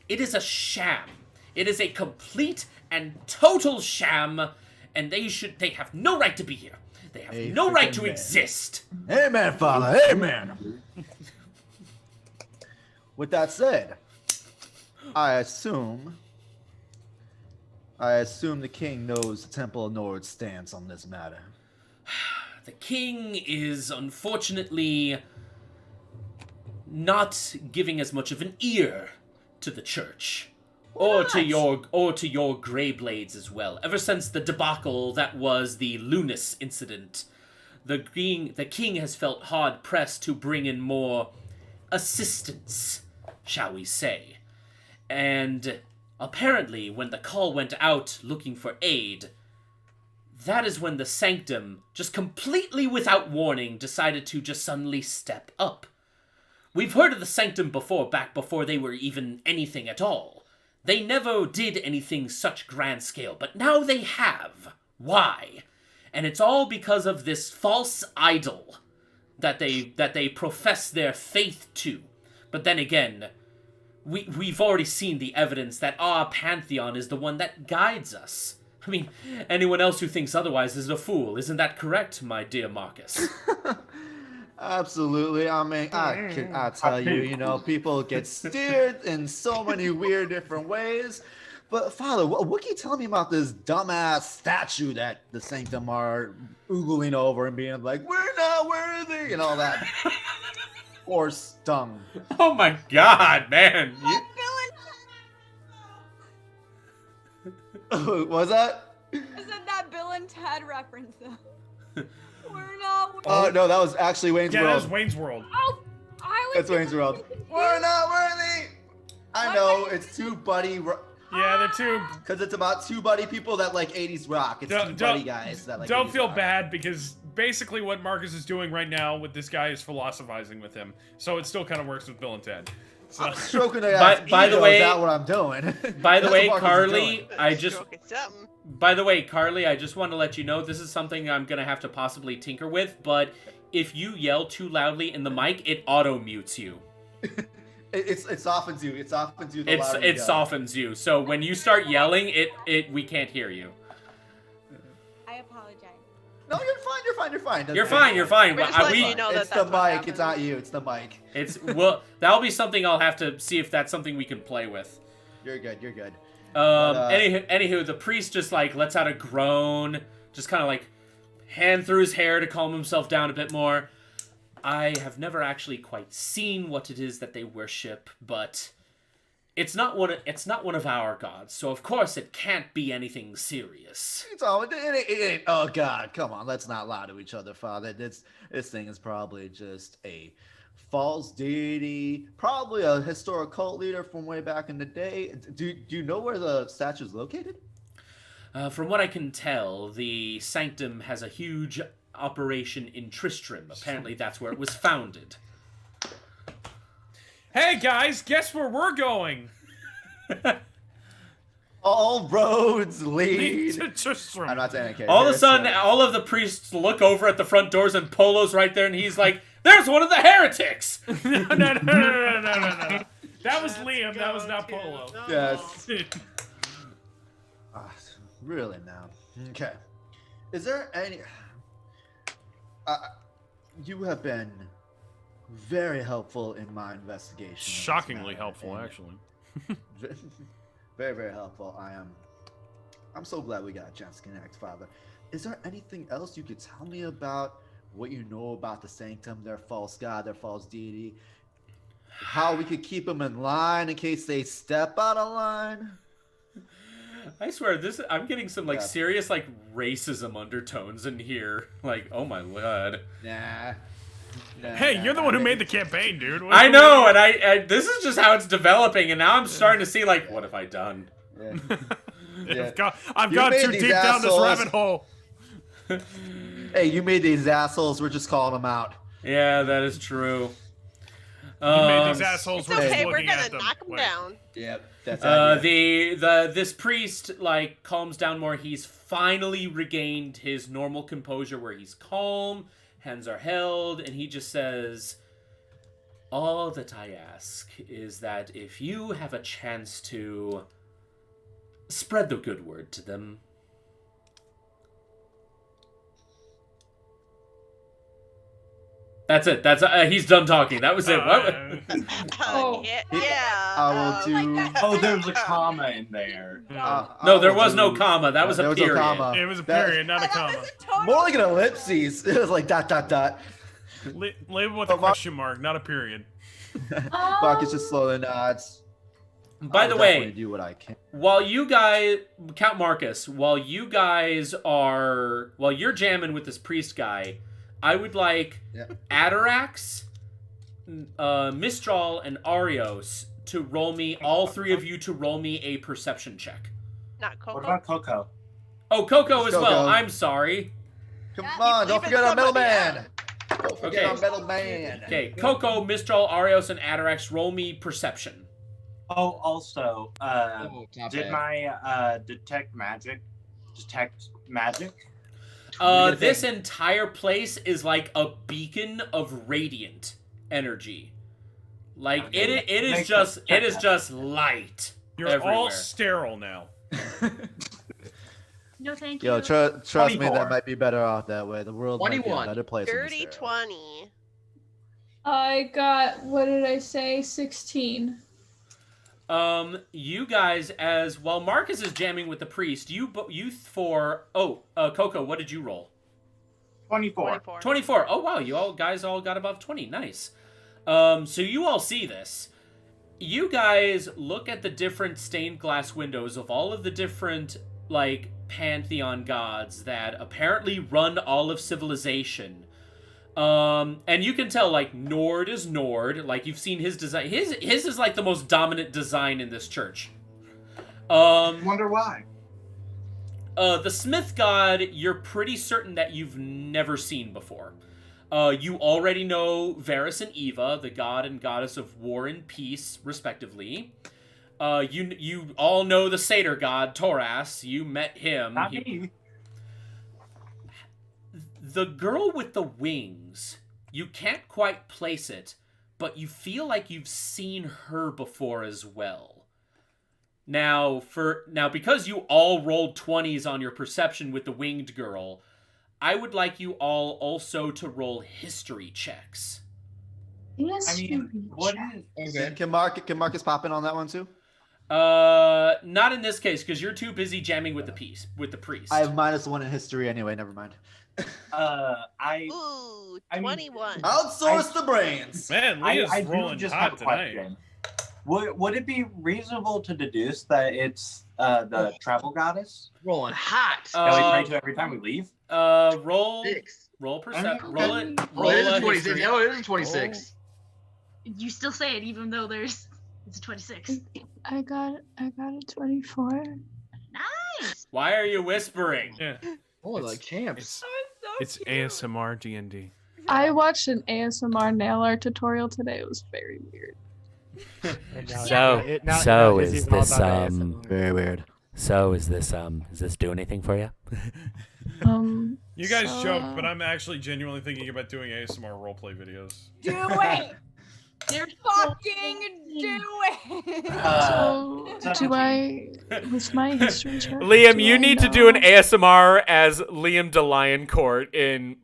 it is a sham. It is a complete and total sham. And they have no right to be here. They have no right to exist. Amen, Father. Amen. With that said, I assume the king knows the Temple of Nord's stance on this matter. The king is unfortunately not giving as much of an ear to the church. Or to your Greyblades as well. Ever since the debacle that was the Lunas incident, the king has felt hard pressed to bring in more assistance, shall we say. And apparently, when the call went out looking for aid, that is when the Sanctum, just completely without warning, decided to just suddenly step up. We've heard of the Sanctum before, back before they were even anything at all. They never did anything such grand scale, but now they have. Why? And it's all because of this false idol that they profess their faith to. But then again, we've already seen the evidence that our pantheon is the one that guides us. I mean, anyone else who thinks otherwise is a fool. Isn't that correct, my dear Marcus? Absolutely. I mean, I tell you, people get steered in so many weird different ways. But Father, what can you tell me about this dumbass statue that the Sanctum are oogling over and being like, we're not worthy, and all that? Force tongue. Oh my God, man! What was that? Isn't that Bill and Ted reference though? We're not. Oh no, that was actually Wayne's World. Yeah, that was Wayne's World. Oh, I was. That's Wayne's World. We're not worthy. I know it's two buddy. Yeah, they're two. Because it's about two buddy people that like 80s rock. It's two buddy guys that like. Don't 80s feel rock. bad because basically what Marcus is doing right now with this guy is philosophizing with him. So it still kind of works with Bill and Ted. So. I'm stroking the ass. By the way, is that what I'm doing? By the That's way, what Marcus is Carly, doing. I just. By the way, Carly, I just want to let you know this is something I'm gonna have to possibly tinker with. But if you yell too loudly in the mic, it auto mutes you. It softens you. It softens you. The louder you It go. softens you. So when you start yelling, we can't hear you. I apologize. No, you're fine. You're fine. You're fine. You're fine. You're fine. We're just letting you know it's that the that's what mic. It's not you. It's the mic. Well, that'll be something I'll have to see if that's something we can play with. You're good. You're good. Anywho, the priest just like lets out a groan, just kind of like hand through his hair to calm himself down a bit more. I have never actually quite seen what it is that they worship, but it's not one of our gods, so of course it can't be anything serious. Oh God, come on, let's not lie to each other, Father. This thing is probably just a false deity, probably a historic cult leader from way back in the day. Do you know where the statue is located? From what I can tell, the Sanctum has a huge operation in Tristram. Apparently that's where it was founded. Hey guys, guess where we're going? All roads lead to Tristram. I'm not saying okay. All of a sudden, all of the priests look over at the front doors and Polo's right there, and he's like, "There's one of the heretics!" No. That was Liam. That was not Polo. Yes. Really now. Okay. Is there any... you have been very helpful in my investigation. Shockingly helpful, actually. Very, very helpful. I'm so glad we got a chance to connect, Father. Is there anything else you could tell me about what you know about the Sanctum, their false god, their false deity? How we could keep them in line in case they step out of line? I swear, I'm getting some serious racism undertones in here. Like, oh my god. Nah. Hey, you're the one who made the campaign, dude. I know, and I this is just how it's developing, and now I'm starting to see what have I done? Yeah. I've gone too deep down this rabbit hole. Hey, you made these assholes. We're just calling them out. Yeah, that is true. You made these assholes. It's okay, we're gonna knock them down. Yep, that's this priest calms down more. He's finally regained his normal composure, where he's calm, hands are held, and he just says, "All that I ask is that if you have a chance to spread the good word to them." That's it. He's done talking. That was it. I will do. Oh, there was a comma in there. No, there was no comma. That was a period. It was a period, not a comma. More like an ellipses. It was like ... Label with a question mark, not a period. Marcus just slowly nods. By the way, do what I can. While you guys, Count Marcus, while you're jamming with this priest guy, I would like Atarax, Mistral, and Arios to roll me, all three of you to roll me a perception check. Not Coco? What about Coco? Oh, Coco as Coco. well. I'm sorry. Come on, don't forget our middleman. Don't forget Okay. our middleman. Okay, Coco, Mistral, Arios, and Atarax, roll me perception. Oh, also, not did bad. my detect magic? This entire place is like a beacon of radiant energy. Like Okay. it is Makes just sense. it is just light. You're everywhere. all sterile now. No, thank Yo, you. trust me, 24. that might be better off that way. The world might be a 21. better place. when Dirty it's sterile. 20. I got, what did I say? 16. You guys, as while Marcus is jamming with the priest, Coco, what did you roll? 24. 24. Oh wow, you all guys all got above 20. Nice. So you all see this. You guys look at the different stained glass windows of all of the different like pantheon gods that apparently run all of civilization. And you can tell like Nord is Nord, like you've seen his design. His is like the most dominant design in this church. Wonder why. The Smith god, you're pretty certain that you've never seen before. You already know Varus and Eva, the god and goddess of war and peace, respectively. You all know the satyr god, Toras. You met him. Not me. The girl with the wings, you can't quite place it, but you feel like you've seen her before as well. Now, because you all rolled 20s on your perception with the winged girl, I would like you all also to roll history checks. Yes. I mean, what is? Okay. Can Marcus pop in on that one too? Not in this case, because you're too busy jamming with the priest. I have -1 in history anyway. Never mind. Ooh, 21. Outsource the brains. Man, Leah's I do rolling just hot have a tonight. question. Would it be reasonable to deduce that it's the travel goddess Rolling hot. that we pray to every time we leave? Roll Six. perception. Okay. Roll it. Oh, Roll it is a 26. history. Oh, it is 26. You still say it even though it's a 26. I got a 24. Nice. Why are you whispering? Yeah. Oh, like champs. It's ASMR D&D. I watched an ASMR nail art tutorial today. It was very weird. So is this Very weird. So is this do anything for you? You guys joke, but I'm actually genuinely thinking about doing ASMR roleplay videos. Do it! They're Fucking do it! So, do I, with my history check? Liam, do you I need to do an know- ASMR as Liam DeLion Court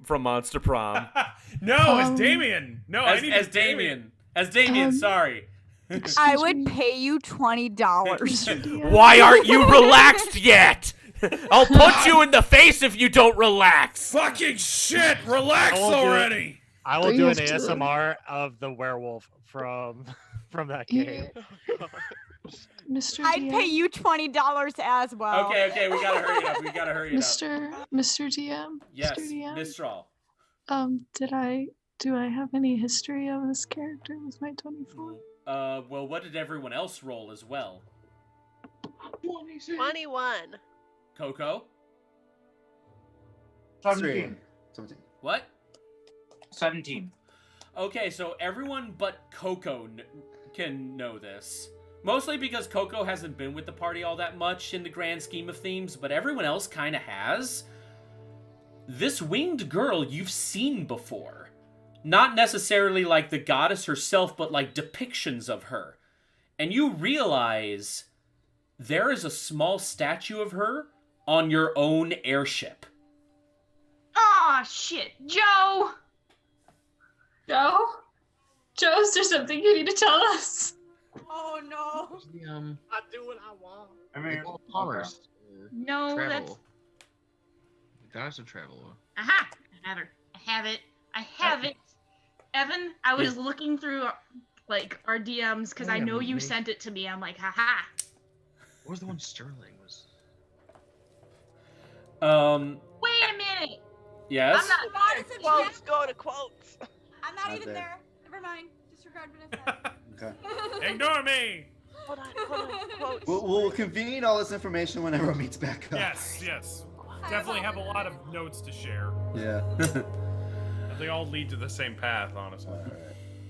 from Monster Prom. No, Um, it's Damien. No, I need As Damien. As Damien, sorry. I would pay you $20. Why aren't you relaxed yet? I'll punch you in the face if you don't relax. Fucking shit! Relax I will do it. already. I will We do an have to- ASMR of the werewolf from that game. Mr. I'd DM, pay you $20 as well. Okay, we gotta hurry up. We gotta hurry it up. Mr. DM. Yes, Mr. DM. Mistral. Do I have any history of this character with my 24? Well, what did everyone else roll as well? 21. Coco? 17. What? 17. Okay, so everyone but Coco can know this. Mostly because Coco hasn't been with the party all that much in the grand scheme of things, but everyone else kind of has. This winged girl you've seen before. Not necessarily like the goddess herself, but like depictions of her. And you realize there is a small statue of her on your own airship. Oh shit, Joe. Joe? Joe, is there something you need to tell us? Oh no. I do what I want. I mean, commerce. No, Travel. that's. Goddess of travel. Aha! I have her. I have it. Evan, I was looking through like our DMs because I know you sent it to me. I'm like, haha. What was the one Sterling was? Wait a minute. Yes? I'm not. Quotes, go to quotes. I'm not Not even there. there. Never mind. Disregard what I said. Okay. Ignore me. Hold on, quotes. We'll convene all this information whenever it meets back up. Yes, yes. definitely have a lot of notes to share. Yeah. They all lead to the same path, honestly.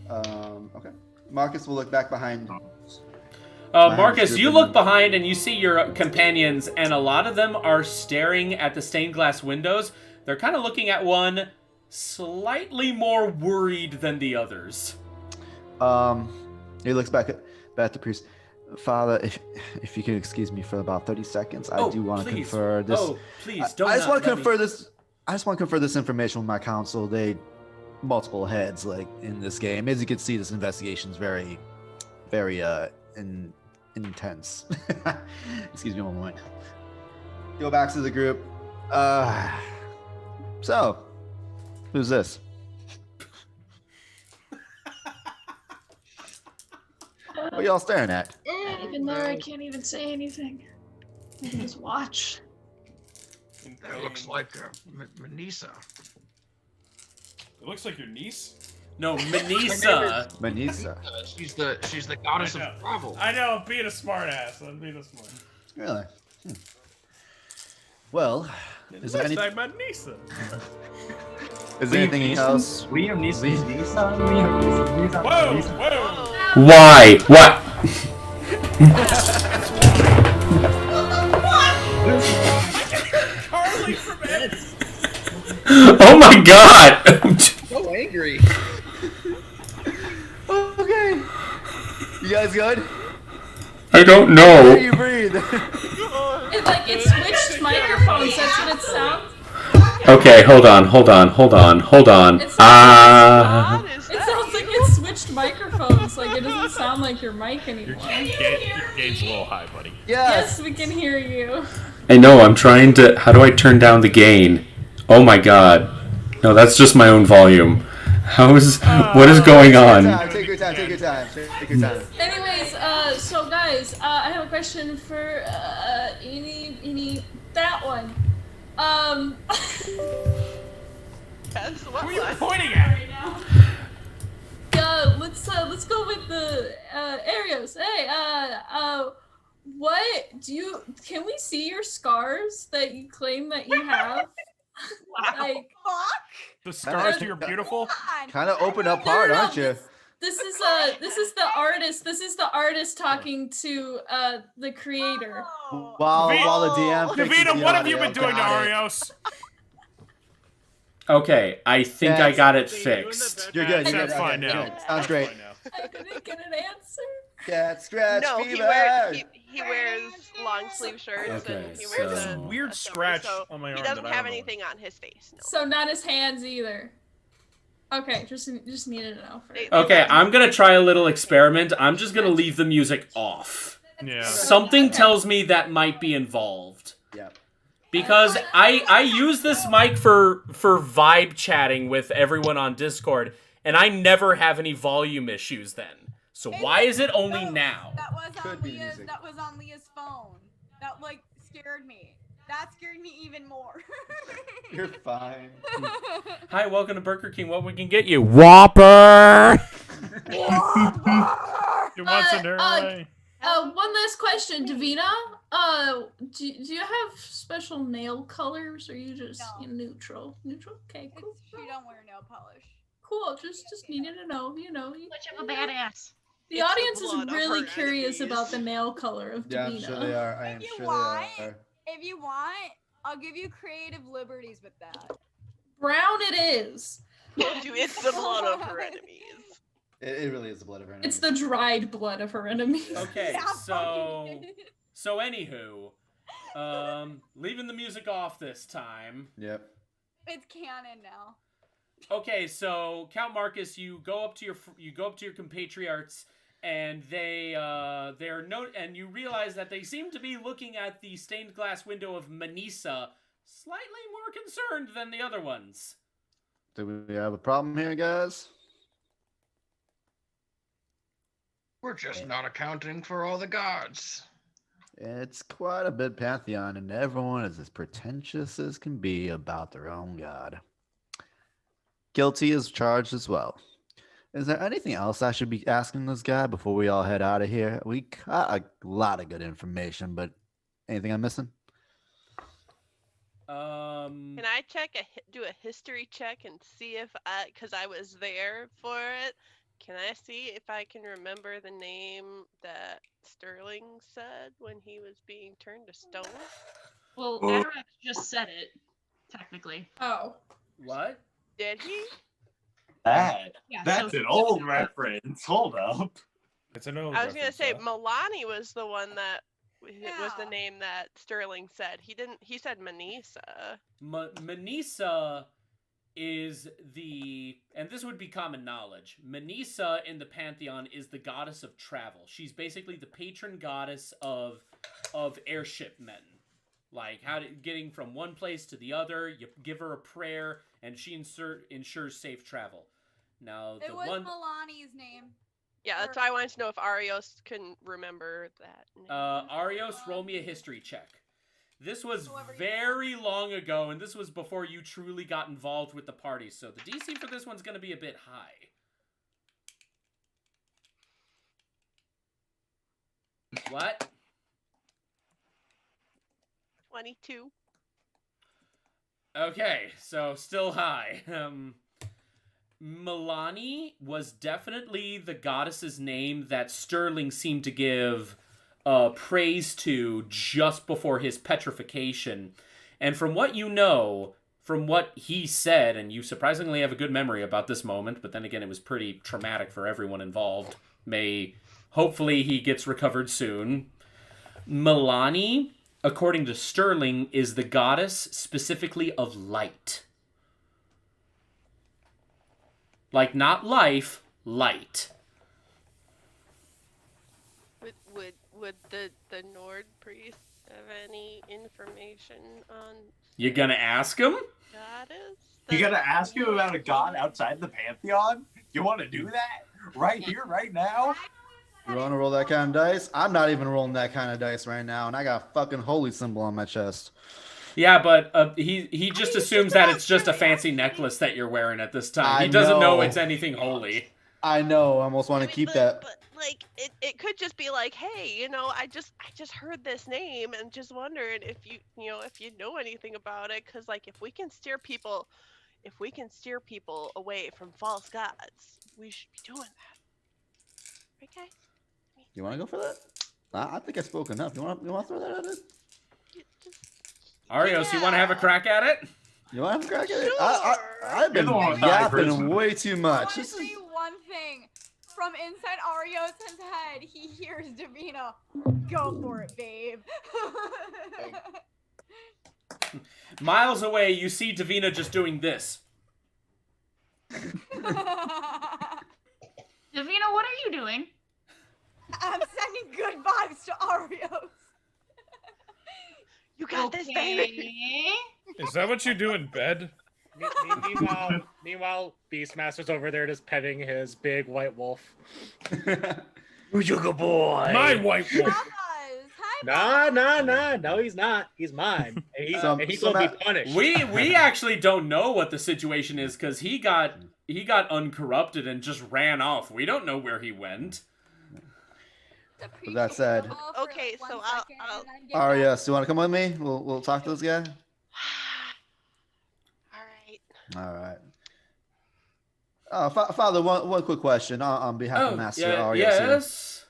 Okay. Marcus will look back behind. Marcus, you look behind and you see your companions, and a lot of them are staring at the stained glass windows. They're kind of looking at one slightly more worried than the others. He looks back at the priest. Father, if you could excuse me for about 30 seconds, I do want to confer this. Oh, please, don't. I just want to confer this. I just want to confer this information with my council. They multiple heads like in this game. As you can see, this investigation is very, very intense. Excuse me one moment. Go back to the group. So, who's this? What are y'all staring at? Even though I can't even say anything, I can just watch. That looks like Manisa. It looks like your niece? No, Manisa. Manisa. She's the goddess of travel. I know, I'm being a smartass. I'm being a smart. Really? Well, is there anything? Like Manisa. Is there anything else? Liam Neeson. Whoa! Whoa! Why? What? Carly from it. Oh my god! So angry. Okay. You guys good? I don't How know. do you breathe? It switched microphones. That's what it sounds. Okay, hold on. It sounds like it switched microphones. Like it doesn't sound like your mic anymore. Your gain's a little high, buddy. Yes, we can hear you. I know, I'm trying to... How do I turn down the gain? Oh my god. No, that's just my own volume. What is going on? Take your time. Anyways, so guys, I have a question for any that one. Who are you pointing at? Let's go with the Arios. Hey, can we see your scars that you claim that you have? Like, The scars to your beautiful? Kind of open up hard, aren't you? this is the artist. This is the artist talking to the creator. While the DM. Davina, what have you been doing to Arios? Okay, I think I got it fixed. You're good. That's fine now. Good. Sounds great. I didn't get an answer. Cat scratch No, fever. he wears long sleeve shirts Okay, and he wears so- a Weird a scratch so on my arm He doesn't that I have don't know. anything on his face. No. So not his hands either. Okay, just needed to know. Okay, I'm gonna try a little experiment. I'm just gonna leave the music off. Yeah. Something tells me that might be involved. Yeah. Because I use this mic for vibe chatting with everyone on Discord, and I never have any volume issues then. So why is it only now? That was on Leah's phone. That scared me. That scared me even more. You're fine. Hi, welcome to Burger King. What we can get you? Whopper! You want some One last question, Davina. Do you have special nail colors, or are you just neutral? Neutral? Okay, cool. She don't wear nail polish. Cool. Just needed to know. Much of a badass. The audience is really curious about the nail color of Yeah, Davina. I'm sure they are. I am sure they are. If you want, I'll give you creative liberties with that. Brown it is. Told you it's the blood of her enemies. It really is the blood of her enemies. It's the dried blood of her enemies. Okay, so anywho, leaving the music off this time. Yep. It's canon now. Okay, so Count Marcus, you go up to your compatriots, and and you realize that they seem to be looking at the stained glass window of Manisa slightly more concerned than the other ones. Do we have a problem here, guys? We're just not accounting for all the gods. It's quite a bit pantheon, and everyone is as pretentious as can be about their own god. Guilty is charged as well. Is there anything else I should be asking this guy before we all head out of here? We got a lot of good information, but anything I'm missing? Can I do a history check and see if because I was there for it. Can I see if I can remember the name that Sterling said when he was being turned to stone? Well, Adarex just said it, technically. Oh. What? Did he? That's an old reference. Hold up. It's an old I was gonna reference, say huh? Milani was the one that was the name that Sterling said. He didn't. He said Manisa. Manisa is and this would be common knowledge. Manisa in the pantheon is the goddess of travel. She's basically the patron goddess of airship men. Like getting from one place to the other. You give her a prayer, and she ensures safe travel. Now It was Milani's name. Yeah, that's why I wanted to know if Arios can remember that name. Arios, roll me a history check. This was very long ago, and this was before you truly got involved with the party, so the DC for this one's going to be a bit high. What? 22. Okay, so still high. Milani was definitely the goddess's name that Sterling seemed to give praise to just before his petrification. And from what you know, from what he said, and you surprisingly have a good memory about this moment, but then again, it was pretty traumatic for everyone involved. Hopefully he gets recovered soon. Milani, according to Sterling, is the goddess specifically of light. Like, not life, light. Would the Nord priest have any information on... You gonna ask him? Goddess? You gonna ask him about a god outside the pantheon? You want to do that? Right here, right now? You want to roll that kind of dice? I'm not even rolling that kind of dice right now, and I got a fucking holy symbol on my chest. Yeah, but he just assumes that it's just a fancy necklace that you're wearing at this time. He doesn't know it's anything holy. I know. I almost want to keep that. But like, it could just be like, hey, I just heard this name and just wondered if you know anything about it, because like if we can steer people away from false gods, we should be doing that. Right, guys? You want to go for that? I think I spoke enough. You want to throw that at it? Arios, you want to have a crack at it? You want to have a crack at it? I've been yapping way too much. I want to say one thing. From inside Arios' head, he hears Davina, "Go for it, babe." Miles away, you see Davina just doing this. Davina, what are you doing? I'm sending good vibes to Arios. You got this, baby. Is that what you do in bed? Meanwhile, Beastmaster's over there just petting his big white wolf. Who's your good boy? My white wolf. Nah. No, he's not. He's mine. And he's gonna be punished. We actually don't know what the situation is because he got uncorrupted and just ran off. We don't know where he went. With that said, Okay, so I'll Arias, do you want to come with me? We'll talk to this guy. All right. Father, one quick question on behalf of Master Arias. Yes.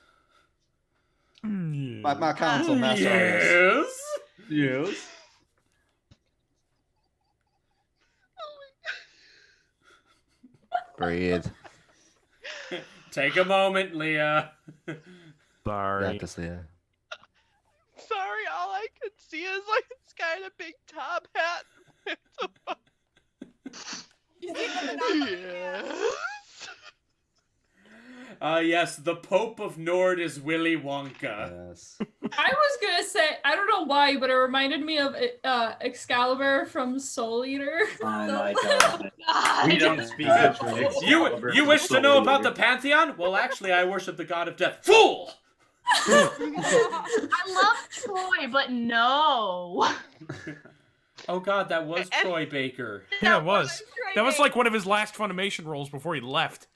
My counsel, Master Arias. Yes. Breathe. Take a moment, Leah. Sorry. Leah. Sorry, all I could see is like this guy in a big top hat. Yes, the Pope of Nord is Willy Wonka. Yes. I was gonna say, I don't know why, but it reminded me of Excalibur from Soul Eater. Oh my god. We don't speak of Excalibur. You wish to know about the Pantheon? Well, actually, I worship the god of death. Fool! I love Troy, but no. Oh god, that was Troy Baker. Yeah, it was. That was like one of his last Funimation roles before he left.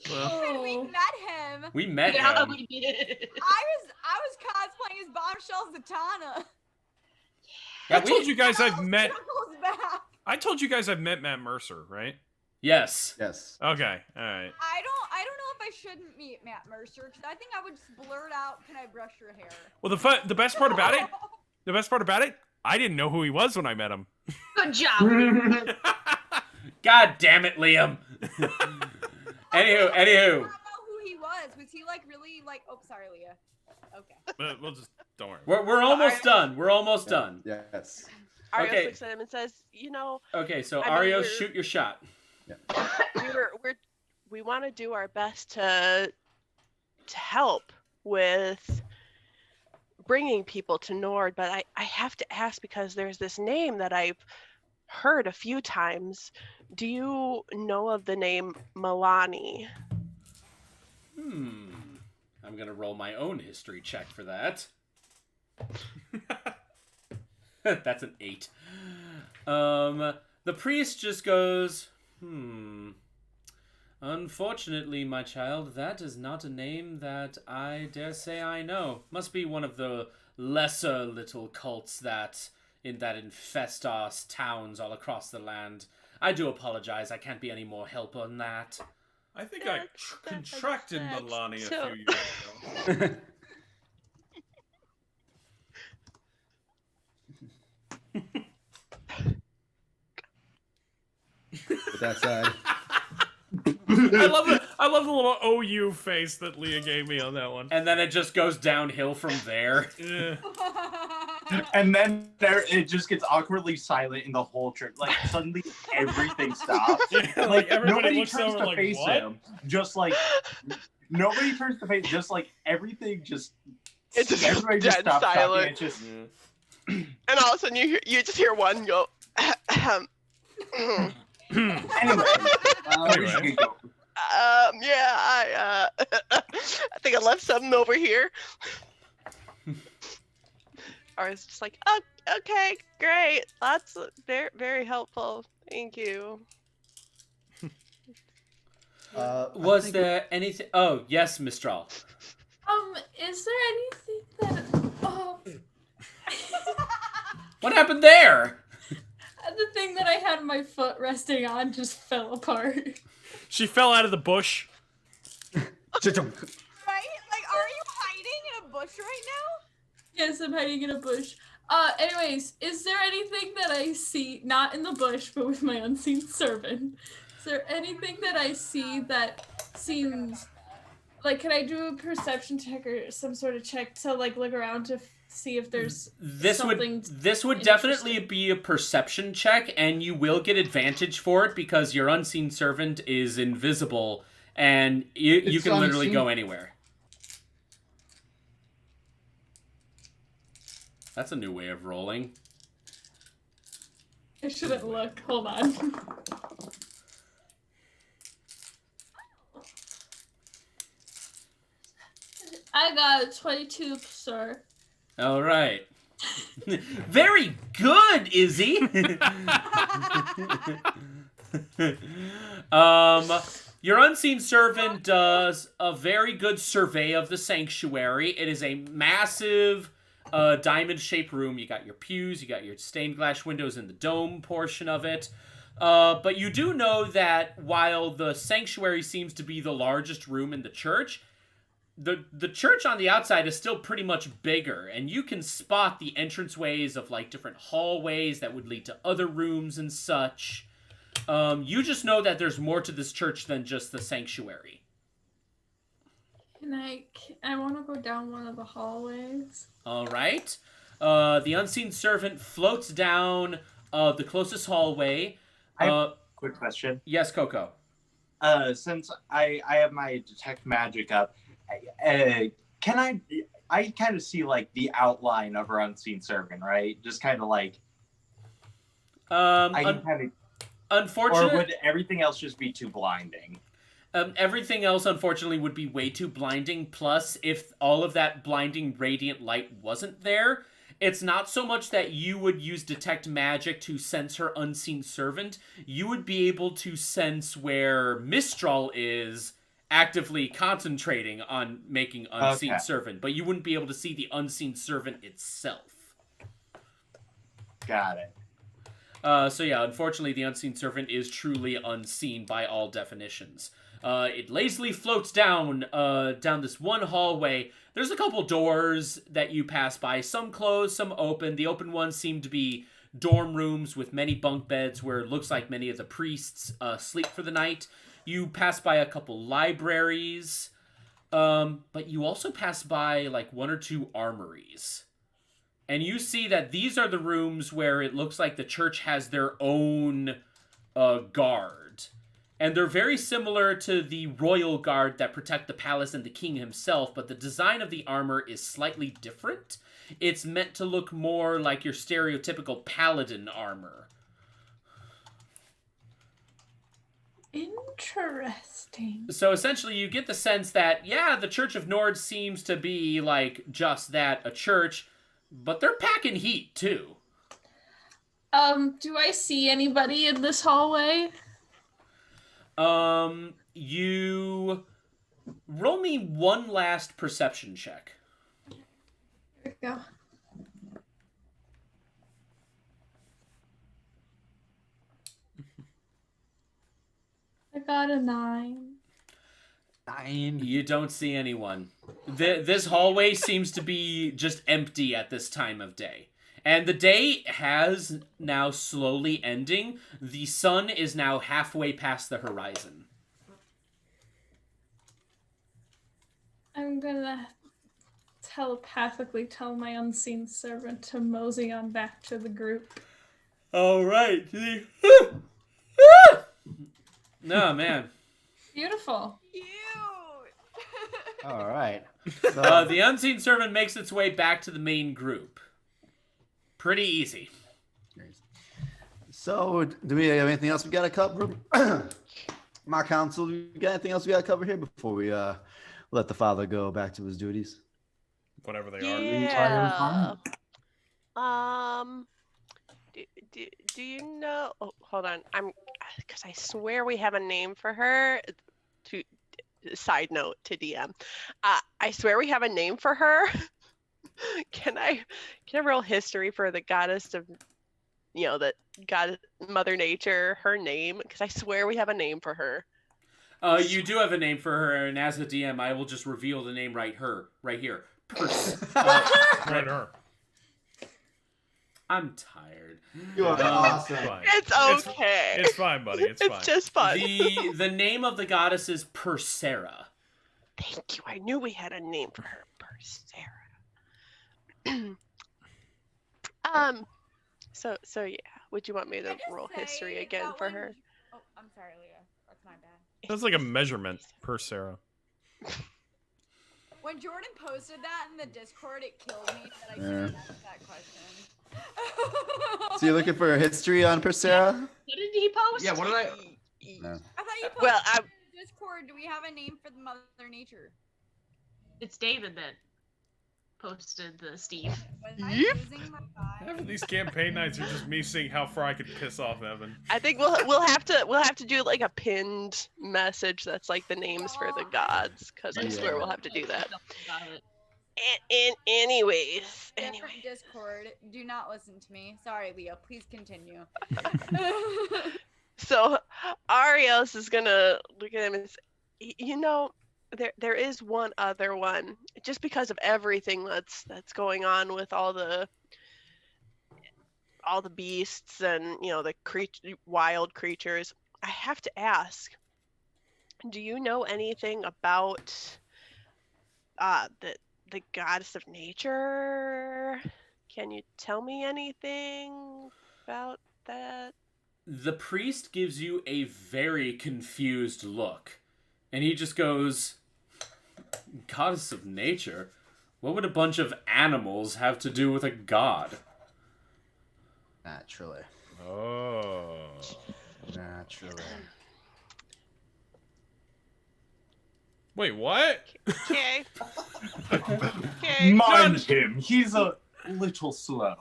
And we met him. We met him. We did. I was cosplaying as Bombshell Zatanna. I told you guys I've met. Circles back. I told you guys I've met Matt Mercer, right? Yes. Yes. Okay. All right. I don't know if I shouldn't meet Matt Mercer because I think I would just blurt out, "Can I brush your hair?" Well, the best part about it, I didn't know who he was when I met him. Good job. God damn it, Liam. Anywho. I don't know who he was. Was he like really like? Oh, sorry, Leah. Okay. We'll just don't worry. We're almost done. We're almost done. Yes. Arios Okay. looks at him and says, "You know." Okay, so I mean, Arios, shoot your shot. We want to do our best to help with bringing people to Nord, but I have to ask because there's this name that I've heard a few times. Do you know of the name Milani? I'm gonna roll my own history check for that. That's an 8. The priest just goes, Unfortunately, my child, that is not a name that I dare say I know. Must be one of the lesser little cults that infest our towns all across the land. I do apologize. I can't be any more help on that. I think I contracted Milani a few years ago. With that said, I love the little OU face that Leah gave me on that one. And then it just goes downhill from there. Yeah. And then it just gets awkwardly silent in the whole trip. Like suddenly everything stops. Yeah, like everybody nobody looks turns over to like, face what? him. Just like nobody turns to face. Just like everything just. It's just everybody just dead stops silent. talking. It's just. And all of a sudden you just hear one go. Anyway, Anyway. Yeah, I think I left something over here. Or it's just like, oh, okay, great. That's very, very helpful. Thank you. Was there anything? Oh, yes, Mistral. Is there anything that What happened there? the thing that I had my foot resting on just fell apart? She fell out of the bush. Right? Like, are you hiding in a bush right now? Yes, I'm hiding in a bush. Anyways, is there anything that I see, not in the bush, but with my unseen servant? Is there anything that I see that seems like, can I do a perception check or some sort of check to like look around to see if there's something? This would definitely be a perception check, and you will get advantage for it because your unseen servant is invisible, and you can literally go anywhere. That's a new way of rolling. I shouldn't look. Hold on. I got 22, sir. All right. Very good, Izzy. Your unseen servant does a very good survey of the sanctuary. It is a massive diamond-shaped room. You got your pews, you got your stained glass windows in the dome portion of it. But you do know that while the sanctuary seems to be the largest room in the church, the church on the outside is still pretty much bigger, and you can spot the entranceways of like different hallways that would lead to other rooms and such. You just know that there's more to this church than just the sanctuary. I want to go down one of the hallways. All right. The unseen servant floats down the closest hallway. I have a quick question. Yes, Coco. Since I have my detect magic up, can I kind of see like the outline of our unseen servant, right? Just kind of like I can kind of. Unfortunately, or would everything else just be too blinding? Everything else, unfortunately, would be way too blinding. Plus, if all of that blinding radiant light wasn't there, it's not so much that you would use detect magic to sense her unseen servant. You would be able to sense where Mistral is actively concentrating on making unseen servant, but you wouldn't be able to see the unseen servant itself. Got it. So yeah, unfortunately, the unseen servant is truly unseen by all definitions. It lazily floats down this one hallway. There's a couple doors that you pass by. Some closed, some open. The open ones seem to be dorm rooms with many bunk beds where it looks like many of the priests sleep for the night. You pass by a couple libraries, but you also pass by like one or two armories. And you see that these are the rooms where it looks like the church has their own guard. And they're very similar to the royal guard that protect the palace and the king himself, but the design of the armor is slightly different. It's meant to look more like your stereotypical paladin armor. Interesting. So essentially you get the sense that, yeah, the Church of Nord seems to be like just that, a church, but they're packing heat too. Do I see anybody in this hallway? You roll me one last perception check. There we go. I got a 9. 9. You don't see anyone. This hallway seems to be just empty at this time of day. And the day has now slowly ending. The sun is now halfway past the horizon. I'm gonna telepathically tell my unseen servant to mosey on back to the group. All right. No, man. Beautiful. All right. The unseen servant makes its way back to the main group. Pretty easy. So, do we have anything else we got to cover? My council, do we got anything else we got to cover here before we let the father go back to his duties? Whatever they are. Yeah. Do you know? Oh, hold on. Because I swear we have a name for her. Side note to DM. I swear we have a name for her. Can I roll history for the goddess of, the god Mother Nature, her name? Because I swear we have a name for her. You do have a name for her, and as a DM, I will just reveal the name right here. Right her. I'm tired. You are awesome. It's okay. It's fine, buddy. It's fine. It's just fun. The name of the goddess is Persera. Thank you. I knew we had a name for her. Persera. So yeah. Would you want me to roll history again for her? Oh, I'm sorry, Leah. That's my bad. That's like a measurement per Sarah. When Jordan posted that in the Discord, it killed me that I couldn't ask that question. So you're looking for a history on Persera? What did he post? Yeah, what did I? No. I thought you posted Well, it in the Discord. Do we have a name for the Mother Nature? It's David that posted the Steve. Was I losing my vibe? Half of these campaign nights are just me seeing how far I could piss off Evan. I think we'll have to do like a pinned message that's like the names for the gods, because I swear we'll have to do that. Anyways. Different Discord. Do not listen to me. Sorry, Leah. Please continue. So Arios is gonna look at him and say, there is one other one. Just because of everything that's going on with all the beasts and the wild creatures, I have to ask, do you know anything about the goddess of nature? Can you tell me anything about that? The priest gives you a very confused look, and he just goes, "Goddess of nature? What would a bunch of animals have to do with a god?" Naturally. Oh. Naturally. Wait, what? Okay. Mind him. He's a little slow.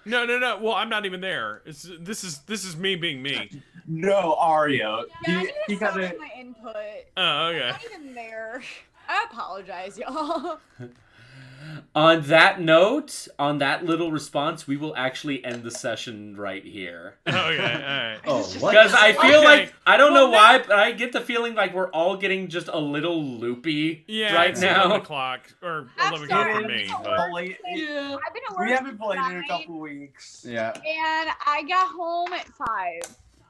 No. Well, I'm not even there. This is me being me. No, Aria. Yeah, he got I it. my input. Oh, okay. I'm not even there. I apologize, y'all. On that note, on that little response, we will actually end the session right here. Okay, alright. Oh, what? Because I feel Okay. like, I don't know why, but I get the feeling like we're all getting just a little loopy right it's now. 11 o'clock, or 11 o'clock for me, but... Yeah. I've been at We work haven't played in a tonight, couple weeks. Yeah. and I got home at 5,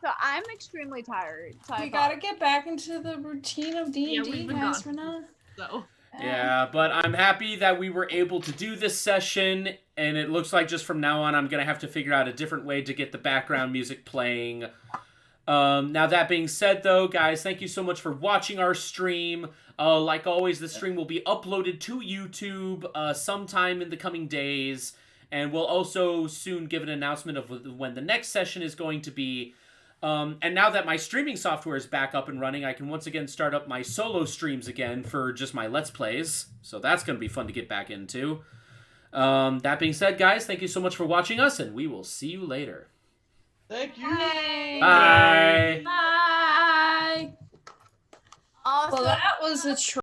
so I'm extremely tired. So We gotta get back into the routine of D&D, we've been guys. gone. We're not. So. Yeah, but I'm happy that we were able to do this session, and it looks like just from now on I'm going to have to figure out a different way to get the background music playing. Now that being said, though, guys, thank you so much for watching our stream. Like always, the stream will be uploaded to YouTube sometime in the coming days, and we'll also soon give an announcement of when the next session is going to be. And now that my streaming software is back up and running, I can once again start up my solo streams again for just my Let's Plays. So that's going to be fun to get back into. That being said, guys, thank you so much for watching us, and we will see you later. Thank you. Bye. Bye. Also, Well, that was a